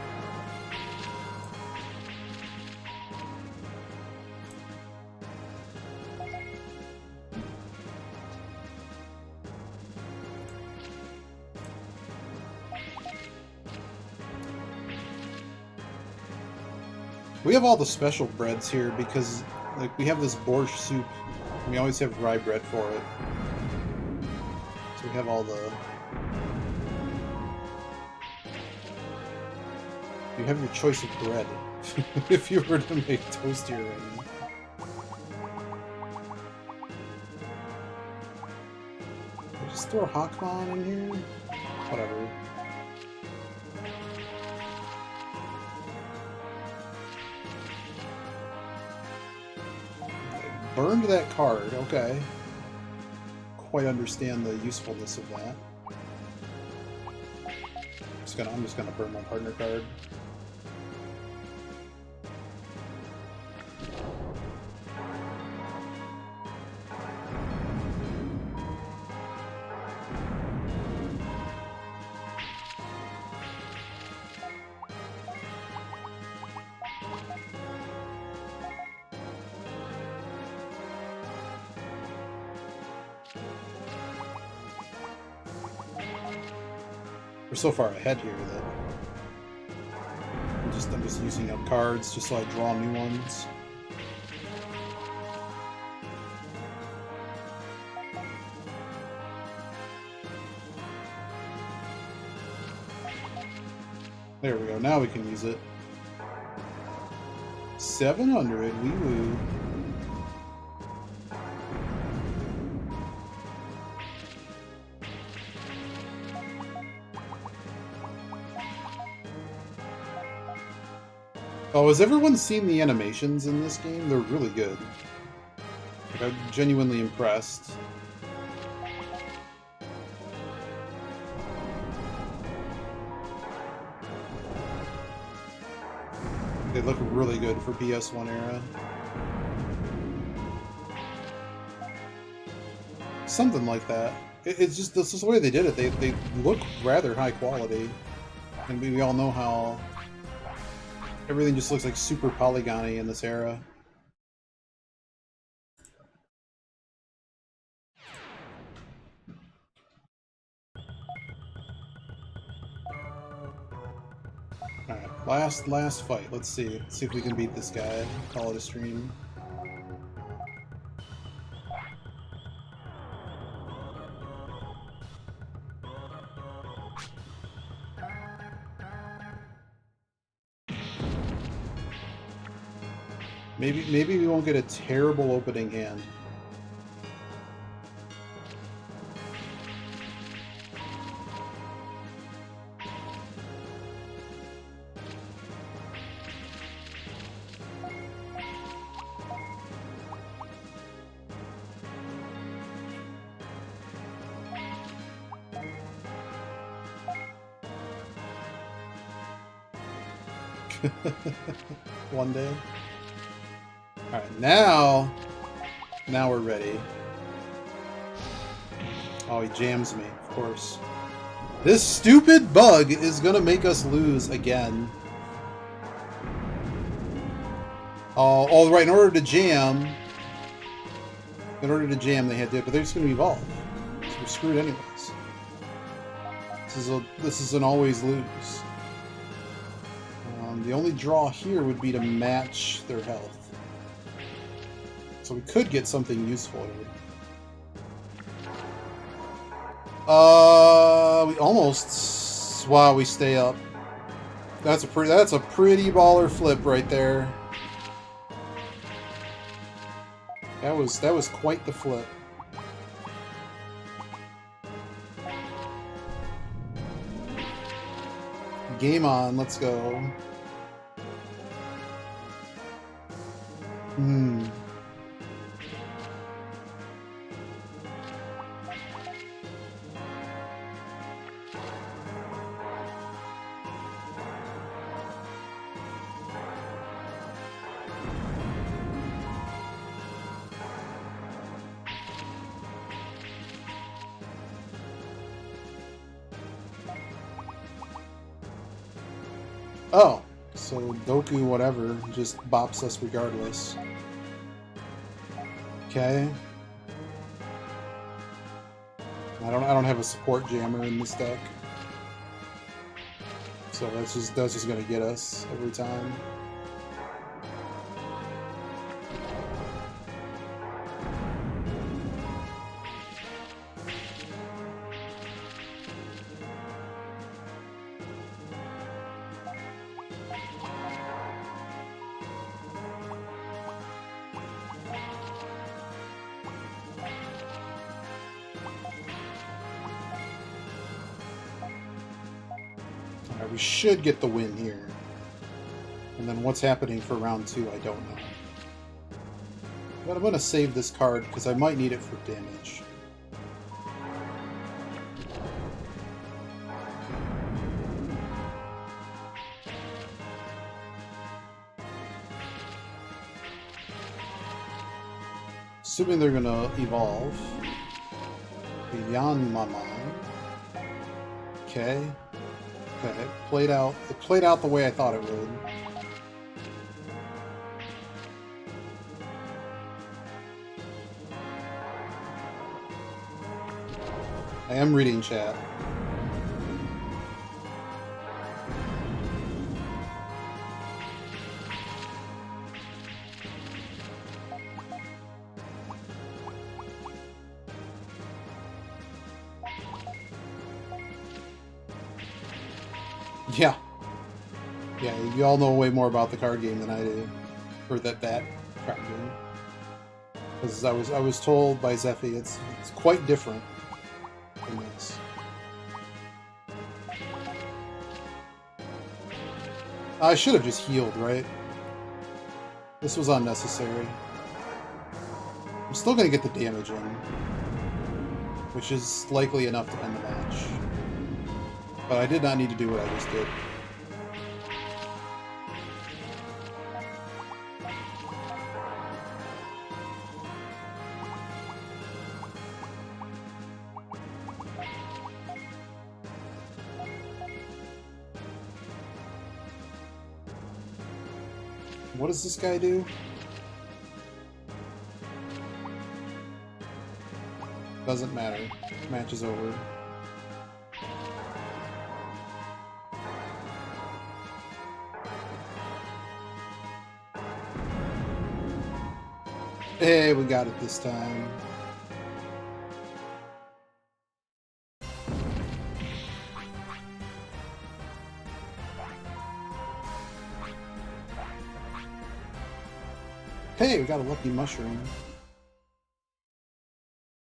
We have all the special breads here because, like, we have this borscht soup. We always have rye bread for it. So we have all the... You have your choice of bread if you were to make toast here right now. Just throw Hakmon in here? Whatever. Burned that card, okay. Quite understand the usefulness of that. I'm just gonna burn my partner card. We're so far ahead here that I'm just using up cards just so I draw new ones. There we go. Now we can use it. 700. Wee woo. Oh, has everyone seen the animations in this game? They're really good. Like, I'm genuinely impressed. They look really good for PS1 era. Something like that. It's just, this is the way they did it. They look rather high quality. And we all know how everything just looks like super polygon-y in this era. Alright, last fight. Let's see. Let's see if we can beat this guy. Call it a stream. Maybe we won't get a terrible opening hand. One day. Alright, now we're ready. Oh, he jams me, of course. This stupid bug is gonna make us lose again. Oh, right, in order to jam, they had to, but they're just gonna evolve. So we're screwed anyways. This is an always lose. The only draw here would be to match their health. So we could get something useful here. We almost... Wow, we stay up. That's a pretty baller flip right there. That was quite the flip. Game on, let's go. Oh, so Doku whatever just bops us regardless. Okay. I don't have a support jammer in this deck. So that's just gonna get us every time. Alright, we should get the win here. And then what's happening for round 2, I don't know. But I'm going to save this card because I might need it for damage. Assuming they're going to evolve. Yanmamon. Okay. Okay. It played out the way I thought it would. I am reading chat. Yeah. Yeah, you all know way more about the card game than I do. Or that card game. Because I was told by Zephy it's quite different from this. I should have just healed, right? This was unnecessary. I'm still gonna get the damage in. Which is likely enough to end the match. But I did not need to do what I just did. What does this guy do? Doesn't matter. Match is over. Hey, we got it this time. Hey, we got a lucky mushroom.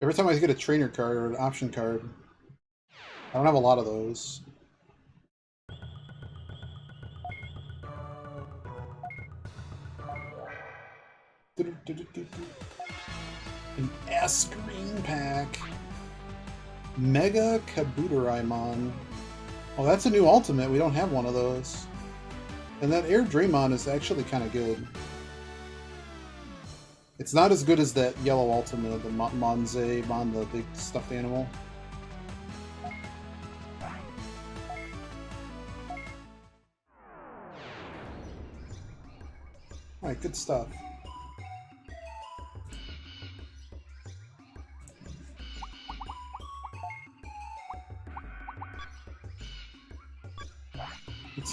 Every time I get a trainer card or an option card, I don't have a lot of those. An S-Green pack. Mega Kabutoraimon. Oh, that's a new ultimate. We don't have one of those. And that Air Draymon is actually kind of good. It's not as good as that yellow ultimate, the Monzemon, the big stuffed animal. Alright, good stuff.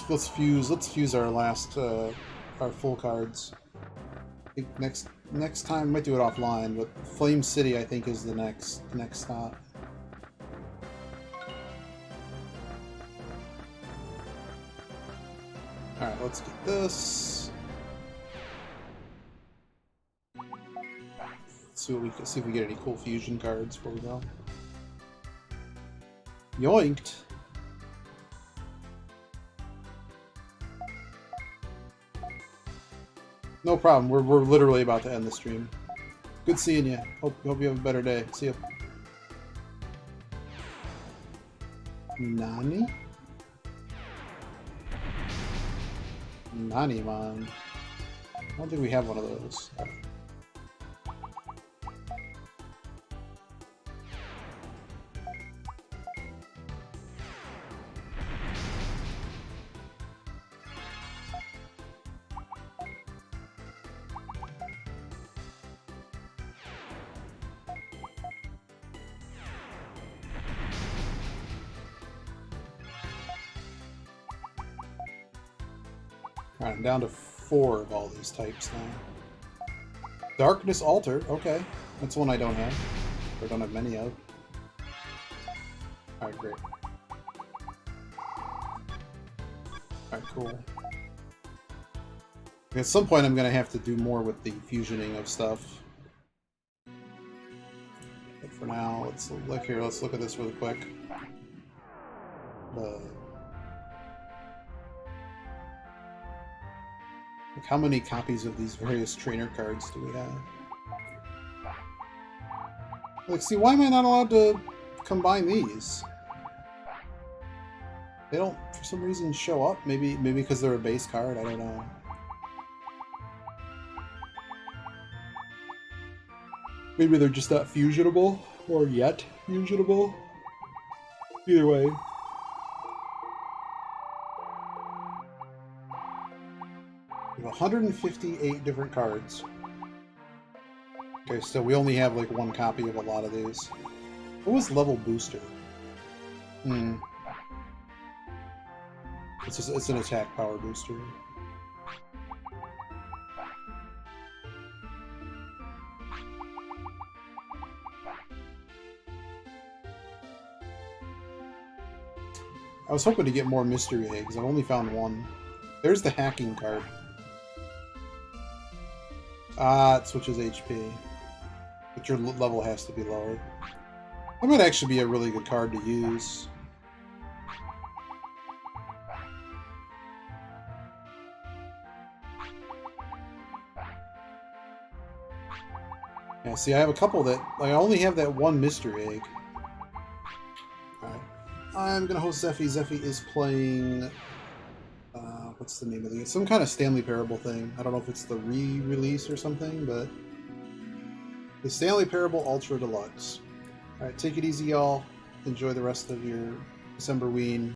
Let's fuse our last our full cards. I think next time I might do it offline, but Flame City I think is the next stop. Alright, let's get this. See if we get any cool fusion cards before we go. Yoinked! No problem. We're literally about to end the stream. Good seeing you. Hope you have a better day. See ya. Nani? Nanimon. I don't think we have one of those. Alright, I'm down to 4 of all these types now. Darkness Altar, okay. That's one I don't have. Or don't have many of. Alright, great. Alright, cool. At some point I'm gonna have to do more with the fusioning of stuff. But for now, let's look here, let's look at this really quick. Like, how many copies of these various trainer cards do we have? Like, see, why am I not allowed to combine these? They don't, for some reason, show up. Maybe because they're a base card. I don't know. Maybe they're just not fusionable, or yet fusionable. Either way. We have 158 different cards. Okay, so we only have like one copy of a lot of these. What was level booster? It's an attack power booster. I was hoping to get more mystery eggs. I've only found one. There's the hacking card. Ah, it switches HP. But your level has to be lower. That might actually be a really good card to use. Yeah, see, I have a couple that... Like, I only have that one mystery egg. Alright. I'm gonna host Zephy. Zephy is playing... what's the name of the game? Some kind of Stanley Parable thing. I don't know if it's the re-release or something, but... The Stanley Parable Ultra Deluxe. Alright, take it easy, y'all. Enjoy the rest of your Decemberween.